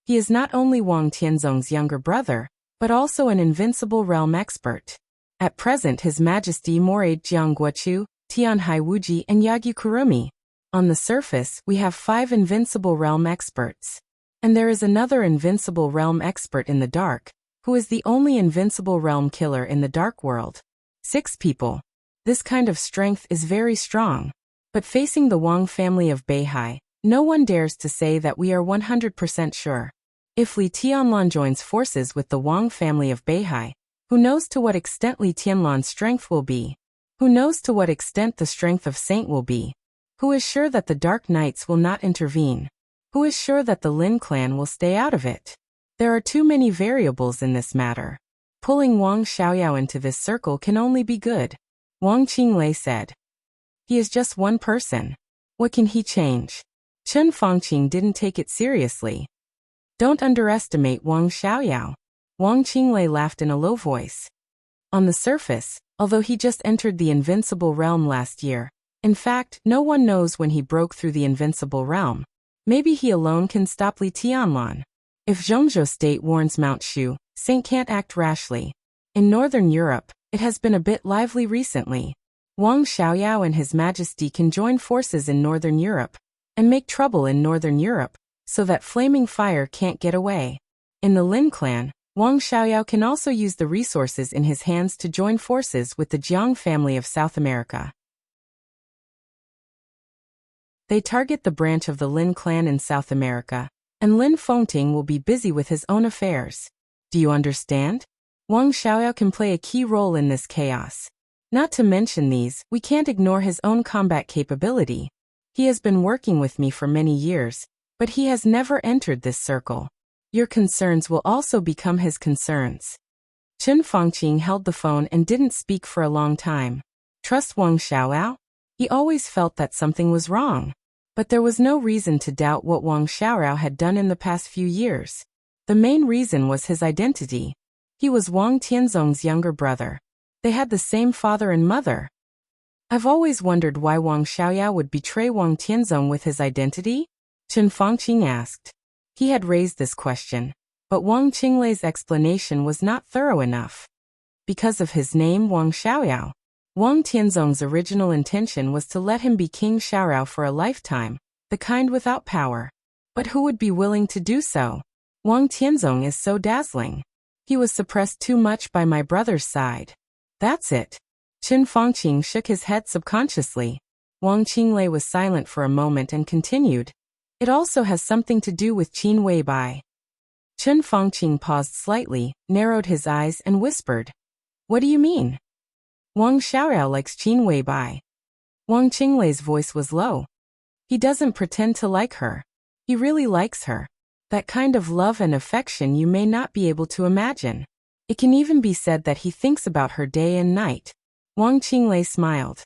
He is not only Wang Tianzong's younger brother, but also an invincible realm expert. At present His Majesty Morade Jiangguochu, Tianhai Wuji and Yagyu Kurumi. On the surface, we have 5 invincible realm experts. And there is another invincible realm expert in the dark, who is the only invincible realm killer in the dark world. 6 people. This kind of strength is very strong. But facing the Wang family of Beihai, no one dares to say that we are 100% sure. If Li Tianlan joins forces with the Wang family of Beihai, who knows to what extent Li Tianlan's strength will be? Who knows to what extent the strength of Saint will be? Who is sure that the Dark Knights will not intervene? Who is sure that the Lin clan will stay out of it? There are too many variables in this matter. Pulling Wang Xiaoyao into this circle can only be good. Wang Qinglei said. He is just one person. What can he change? Chen Fangqing didn't take it seriously. Don't underestimate Wang Xiaoyao. Wang Qinglei laughed in a low voice. On the surface, although he just entered the invincible realm last year, in fact, no one knows when he broke through the invincible realm. Maybe he alone can stop Li Tianlan. If Zhongzhou state warns Mount Shu, Saint can't act rashly. In Northern Europe, it has been a bit lively recently. Wang Xiaoyao and His Majesty can join forces in Northern Europe, and make trouble in Northern Europe, so that Flaming Fire can't get away. In the Lin clan, Wang Xiaoyao can also use the resources in his hands to join forces with the Jiang family of South America. They target the branch of the Lin clan in South America, and Lin Fengting will be busy with his own affairs. Do you understand? Wang Xiaoyao can play a key role in this chaos. Not to mention these, we can't ignore his own combat capability. He has been working with me for many years, but he has never entered this circle. Your concerns will also become his concerns. Chen Fangqing held the phone and didn't speak for a long time. Trust Wang Xiaoyao? He always felt that something was wrong. But there was no reason to doubt what Wang Xiaoyao had done in the past few years. The main reason was his identity. He was Wang Tianzong's younger brother. They had the same father and mother. I've always wondered why Wang Xiaoyao would betray Wang Tianzong with his identity? Chen Fangqing asked. He had raised this question, but Wang Qinglei's explanation was not thorough enough. Because of his name Wang Xiaoyao, Wang Tianzong's original intention was to let him be King Xiaorao for a lifetime, the kind without power. But who would be willing to do so? Wang Tianzong is so dazzling. He was suppressed too much by my brother's side. That's it. Chen Fangqing shook his head subconsciously. Wang Qinglei was silent for a moment and continued. It also has something to do with Qin Weibai. Chen Fangqing paused slightly, narrowed his eyes and whispered. What do you mean? Wang Xiaorao likes Qin Weibai. Wang Qinglei's voice was low. He doesn't pretend to like her. He really likes her. That kind of love and affection you may not be able to imagine. It can even be said that he thinks about her day and night. Wang Qinglei smiled.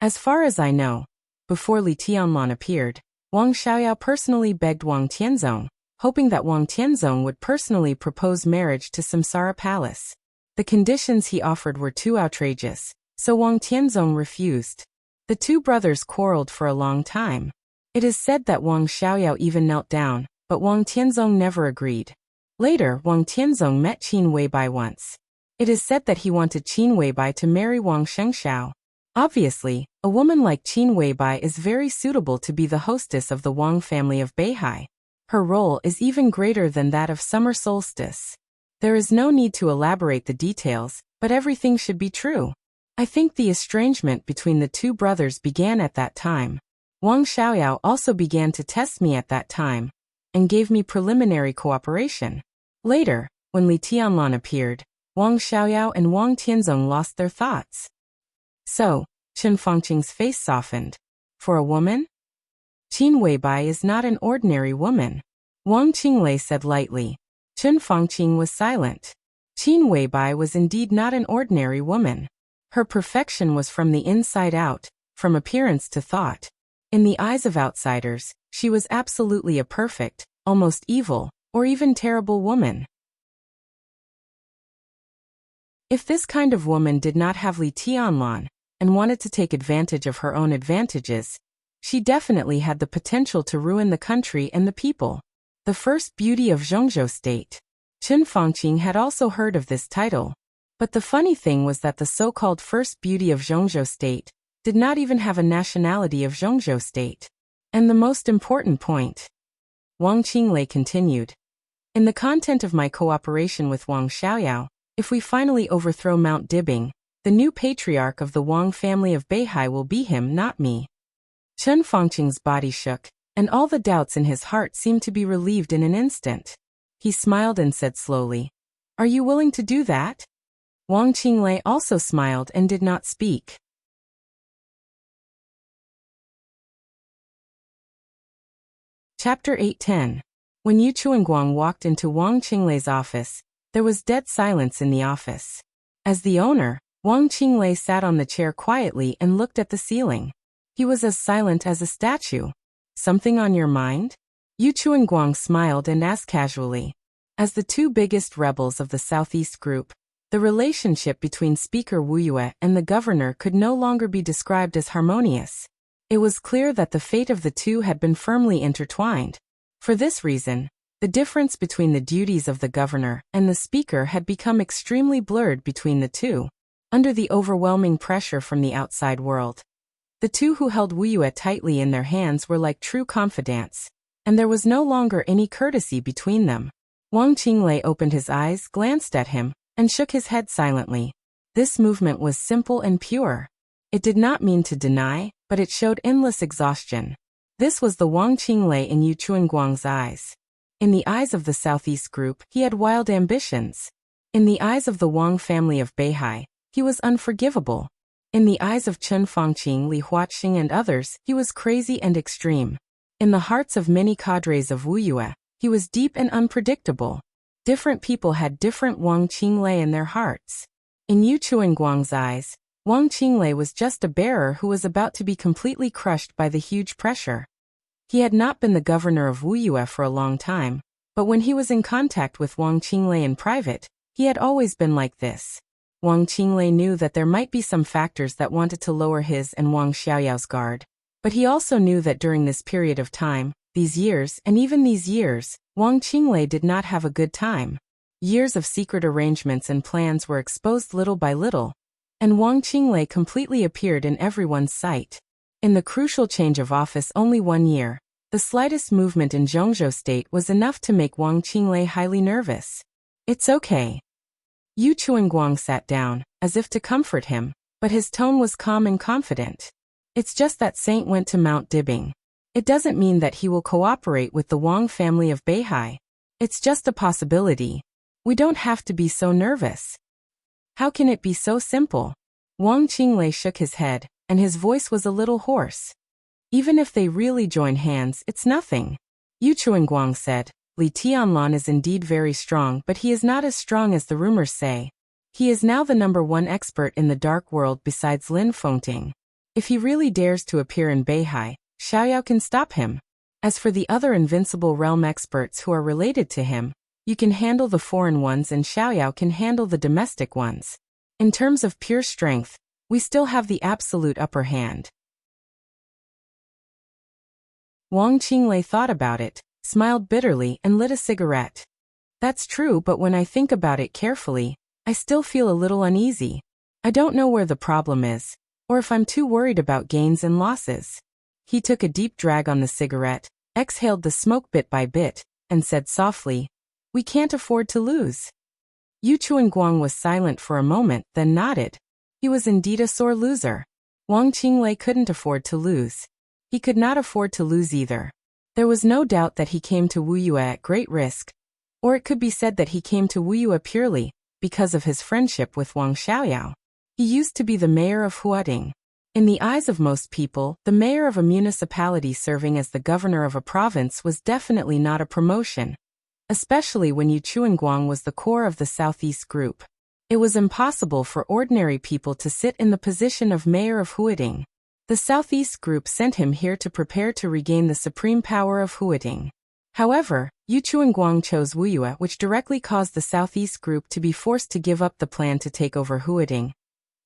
As far as I know, before Li Tianlan appeared, Wang Xiaoyao personally begged Wang Tianzong, hoping that Wang Tianzong would personally propose marriage to Samsara Palace. The conditions he offered were too outrageous, so Wang Tianzong refused. The two brothers quarreled for a long time. It is said that Wang Xiaoyao even knelt down, but Wang Tianzong never agreed. Later, Wang Tianzong met Qin Weibai once. It is said that he wanted Qin Weibai to marry Wang Shengxiao. Obviously, a woman like Qin Weibai is very suitable to be the hostess of the Wang family of Beihai. Her role is even greater than that of summer solstice. There is no need to elaborate the details, but everything should be true. I think the estrangement between the two brothers began at that time. Wang Xiaoyao also began to test me at that time, and gave me preliminary cooperation. Later, when Li Tianlan appeared, Wang Xiaoyao and Wang Tianzong lost their thoughts. So, Chen Fangqing's face softened. For a woman? Qin Weibai is not an ordinary woman. Wang Qinglei said lightly. Chen Fangqing was silent. Qin Weibai was indeed not an ordinary woman. Her perfection was from the inside out, from appearance to thought. In the eyes of outsiders, she was absolutely a perfect, almost evil, or even terrible woman. If this kind of woman did not have Li Tianlan, and wanted to take advantage of her own advantages, she definitely had the potential to ruin the country and the people. The first beauty of Zhongzhou State. Chen Fangqing had also heard of this title. But the funny thing was that the so-called first beauty of Zhongzhou State did not even have a nationality of Zhongzhou State. And the most important point. Wang Qinglei continued. In the content of my cooperation with Wang Xiaoyao, if we finally overthrow Mount Dibing, the new patriarch of the Wang family of Beihai will be him, not me. Chen Fangqing's body shook, and all the doubts in his heart seemed to be relieved in an instant. He smiled and said slowly, Are you willing to do that? Wang Qinglei also smiled and did not speak. Chapter 8:10. When Yu Chuanguang walked into Wang Qinglei's office, there was dead silence in the office. As the owner, Wang Qinglei sat on the chair quietly and looked at the ceiling. He was as silent as a statue. Something on your mind? Yu Chuanguang smiled and asked casually. As the two biggest rebels of the Southeast Group, the relationship between Speaker Wu Yue and the governor could no longer be described as harmonious. It was clear that the fate of the two had been firmly intertwined. For this reason, the difference between the duties of the governor and the speaker had become extremely blurred between the two. Under the overwhelming pressure from the outside world, the two who held Wu Yue tightly in their hands were like true confidants, and there was no longer any courtesy between them. Wang Qinglei opened his eyes, glanced at him, and shook his head silently. This movement was simple and pure. It did not mean to deny, but it showed endless exhaustion. This was the Wang Qinglei in Yu Chuanguang's eyes. In the eyes of the Southeast Group, he had wild ambitions. In the eyes of the Wang family of Beihai, he was unforgivable. In the eyes of Chen Fangqing, Li Huaxing and others, he was crazy and extreme. In the hearts of many cadres of Wu Yue, he was deep and unpredictable. Different people had different Wang Qinglei in their hearts. In Yu Chuanguang's eyes, Wang Qinglei was just a bearer who was about to be completely crushed by the huge pressure. He had not been the governor of Wu Yue for a long time, but when he was in contact with Wang Qinglei in private, he had always been like this. Wang Qinglei knew that there might be some factors that wanted to lower his and Wang Xiaoyao's guard. But he also knew that during this period of time, these years, and even these years, Wang Qinglei did not have a good time. Years of secret arrangements and plans were exposed little by little, and Wang Qinglei completely appeared in everyone's sight. In the crucial change of office only 1 year, the slightest movement in Zhongzhou state was enough to make Wang Qinglei highly nervous. It's okay. Yu Chuanguang sat down, as if to comfort him, but his tone was calm and confident. It's just that Saint went to Mount Dibing. It doesn't mean that he will cooperate with the Wang family of Beihai. It's just a possibility. We don't have to be so nervous. How can it be so simple? Wang Qinglei shook his head, and his voice was a little hoarse. Even if they really join hands, it's nothing. Yu Chuanguang said, Li Tianlan is indeed very strong, but he is not as strong as the rumors say. He is now the #1 expert in the dark world besides Lin Fengting. If he really dares to appear in Beihai, Xiaoyao can stop him. As for the other invincible realm experts who are related to him, you can handle the foreign ones and Xiaoyao can handle the domestic ones. In terms of pure strength, we still have the absolute upper hand. Wang Qinglei thought about it, smiled bitterly, and lit a cigarette. That's true, but when I think about it carefully, I still feel a little uneasy. I don't know where the problem is, or if I'm too worried about gains and losses. He took a deep drag on the cigarette, exhaled the smoke bit by bit, and said softly, We can't afford to lose. Yu Chuanguang was silent for a moment, then nodded. He was indeed a sore loser. Wang Qinglei couldn't afford to lose. He could not afford to lose either. There was no doubt that he came to Wuyue at great risk, or it could be said that he came to Wuyue purely because of his friendship with Wang Xiaoyao. He used to be the mayor of Huading. In the eyes of most people, the mayor of a municipality serving as the governor of a province was definitely not a promotion, especially when Yu Chuanguang was the core of the Southeast group. It was impossible for ordinary people to sit in the position of mayor of Huading. The Southeast group sent him here to prepare to regain the supreme power of Huading. However, Yu Chuanguang chose Wuyue, which directly caused the Southeast group to be forced to give up the plan to take over Huading,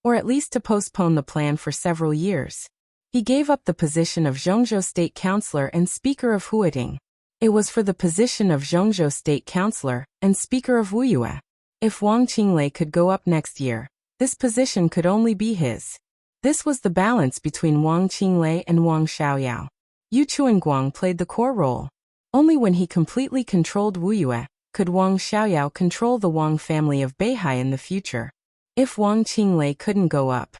or at least to postpone the plan for several years. He gave up the position of Zhongzhou State Councillor and Speaker of Huading. It was for the position of Zhongzhou State Councillor and Speaker of Wuyue. If Wang Qinglei could go up next year, this position could only be his. This was the balance between Wang Qinglei and Wang Xiaoyao. Yu Chuanguang played the core role. Only when he completely controlled Wuyue could Wang Xiaoyao control the Wang family of Beihai in the future. If Wang Qinglei couldn't go up,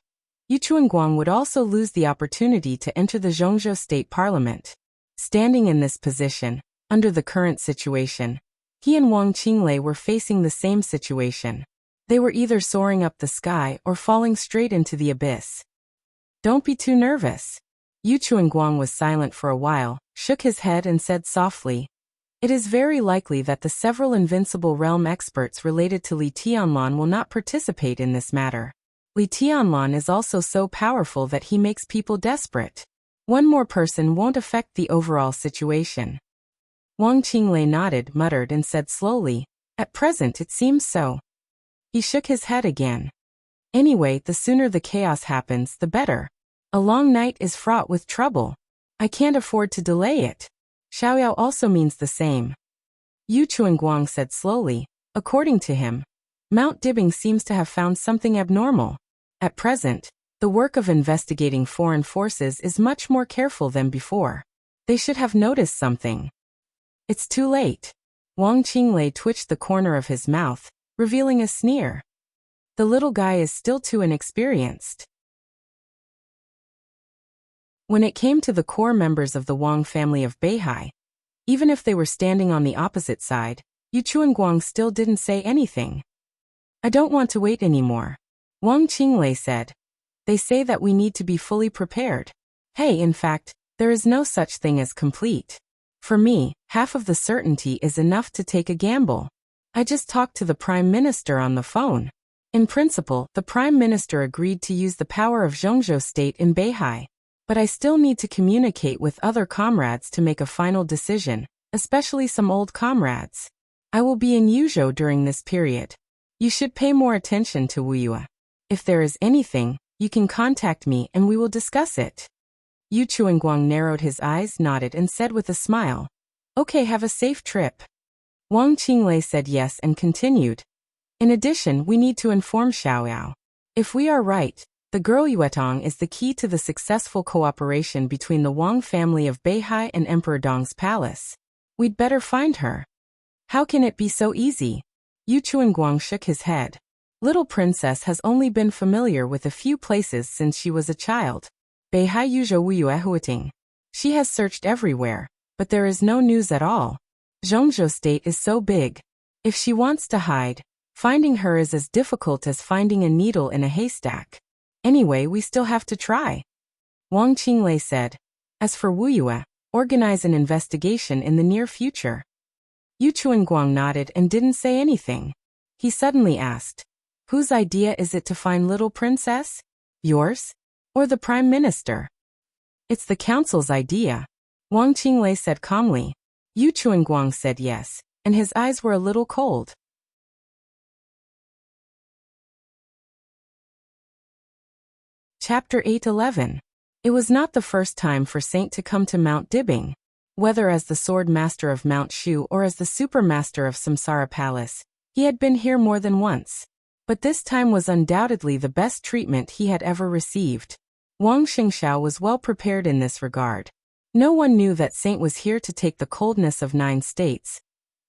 Yu Chuanguang would also lose the opportunity to enter the Zhongzhou State Parliament. Standing in this position, under the current situation, he and Wang Qinglei were facing the same situation. They were either soaring up the sky or falling straight into the abyss. Don't be too nervous. Yu Chuanguang was silent for a while, shook his head and said softly, It is very likely that the several invincible realm experts related to Li Tianlan will not participate in this matter. Li Tianlan is also so powerful that he makes people desperate. One more person won't affect the overall situation. Wang Qinglei nodded, muttered and said slowly, At present it seems so. He shook his head again. Anyway, the sooner the chaos happens, the better. A long night is fraught with trouble. I can't afford to delay it. Xiaoyao also means the same. Yu Chuanguang said slowly, According to him, Mount Dibing seems to have found something abnormal. At present, the work of investigating foreign forces is much more careful than before. They should have noticed something. It's too late. Wang Qinglei twitched the corner of his mouth, revealing a sneer. The little guy is still too inexperienced. When it came to the core members of the Wang family of Beihai, even if they were standing on the opposite side, Yu Chuanguang still didn't say anything. I don't want to wait anymore. Wang Qinglei said. They say that we need to be fully prepared. Hey, in fact, there is no such thing as complete. For me, half of the certainty is enough to take a gamble. I just talked to the Prime Minister on the phone. In principle, the Prime Minister agreed to use the power of Zhongzhou State in Beihai. But I still need to communicate with other comrades to make a final decision, especially some old comrades. I will be in Yuzhou during this period. You should pay more attention to Wuyue. If there is anything, you can contact me and we will discuss it. Yu Chuanguang narrowed his eyes, nodded, and said with a smile, "Okay, have a safe trip." Wang Qinglei said yes and continued, "In addition, we need to inform Xiaoyao. If we are right, the girl Yuetong is the key to the successful cooperation between the Wang family of Beihai and Emperor Dong's palace. We'd better find her." "How can it be so easy?" Yu Chuanguang shook his head. "Little princess has only been familiar with a few places since she was a child. Beihai Yuzhou Wuyue Huiting. She has searched everywhere, but there is no news at all. Zhongzhou State is so big. If she wants to hide, finding her is as difficult as finding a needle in a haystack. Anyway, we still have to try." Wang Qinglei said. "As for Wuyue, organize an investigation in the near future." Yu Chuanguang nodded and didn't say anything. He suddenly asked, "Whose idea is it to find little princess? Yours? Or the Prime Minister?" "It's the council's idea," Wang Qinglei said calmly. Yu Chuanguang said yes, and his eyes were a little cold. Chapter 8:11. It was not the first time for Saint to come to Mount Dibbing. Whether as the sword master of Mount Shu or as the super master of Samsara Palace, he had been here more than once. But this time was undoubtedly the best treatment he had ever received. Wang Xingxiao was well prepared in this regard. No one knew that Saint was here to take the coldness of 9 states,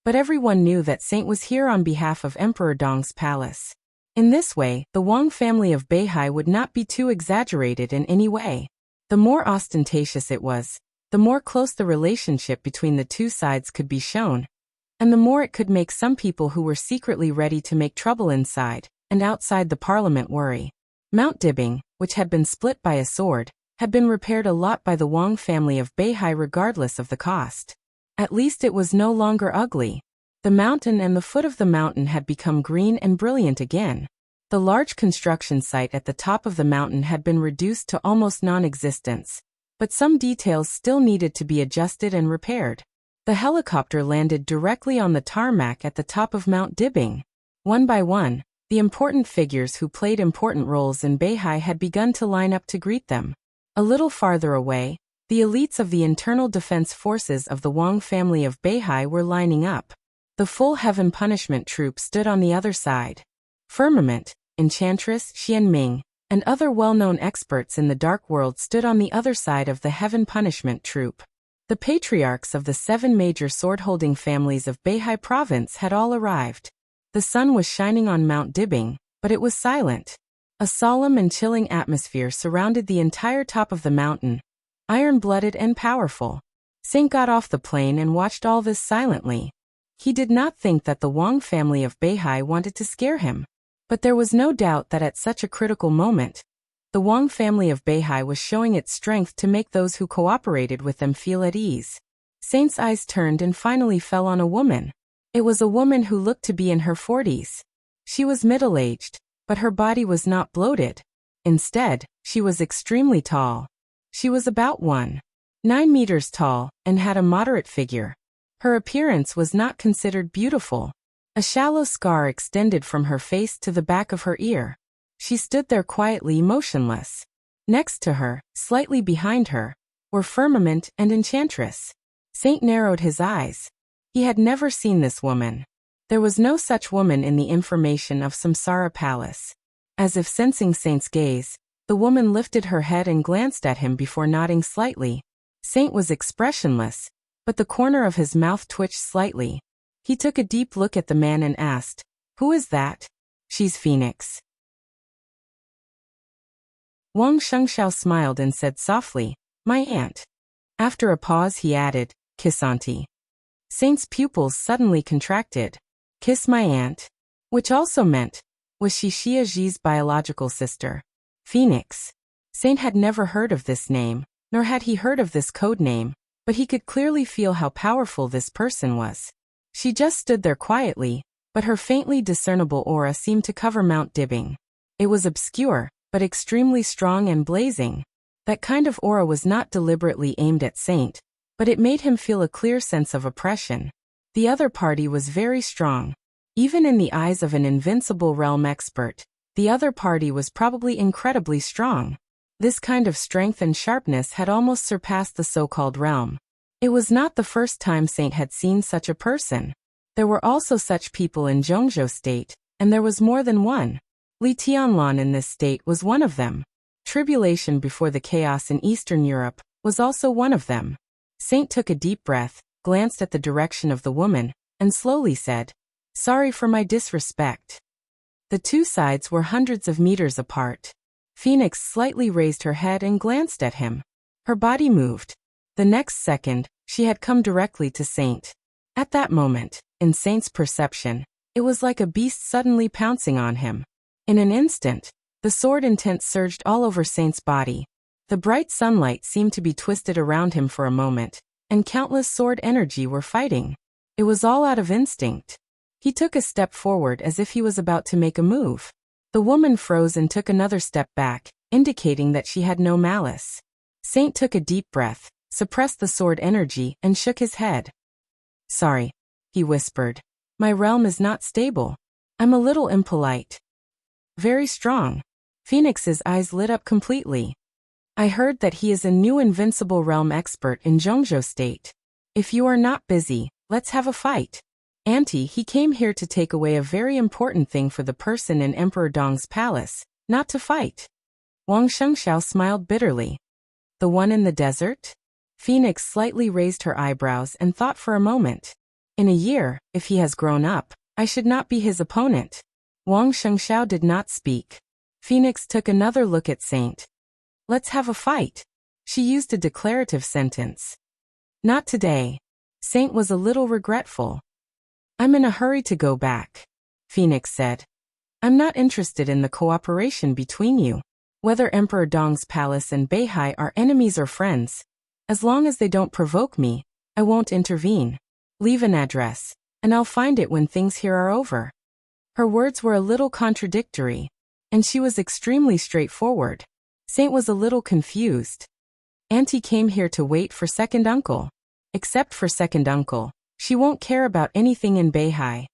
but everyone knew that Saint was here on behalf of Emperor Dong's palace. In this way, the Wang family of Beihai would not be too exaggerated in any way. The more ostentatious it was, the more close the relationship between the two sides could be shown, and the more it could make some people who were secretly ready to make trouble inside and outside the parliament worry. Mount Dibbing, which had been split by a sword, had been repaired a lot by the Wang family of Beihai regardless of the cost. At least it was no longer ugly. The mountain and the foot of the mountain had become green and brilliant again. The large construction site at the top of the mountain had been reduced to almost non-existence, but some details still needed to be adjusted and repaired. The helicopter landed directly on the tarmac at the top of Mount Dibbing. One by one, the important figures who played important roles in Beihai had begun to line up to greet them. A little farther away, the elites of the internal defense forces of the Wang family of Beihai were lining up. The full Heaven Punishment Troop stood on the other side. Firmament, Enchantress Xianming, and other well-known experts in the Dark World stood on the other side of the Heaven Punishment Troop. The patriarchs of the 7 major sword-holding families of Beihai Province had all arrived. The sun was shining on Mount Dibbing, but it was silent. A solemn and chilling atmosphere surrounded the entire top of the mountain, iron-blooded and powerful. Saint got off the plane and watched all this silently. He did not think that the Wang family of Beihai wanted to scare him. But there was no doubt that at such a critical moment, the Wang family of Beihai was showing its strength to make those who cooperated with them feel at ease. Saint's eyes turned and finally fell on a woman. It was a woman who looked to be in her 40s. She was middle-aged, but her body was not bloated. Instead, she was extremely tall. She was about 1.9 meters tall and had a moderate figure. Her appearance was not considered beautiful. A shallow scar extended from her face to the back of her ear. She stood there quietly motionless. Next to her, slightly behind her, were Firmament and Enchantress. Saint narrowed his eyes. He had never seen this woman. There was no such woman in the information of Samsara Palace. As if sensing Saint's gaze, the woman lifted her head and glanced at him before nodding slightly. Saint was expressionless, but the corner of his mouth twitched slightly. He took a deep look at the man and asked, "Who is that?" "She's Phoenix." Wang Shengxiao smiled and said softly, "My aunt." After a pause he added, "Kiss auntie." Saint's pupils suddenly contracted. Kiss my aunt? Which also meant, was she Xia Zhi's biological sister? Phoenix. Saint had never heard of this name, nor had he heard of this code name, but he could clearly feel how powerful this person was. She just stood there quietly, but her faintly discernible aura seemed to cover Mount Dibbing. It was obscure, but extremely strong and blazing. That kind of aura was not deliberately aimed at Saint, but it made him feel a clear sense of oppression. The other party was very strong. Even in the eyes of an invincible realm expert, the other party was probably incredibly strong. This kind of strength and sharpness had almost surpassed the so-called realm. It was not the first time Saint had seen such a person. There were also such people in Zhongzhou state, and there was more than one. Li Tianlan in this state was one of them. Tribulation before the chaos in Eastern Europe was also one of them. Saint took a deep breath, glanced at the direction of the woman, and slowly said, "Sorry for my disrespect." The two sides were hundreds of meters apart. Phoenix slightly raised her head and glanced at him. Her body moved. The next second, she had come directly to Saint. At that moment, in Saint's perception, it was like a beast suddenly pouncing on him. In an instant, the sword intent surged all over Saint's body. The bright sunlight seemed to be twisted around him for a moment, and countless sword energy were fighting. It was all out of instinct. He took a step forward as if he was about to make a move. The woman froze and took another step back, indicating that she had no malice. Saint took a deep breath, suppressed the sword energy, and shook his head. "Sorry," he whispered. "My realm is not stable. I'm a little impolite." "Very strong." Phoenix's eyes lit up completely. "I heard that he is a new invincible realm expert in Zhongzhou state. If you are not busy, let's have a fight." Auntie, he came here to take away a very important thing for the person in Emperor Dong's palace, not to fight. Wang Shengxiao smiled bitterly. "The one in the desert?" Phoenix slightly raised her eyebrows and thought for a moment. "In a year, if he has grown up, I should not be his opponent." Wang Shengxiao did not speak. Phoenix took another look at Saint. "Let's have a fight." She used a declarative sentence. "Not today." Saint was a little regretful. "I'm in a hurry to go back," Phoenix said. "I'm not interested in the cooperation between you. Whether Emperor Dong's palace and Beihai are enemies or friends, as long as they don't provoke me, I won't intervene. Leave an address, and I'll find it when things here are over." Her words were a little contradictory, and she was extremely straightforward. Saint was a little confused. Auntie came here to wait for second uncle. Except for second uncle, she won't care about anything in Beihai.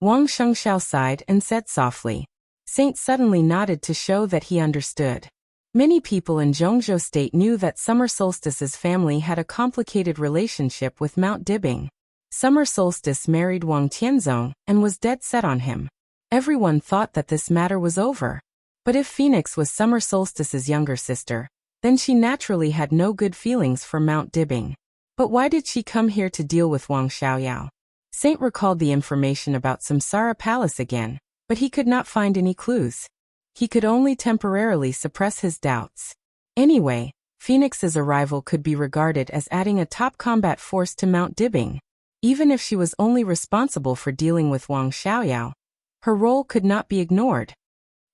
Wang Shengxiao sighed and said softly. Saint suddenly nodded to show that he understood. Many people in Zhongzhou state knew that Summer Solstice's family had a complicated relationship with Mount Dibing. Summer Solstice married Wang Tianzong and was dead set on him. Everyone thought that this matter was over. But if Phoenix was Summer Solstice's younger sister, then she naturally had no good feelings for Mount Dibing. But why did she come here to deal with Wang Xiaoyao? Saint recalled the information about Samsara Palace again, but he could not find any clues. He could only temporarily suppress his doubts. Anyway, Phoenix's arrival could be regarded as adding a top combat force to Mount Dibing. Even if she was only responsible for dealing with Wang Xiaoyao, her role could not be ignored.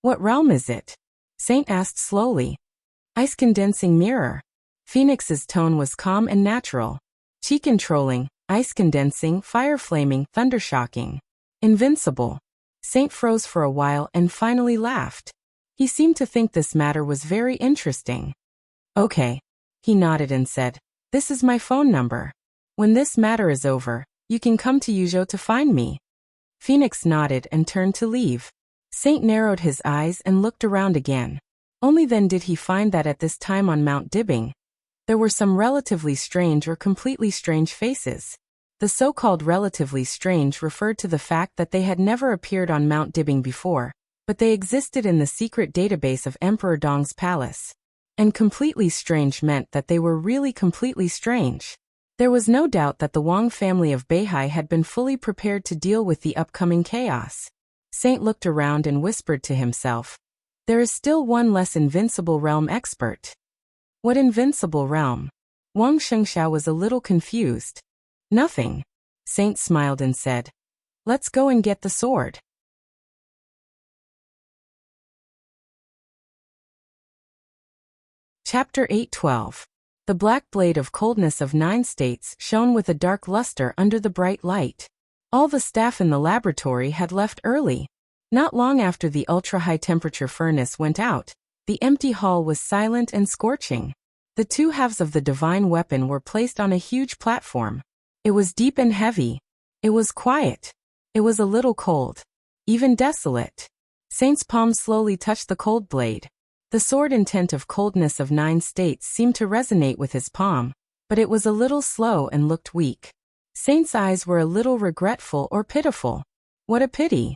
"What realm is it?" Saint asked slowly. "Ice condensing mirror." Phoenix's tone was calm and natural. Chi controlling, ice condensing, fire flaming, thunder shocking. Invincible. Saint froze for a while and finally laughed. He seemed to think this matter was very interesting. "Okay." He nodded and said, "This is my phone number. When this matter is over, you can come to Yuzhou to find me." Phoenix nodded and turned to leave. Saint narrowed his eyes and looked around again. Only then did he find that at this time on Mount Dibing, there were some relatively strange or completely strange faces. The so-called relatively strange referred to the fact that they had never appeared on Mount Dibing before, but they existed in the secret database of Emperor Dong's palace. And completely strange meant that they were really completely strange. There was no doubt that the Wang family of Beihai had been fully prepared to deal with the upcoming chaos. Saint looked around and whispered to himself, "There is still one less invincible realm expert." "What invincible realm?" Wang Shengxiao was a little confused. "Nothing." Saint smiled and said, "Let's go and get the sword." Chapter 8:12. The black blade of coldness of 9 states shone with a dark luster under the bright light. All the staff in the laboratory had left early. Not long after the ultra-high temperature furnace went out, the empty hall was silent and scorching. The two halves of the divine weapon were placed on a huge platform. It was deep and heavy, It was quiet. It was a little cold. Even desolate. Saint's palm slowly touched the cold blade. The sword intent of coldness of 9 states seemed to resonate with his palm, but it was a little slow and looked weak. Saint's eyes were a little regretful or pitiful. What a pity.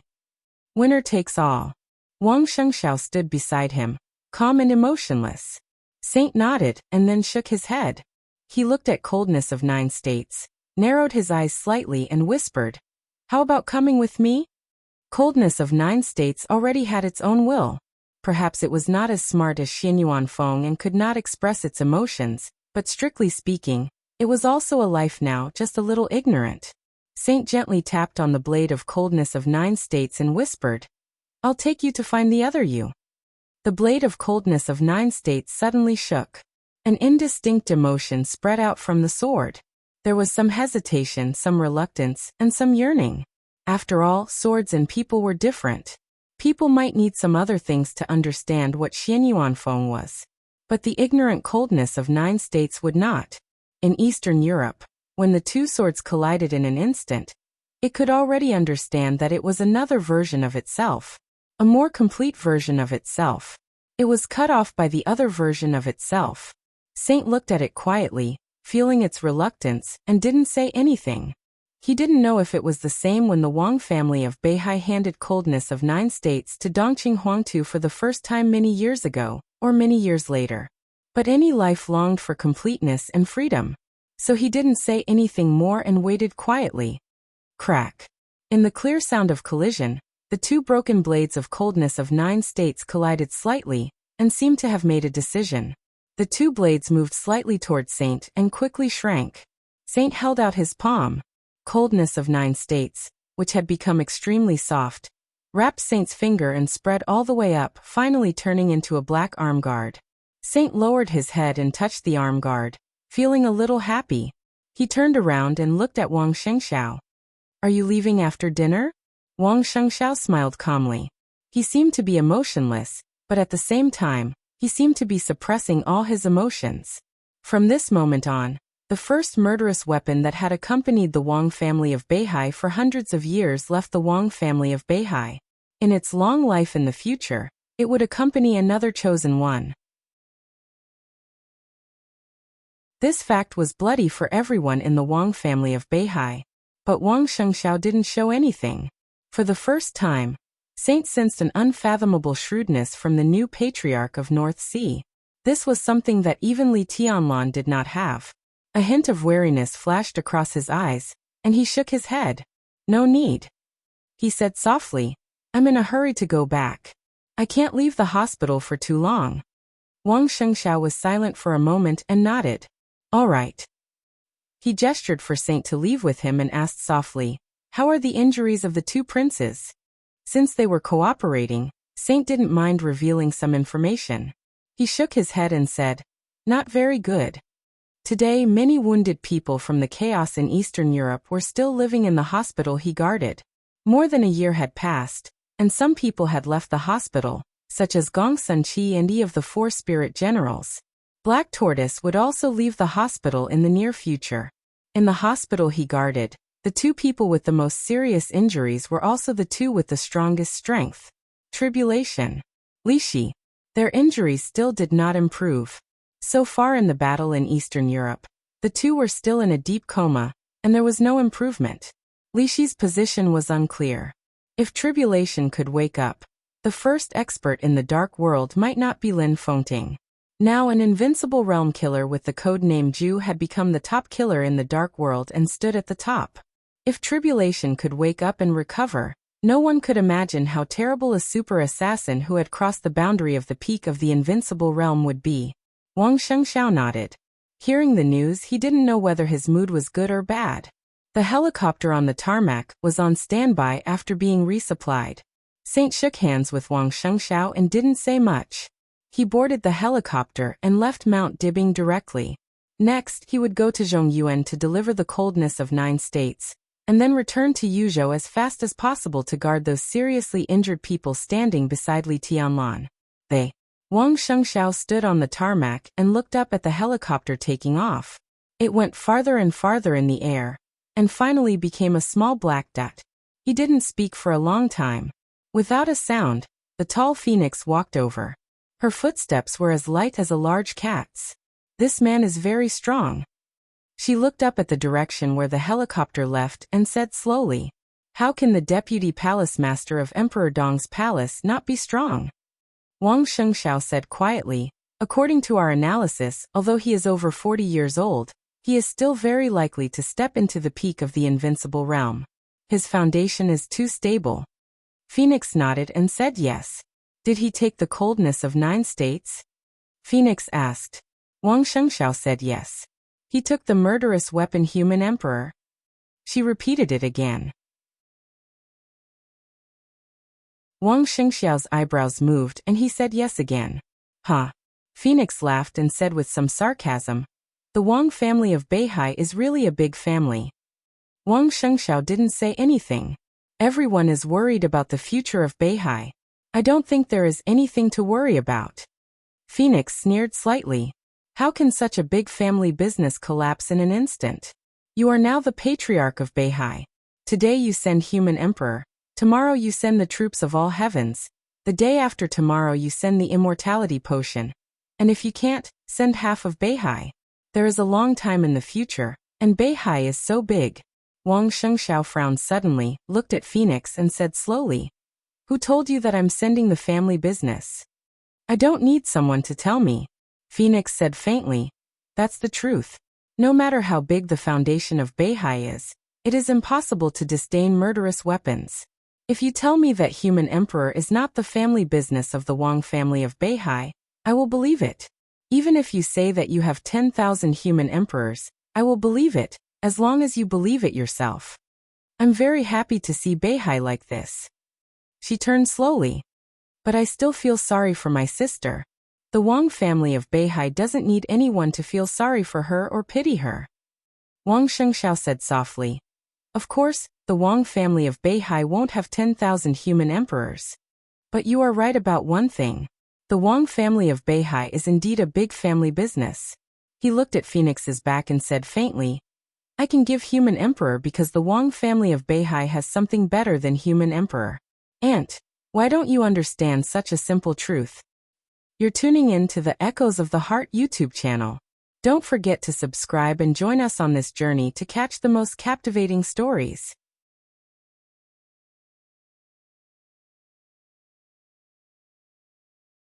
Winner takes all. Wang Shengxiao stood beside him, calm and emotionless. Saint nodded and then shook his head. He looked at coldness of 9 states, narrowed his eyes slightly and whispered, "How about coming with me?" Coldness of 9 states already had its own will. Perhaps it was not as smart as Xian Yuanfeng and could not express its emotions, but strictly speaking, it was also a life now, just a little ignorant. Saint gently tapped on the blade of coldness of 9 states and whispered, "I'll take you to find the other you." The blade of coldness of 9 states suddenly shook. An indistinct emotion spread out from the sword. There was some hesitation, some reluctance, and some yearning. After all, swords and people were different. People might need some other things to understand what Xian Yuanfeng was. But the ignorant coldness of 9 states would not. In Eastern Europe, when the two swords collided in an instant, it could already understand that it was another version of itself. A more complete version of itself. It was cut off by the other version of itself. Saint looked at it quietly, feeling its reluctance, and didn't say anything. He didn't know if it was the same when the Wang family of Beihai handed coldness of 9 states to Dongqing Huangtu for the first time many years ago, or many years later. But any life longed for completeness and freedom. So he didn't say anything more and waited quietly. Crack. In the clear sound of collision, the two broken blades of coldness of 9 states collided slightly, and seemed to have made a decision. The two blades moved slightly toward Saint and quickly shrank. Saint held out his palm. Coldness of 9 states, which had become extremely soft, wrapped Saint's finger and spread all the way up, finally turning into a black arm guard. Saint lowered his head and touched the arm guard, feeling a little happy. He turned around and looked at Wang Shengxiao. "Are you leaving after dinner?" Wang Shengxiao smiled calmly. He seemed to be emotionless, but at the same time, he seemed to be suppressing all his emotions. From this moment on, the first murderous weapon that had accompanied the Wang family of Beihai for hundreds of years left the Wang family of Beihai. In its long life in the future, it would accompany another chosen one. This fact was bloody for everyone in the Wang family of Beihai. But Wang Shengxiao didn't show anything. For the first time, Saint sensed an unfathomable shrewdness from the new patriarch of North Sea. This was something that even Li Tianlan did not have. A hint of wariness flashed across his eyes, and he shook his head. "No need," he said softly. "I'm in a hurry to go back. I can't leave the hospital for too long." Wang Shengxiao was silent for a moment and nodded. "All right." He gestured for Saint to leave with him and asked softly, "How are the injuries of the two princes?" Since they were cooperating, Saint didn't mind revealing some information. He shook his head and said, "Not very good. Today, many wounded people from the chaos in Eastern Europe were still living in the hospital he guarded. More than a year had passed, and some people had left the hospital, such as Gong Sunqi and Yi of the 4 spirit generals. Black Tortoise would also leave the hospital in the near future. In the hospital he guarded, the 2 people with the most serious injuries were also the 2 with the strongest strength. Tribulation. Lishi. Their injuries still did not improve. So far in the battle in Eastern Europe, the 2 were still in a deep coma, and there was no improvement. Lishi's position was unclear. If Tribulation could wake up, the first expert in the dark world might not be Lin Fengting. Now an invincible realm killer with the code name Ju had become the top killer in the dark world and stood at the top. If Tribulation could wake up and recover, no one could imagine how terrible a super assassin who had crossed the boundary of the peak of the invincible realm would be. Wang Shengxiao nodded. Hearing the news, he didn't know whether his mood was good or bad. The helicopter on the tarmac was on standby after being resupplied. Saint shook hands with Wang Shengxiao and didn't say much. He boarded the helicopter and left Mount Dibing directly. Next, he would go to Zhongyuan to deliver the coldness of 9 states, and then return to Yuzhou as fast as possible to guard those seriously injured people standing beside Li Tianlan. Wang Shengxiao stood on the tarmac and looked up at the helicopter taking off. It went farther and farther in the air, and finally became a small black dot. He didn't speak for a long time. Without a sound, the tall phoenix walked over. Her footsteps were as light as a large cat's. This man is very strong. She looked up at the direction where the helicopter left and said slowly, "How can the deputy palace master of Emperor Dong's palace not be strong?" Wang Shengxiao said quietly, "According to our analysis, although he is over 40 years old, he is still very likely to step into the peak of the invincible realm. His foundation is too stable." Phoenix nodded and said yes. "Did he take the coldness of 9 states?" Phoenix asked. Wang Shengxiao said yes. "He took the murderous weapon human emperor." She repeated it again. Wang Shengxiao's eyebrows moved and he said yes again. "Huh." Phoenix laughed and said with some sarcasm, "The Wang family of Beihai is really a big family." Wang Shengxiao didn't say anything. "Everyone is worried about the future of Beihai. I don't think there is anything to worry about." Phoenix sneered slightly. "How can such a big family business collapse in an instant? You are now the patriarch of Beihai. Today you send human emperor. Tomorrow you send the troops of all heavens. The day after tomorrow you send the immortality potion. And if you can't, send half of Beihai. There is a long time in the future, and Beihai is so big." Wang Shengxiao frowned suddenly, looked at Phoenix and said slowly, "Who told you that I'm sending the family business?" "I don't need someone to tell me." Phoenix said faintly, "That's the truth. No matter how big the foundation of Beihai is, it is impossible to disdain murderous weapons. If you tell me that human emperor is not the family business of the Wang family of Beihai, I will believe it. Even if you say that you have 10,000 human emperors, I will believe it, as long as you believe it yourself. I'm very happy to see Beihai like this." She turned slowly. "But I still feel sorry for my sister. The Wang family of Beihai doesn't need anyone to feel sorry for her or pity her." Wang Shengxiao said softly, "Of course, the Wang family of Beihai won't have 10,000 human emperors. But you are right about one thing. The Wang family of Beihai is indeed a big family business." He looked at Phoenix's back and said faintly, "I can give human emperor because the Wang family of Beihai has something better than human emperor. Aunt, why don't you understand such a simple truth?" You're tuning in to the Echoes of the Heart YouTube channel. Don't forget to subscribe and join us on this journey to catch the most captivating stories.